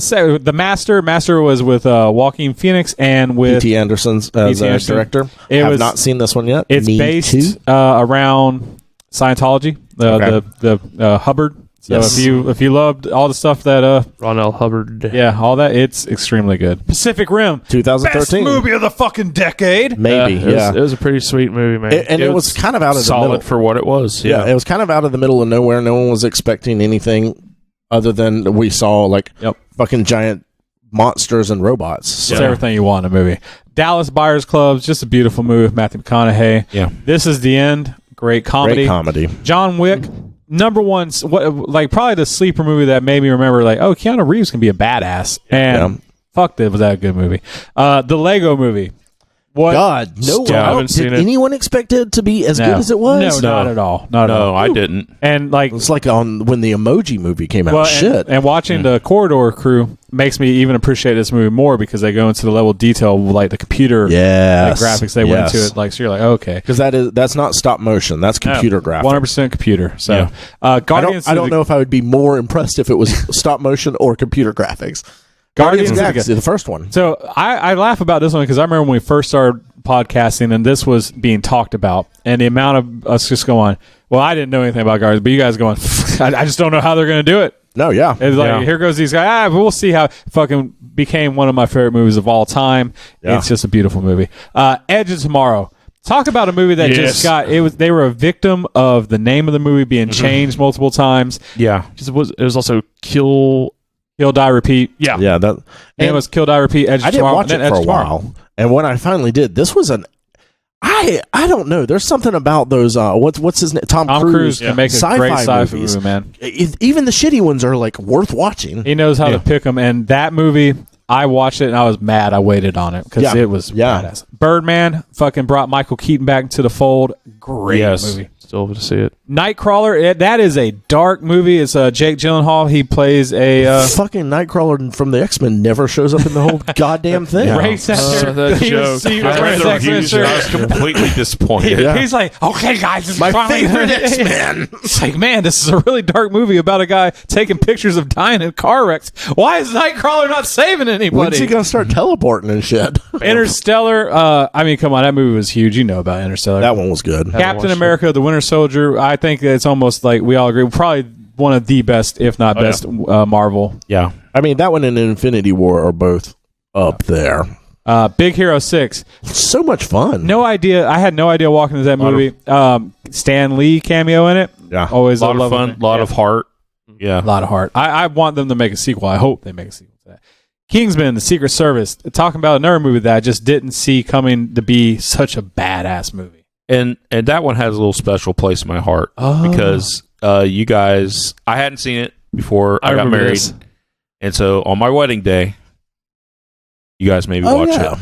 So The Master was with Joaquin Phoenix and with... P.T. Anderson's as director. I have not seen this one yet. It's based around Scientology, the Hubbard. So yes. if you loved all the stuff that Ron L. Hubbard, all that, it's extremely good. Pacific Rim, 2013, best movie of the fucking decade. Maybe, it was a pretty sweet movie, man. It was kind of out of the middle solid for what it was. Yeah, it was kind of out of the middle of nowhere. No one was expecting anything other than we saw fucking giant monsters and robots. It's everything you want in a movie. Dallas Buyers Club, just a beautiful movie with Matthew McConaughey. Yeah, This Is the End, great comedy. John Wick. Number one, probably the sleeper movie that made me remember, Keanu Reeves can be a badass. And fuck, was that a good movie? The Lego Movie. What? God, no one. Did anyone expect it to be as good as it was? No, not at all. Not at all. I didn't. And it's like when the Emoji Movie came out. And watching the Corridor Crew makes me even appreciate this movie more because they go into the level of detail, like the computer graphics they went into it. So you're like, okay, because that's not stop motion. That's computer graphics. 100% computer. So Guardians. I don't know if I would be more impressed if it was stop motion or computer graphics. Guardians of the Galaxy, the first one. So I laugh about this one because I remember when we first started podcasting and this was being talked about, and the amount of us just going, well, I didn't know anything about Guardians, but you guys going, I just don't know how they're going to do it. No, yeah. It's like, here goes these guys. But we'll see how it fucking became one of my favorite movies of all time. Yeah. It's just a beautiful movie. Edge of Tomorrow. Talk about a movie that just got they were a victim of the name of the movie being changed multiple times. Yeah. It was also Kill, Die, Repeat. Yeah. Yeah. It was Kill, Die, Repeat, Edge of Tomorrow. I didn't watch it for a while. And when I finally did, this was I don't know. There's something about those. What's his name? Tom Cruise can make a great sci-fi movie, man. Even the shitty ones are worth watching. He knows how to pick them. And that movie, I watched it and I was mad. I waited on it because it was badass. Birdman fucking brought Michael Keaton back into the fold. Great movie. Still able to see it. Nightcrawler, that is a dark movie. It's Jake Gyllenhaal. He plays a fucking Nightcrawler from the X-Men never shows up in the whole goddamn thing. That joke. I read the reviews and I was completely disappointed. He's like, okay, guys, this my is favorite X-Men. It's like, man, this is a really dark movie about a guy taking pictures of dying in car wrecks. Why is Nightcrawler not saving anybody? When's he gonna start teleporting and shit? Interstellar. I mean, come on, that movie was huge. You know about Interstellar. That one was good. Captain America: The Winter Soldier. I think it's almost like we all agree. Probably one of the best, if not best, Marvel. Yeah. I mean, that one and Infinity War are both up there. Big Hero 6. So much fun. No idea. I had no idea walking into that movie. Stan Lee cameo in it. Yeah. Always a lot of fun. A lot of heart. Yeah. A lot of heart. I want them to make a sequel. I hope they make a sequel to that. Kingsman, The Secret Service. Talking about another movie that I just didn't see coming to be such a badass movie. And that one has a little special place in my heart because you guys, I hadn't seen it before I got married. And so on my wedding day, you guys maybe watch it.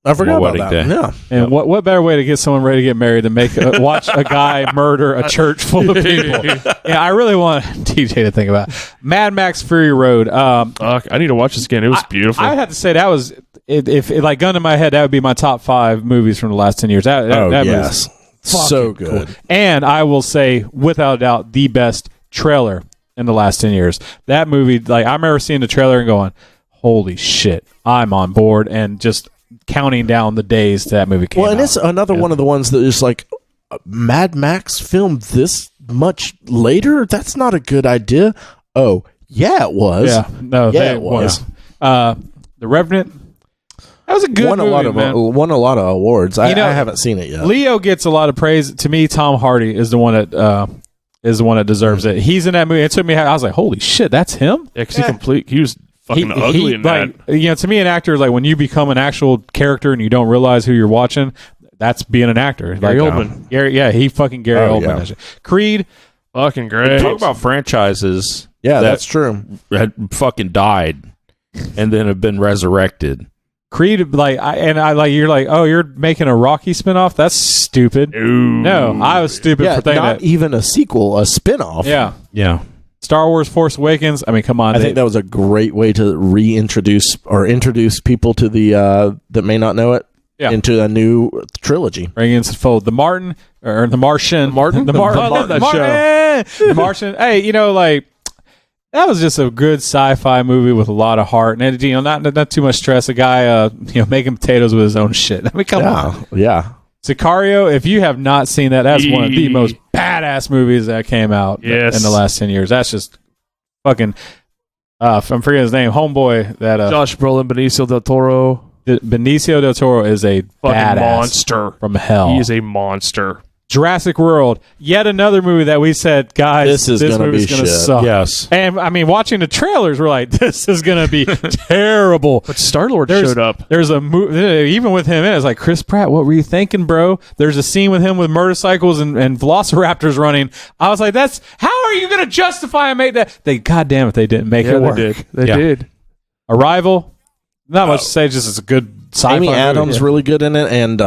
I forgot about that. Day. Yeah. And what better way to get someone ready to get married than watch a guy murder a church full of people? Yeah, I really want TJ to think about it. Mad Max Fury Road. I need to watch this again. It was beautiful. I would have to say that was if like gun to my head, that would be my top 5 movies from the last 10 years. That yes. So good. Cool. And I will say, without a doubt, the best trailer in the last 10 years. That movie, I remember seeing the trailer and going, holy shit, I'm on board, and just counting down the days that movie came out. Well, and it's another one of the ones that is like, Mad Max filmed this much later? That's not a good idea. Oh, yeah, it was. Yeah, no, it was. The Revenant. That was a good movie, won a lot of awards. I haven't seen it yet. Leo gets a lot of praise. To me, Tom Hardy is the one that is the one that deserves it. He's in that movie. It took me. I was like, holy shit, that's him. Yeah, because he was fucking ugly in that. To me, an actor is like when you become an actual character and you don't realize who you're watching. That's being an actor. Gary Oldman. He fucking Gary Oldman. Yeah. Creed, fucking great. Talk about franchises. Yeah, that's true. Had fucking died and then have been resurrected. Creed, you're like, oh, you're making a Rocky spinoff? That's stupid. No, I was stupid for thinking not even a sequel, a spinoff. Yeah. Star Wars Force Awakens. I mean, come on. I think that was a great way to reintroduce or introduce people to the that may not know it. Yeah. Into a new trilogy. Bring into the fold. The Martian. I love that show. The Martian. Hey, that was just a good sci-fi movie with a lot of heart and not too much stress. A guy, making potatoes with his own shit. I mean, come on. Yeah. Sicario. If you have not seen that, that's one of the most badass movies that came out in the last 10 years. That's just fucking. I'm forgetting his name. Homeboy. That Josh Brolin, Benicio del Toro. Benicio del Toro is a fucking monster from hell. He is a monster. Jurassic World, yet another movie that we said, guys, this movie's going to suck. Yes. And I mean, watching the trailers, we're like, this is going to be terrible. But Star-Lord showed up. There's a movie, even with him in it, it's like, Chris Pratt, what were you thinking, bro? There's a scene with him with motorcycles and velociraptors running. I was like, how are you going to justify and make that? Goddamn it, they didn't make it work. They did. Arrival. Not much to say, just it's a good sci-fi Amy Adams movie. Really good in it, and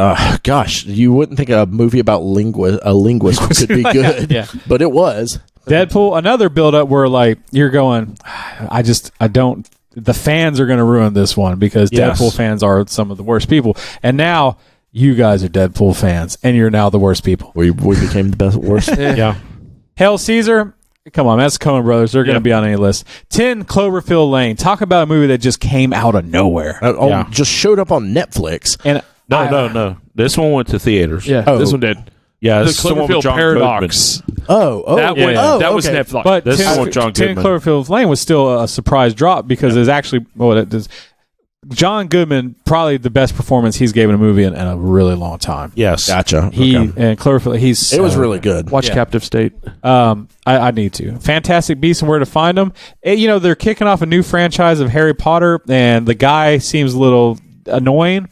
gosh, you wouldn't think a movie about a linguist could be good, but it was. Deadpool, another build-up where like you're going, the fans are going to ruin this one because Deadpool fans are some of the worst people, and now you guys are Deadpool fans, and you're now the worst people. We became the worst. Yeah. Hail Caesar. Come on, that's Coen Brothers. They're going to be on any list. 10 Cloverfield Lane. Talk about a movie that just came out of nowhere. Just showed up on Netflix. And No. This one went to theaters. Yeah, this one did. Yeah, the Cloverfield Paradox. That was Netflix. But this one with John 10 Goodman. Cloverfield Lane was still a surprise drop because it's actually John Goodman, probably the best performance he's given a movie in a really long time. Yes, gotcha. And Cloverfield, it was really good. Watch Captive State. I need to. Fantastic Beasts and Where to Find Them. They're kicking off a new franchise of Harry Potter, and the guy seems a little annoying.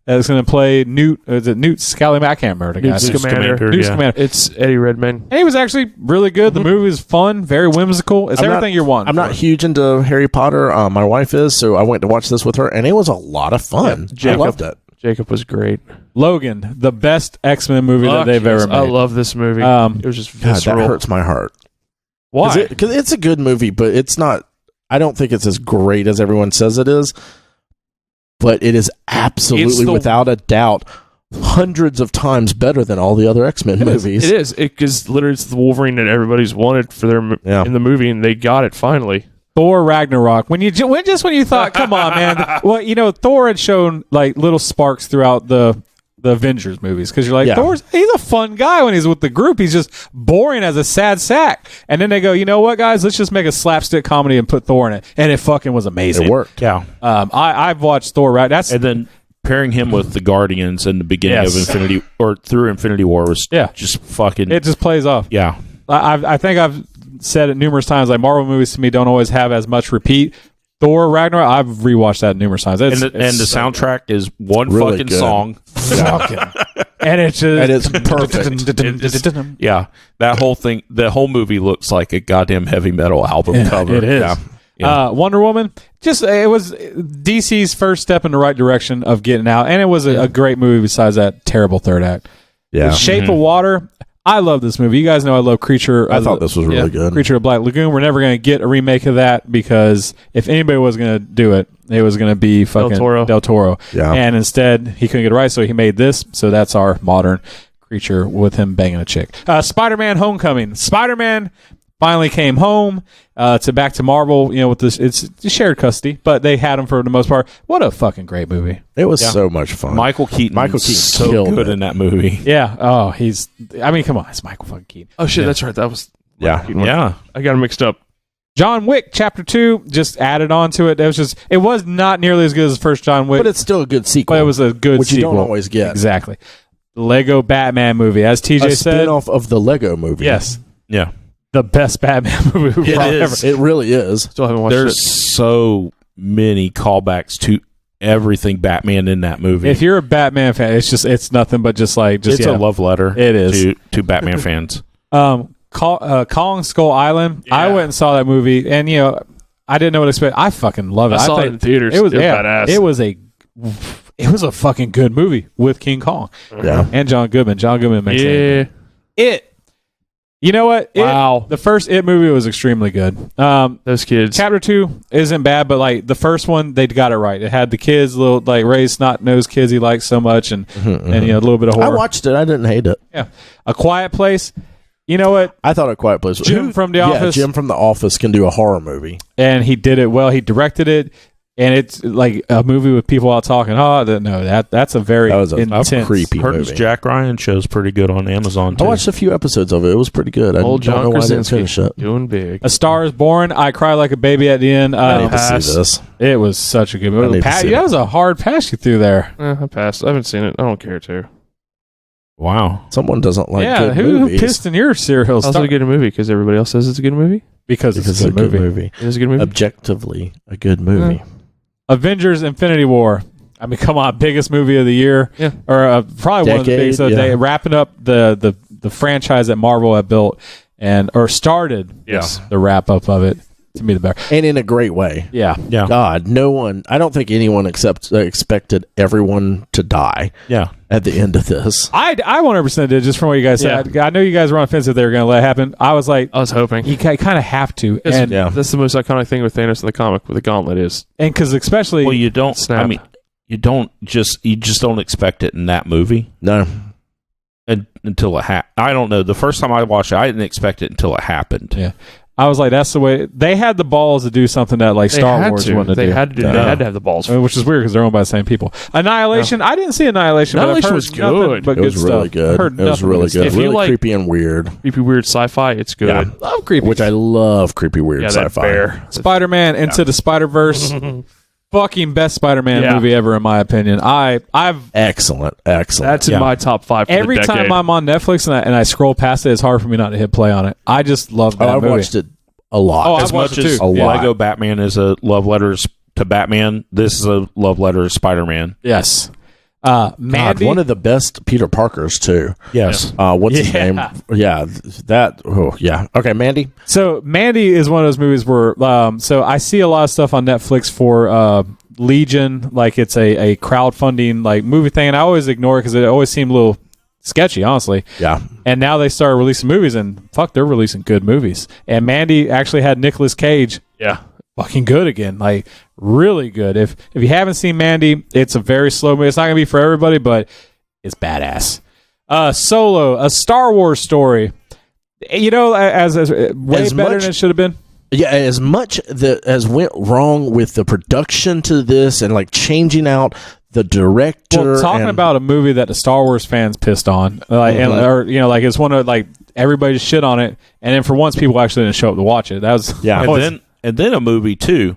That's going to play Newt. Is it Newt Scamander? I can't remember the guy. Newt Scamander. It's Eddie Redmayne. And he was actually really good. The movie is fun, very whimsical. It's everything you're wanting. I'm not huge into Harry Potter. My wife is, so I went to watch this with her, and it was a lot of fun. I loved it. Jacob was great. Logan, the best X-Men movie that they've ever made. I love this movie. It was just visceral. That hurts my heart. Why? Because it's a good movie, but it's not. I don't think it's as great as everyone says it is. But it is absolutely, without a doubt, hundreds of times better than all the other X-Men movies. It is. Because literally it's the Wolverine that everybody's wanted for their in the movie, and they got it finally. Thor Ragnarok. When you thought, come on, man. Well, Thor had shown like little sparks throughout the Avengers movies because you're like, he's a fun guy when he's with the group. He's just boring as a sad sack. And then they go, you know what, guys? Let's just make a slapstick comedy and put Thor in it. And it fucking was amazing. It worked. Yeah. I've watched Thor. And then pairing him with the Guardians in the beginning of Infinity or through Infinity War was just fucking. It just plays off. Yeah. I think I've said it numerous times. Like Marvel movies to me don't always have as much repeat. Thor Ragnarok, I've rewatched that numerous times. And the soundtrack is one really fucking good. Song. And it's perfect. That whole thing, the whole movie looks like a goddamn heavy metal album cover. It is. Yeah. Wonder Woman, it was DC's first step in the right direction of getting out, and it was a great movie besides that terrible third act. Yeah. Shape of Water. I love this movie. You guys know I love Creature. I thought this was really good. Creature of Black Lagoon. We're never going to get a remake of that because if anybody was going to do it, it was going to be fucking Del Toro. Yeah. And instead, he couldn't get it right, so he made this. So that's our modern Creature with him banging a chick. Spider-Man Homecoming. Spider-Man finally came home back to Marvel, with this. It's shared custody, but they had him for the most part. What a fucking great movie. It was so much fun. Michael Keaton so good in that movie. Yeah. Oh, come on. It's Michael fucking Keaton. Oh, shit, that's right. That was Yeah. I got him mixed up. John Wick Chapter 2 just added on to it. It was not nearly as good as the first John Wick. But it's still a good sequel. But it was a good which sequel. You don't always get. Exactly. The Lego Batman movie, as TJ said. A spin-off of the Lego movie. Yes. Yeah. the best Batman movie ever. It really is. Still haven't watched There's it. so many callbacks to everything Batman in that movie. If you're a Batman fan, it's nothing but just it's a love letter. It is to Batman fans. Kong Skull Island. Yeah. I went and saw that movie, and I didn't know what to expect. I fucking love it. I saw it in theaters. It was badass. It was a fucking good movie with King Kong. Yeah. And John Goodman. John Goodman makes it. You know what? Wow. The first It movie was extremely good. Those kids. Chapter 2 isn't bad, but like the first one, they got it right. It had the kids, little like raised snot-nosed kids he likes so much, and a little bit of horror. I watched it. I didn't hate it. Yeah. A Quiet Place. You know what? I thought A Quiet Place. Jim from The Office. Jim from The Office can do a horror movie. And he did it well. He directed it, and it's like a movie with people out talking. That's a very intense. Creepy Heard his movie. Jack Ryan show's pretty good on Amazon too. I watched a few episodes of it. It was pretty good. I Old don't John know why I didn't finish Krasinski it. doing big. A Star is Born. I cried like a baby at the end. I need to Pass. see this. It was such a good I movie. need to see That it. was a hard pass you threw there. I passed. I haven't seen it. I don't care to. Wow. Someone doesn't like good who movies. pissed in your cereal? How's it a good movie? Because everybody else says it's a good movie. Because it's a good movie. It is a good movie. Objectively, a good movie. Avengers: Infinity War. I mean, come on, biggest movie of the year, Yeah. or probably one of the biggest of the day. Wrapping up the franchise that Marvel had built or started. Yes. The wrap up of it. To me, the better. And in a great way. Yeah. God, no one. I don't think anyone expected everyone to die. Yeah. At the end of this, I 100% did, just from what you guys said. I know you guys were on the fence if they were going to let it happen. I was like, I was hoping. you kind of have to, and that's the most iconic thing with Thanos in the comic with the gauntlet is. And because especially, well, you don't. Snap. I mean, you just don't expect it in that movie. no. Until it happened. I don't know. The first time I watched it, I didn't expect it until it happened. Yeah. I was like, that's the way they had the balls to do something that like Star Wars wouldn't They do. had to. They had to have the balls. Which is weird because they're owned by the same people. Annihilation. I didn't see Annihilation. Annihilation but I've was heard nothing good. But It was really stuff. good. Heard It was nothing really but good. If you Really like- creepy and weird. Creepy, weird sci-fi. It's good. Yeah. Love creepy. Which I love creepy, weird Yeah, that sci-fi. bear. Spider-Man Into the Spider-Verse. Fucking best Spider-Man Yeah. movie ever, in my opinion. I've Excellent. That's in my top 5 for every the decade. time I'm on Netflix and I scroll past it, it's hard for me not to hit play on it. I just love that I've movie. watched it a lot. Oh, As I've watched much it as too. A lot. Lego Batman is a love letter to Batman, this is a love letter to Spider-Man. Yes. God, Mandy. one of the best Peter Parkers too. Yes. What's his name? Yeah, that. Oh, yeah. Okay, Mandy. So Mandy is one of those movies where so I see a lot of stuff on Netflix for Legion, like it's a crowdfunding like movie thing, and I always ignore it because it always seemed a little sketchy, honestly. Yeah. And now they started releasing movies, and fuck, they're releasing good movies. And Mandy actually had Nicolas Cage. Yeah. Fucking good again, like really good. If you haven't seen Mandy, it's a very slow movie. It's not gonna be for everybody, but it's badass. Solo, a Star Wars story. You know, as way As better much- than it should have been. Yeah, as much as went wrong with the production to this and like changing out the director. Well, talking about a movie that the Star Wars fans pissed on, like, and, or you know, like it's one of like everybody shit on it, and then for once people actually didn't show up to watch it. That was and then a movie too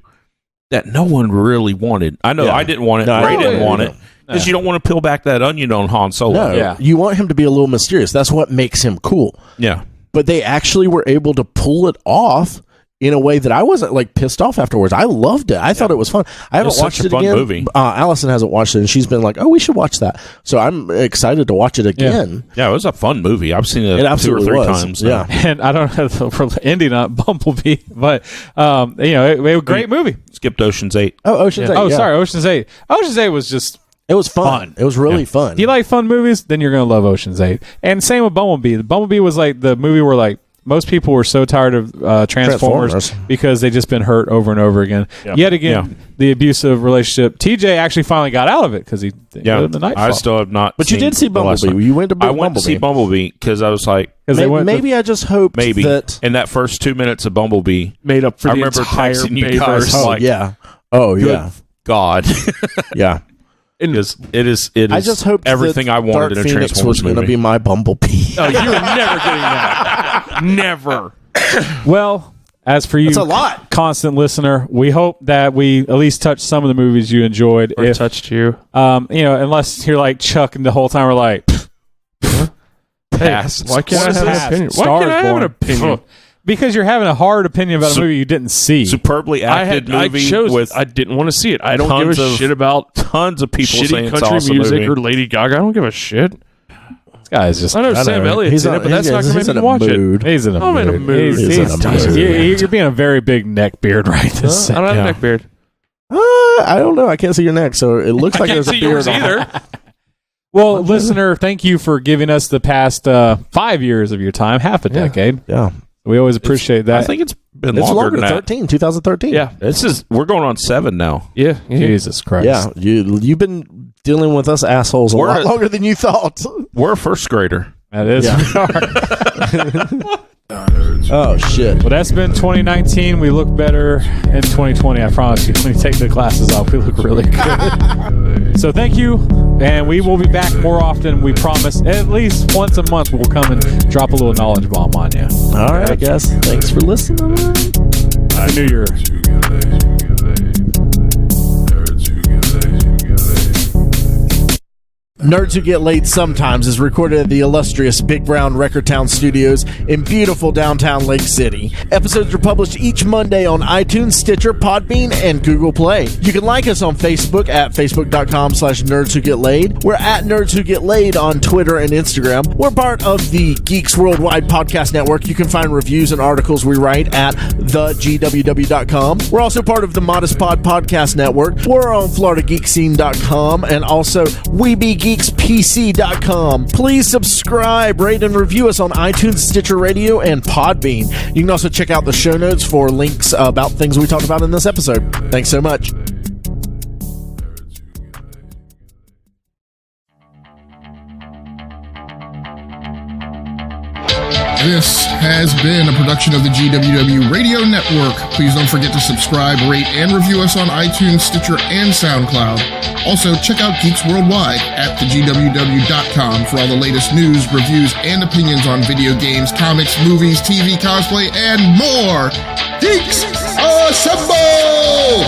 that no one really wanted. I know I didn't want it. No, Ray didn't yeah, want no. it because you don't want to peel back that onion on Han Solo. No, Yeah. you want him to be a little mysterious. That's what makes him cool. Yeah. But they actually were able to pull it off in a way that I wasn't like pissed off afterwards. I loved it. I thought it was fun. I haven't was such watched a it fun again. movie. Allison hasn't watched it, and she's been like, "Oh, we should watch that." So I'm excited to watch it again. Yeah, it was a fun movie. I've seen it, It 2 or absolutely 3 was. times. Yeah. and I don't know the ending on Bumblebee, but you know, it was a great movie. Skipped Ocean's 8. Oh, Ocean's 8. Oh, yeah. sorry, Ocean's 8. Ocean's 8 was just It was fun. It was really fun. If you like fun movies, then you're gonna love Ocean's 8. And same with Bumblebee. The Bumblebee was like the movie where like most people were so tired of Transformers because they just been hurt over and over again. Yeah. Yet again, the abusive relationship. TJ actually finally got out of it because he the Nightfall. I still have not. But you did see the last Bumblebee. one. You went to I went to see Bumblebee because I was like, Maybe I just hoped maybe. that. In that first 2 minutes of Bumblebee, Made up for I the remember entire texting you Bayverse. guys Oh like, yeah. Oh good yeah. God, Yeah. because it is. I just hoped everything that I wanted Dark in a Phoenix Transformers was going to movie. be my Bumblebee. Oh, you were never getting that. Never. Well, as for you, That's a lot. constant listener, we hope that we at least touched some of the movies you enjoyed. Or touched you. You know, unless you're like Chuck and the whole time we're like, Pass. Why can't What I is have that? an opinion? Star Why can't is I have Born. an opinion? Because you're having a hard opinion about a movie you didn't see. Superbly acted movie. I didn't want to see it. I don't give a shit about tons of people shitty saying country it's awesome music movie. or Lady Gaga. I don't give a shit. This guy is just. I know Sam Elliott's in it, but that's not going to make me watch it. He's in a I'm mood. in a mood. He's in a mood. You're being a very big neckbeard right this I don't have second. a neck beard. I don't know. I can't see your neck, so it looks like there's a beard on. either. Well, listener, thank you for giving us the past 5 years of your time, half a decade. Yeah. We always appreciate that. I think it's been It's longer than that. 2013. Yeah. We're going on 7 now. Yeah. Jesus Christ. Yeah, you've been dealing with us assholes a lot longer than you thought. We're a first grader. That is. Oh, shit. Well, that's been 2019. We look better in 2020. I promise you. When you take the glasses off, we look really good. So thank you. And we will be back more often. We promise. At least once a month, we'll come and drop a little knowledge bomb on you. All right, guys. Thanks for listening. I knew you were. Nerds Who Get Laid Sometimes is recorded at the illustrious Big Brown Record Town Studios in beautiful downtown Lake City. Episodes are published each Monday on iTunes, Stitcher, Podbean, and Google Play. You can like us on Facebook at facebook.com/Nerds Who Get Laid. We're at Nerds Who Get Laid on Twitter and Instagram. We're part of the Geeks Worldwide Podcast Network. You can find reviews and articles we write at thegww.com. We're also part of the Modest Pod Podcast Network. We're on FloridaGeekscene.com and also WeBeGeeksPC.com. Please subscribe, rate, and review us on iTunes, Stitcher Radio, and Podbean. You can also check out the show notes for links about things we talked about in this episode. Thanks so much. This has been a production of the GWW Radio Network. Please don't forget to subscribe, rate, and review us on iTunes, Stitcher, and SoundCloud. Also, check out Geeks Worldwide at thegww.com for all the latest news, reviews, and opinions on video games, comics, movies, TV, cosplay, and more. Geeks Assemble!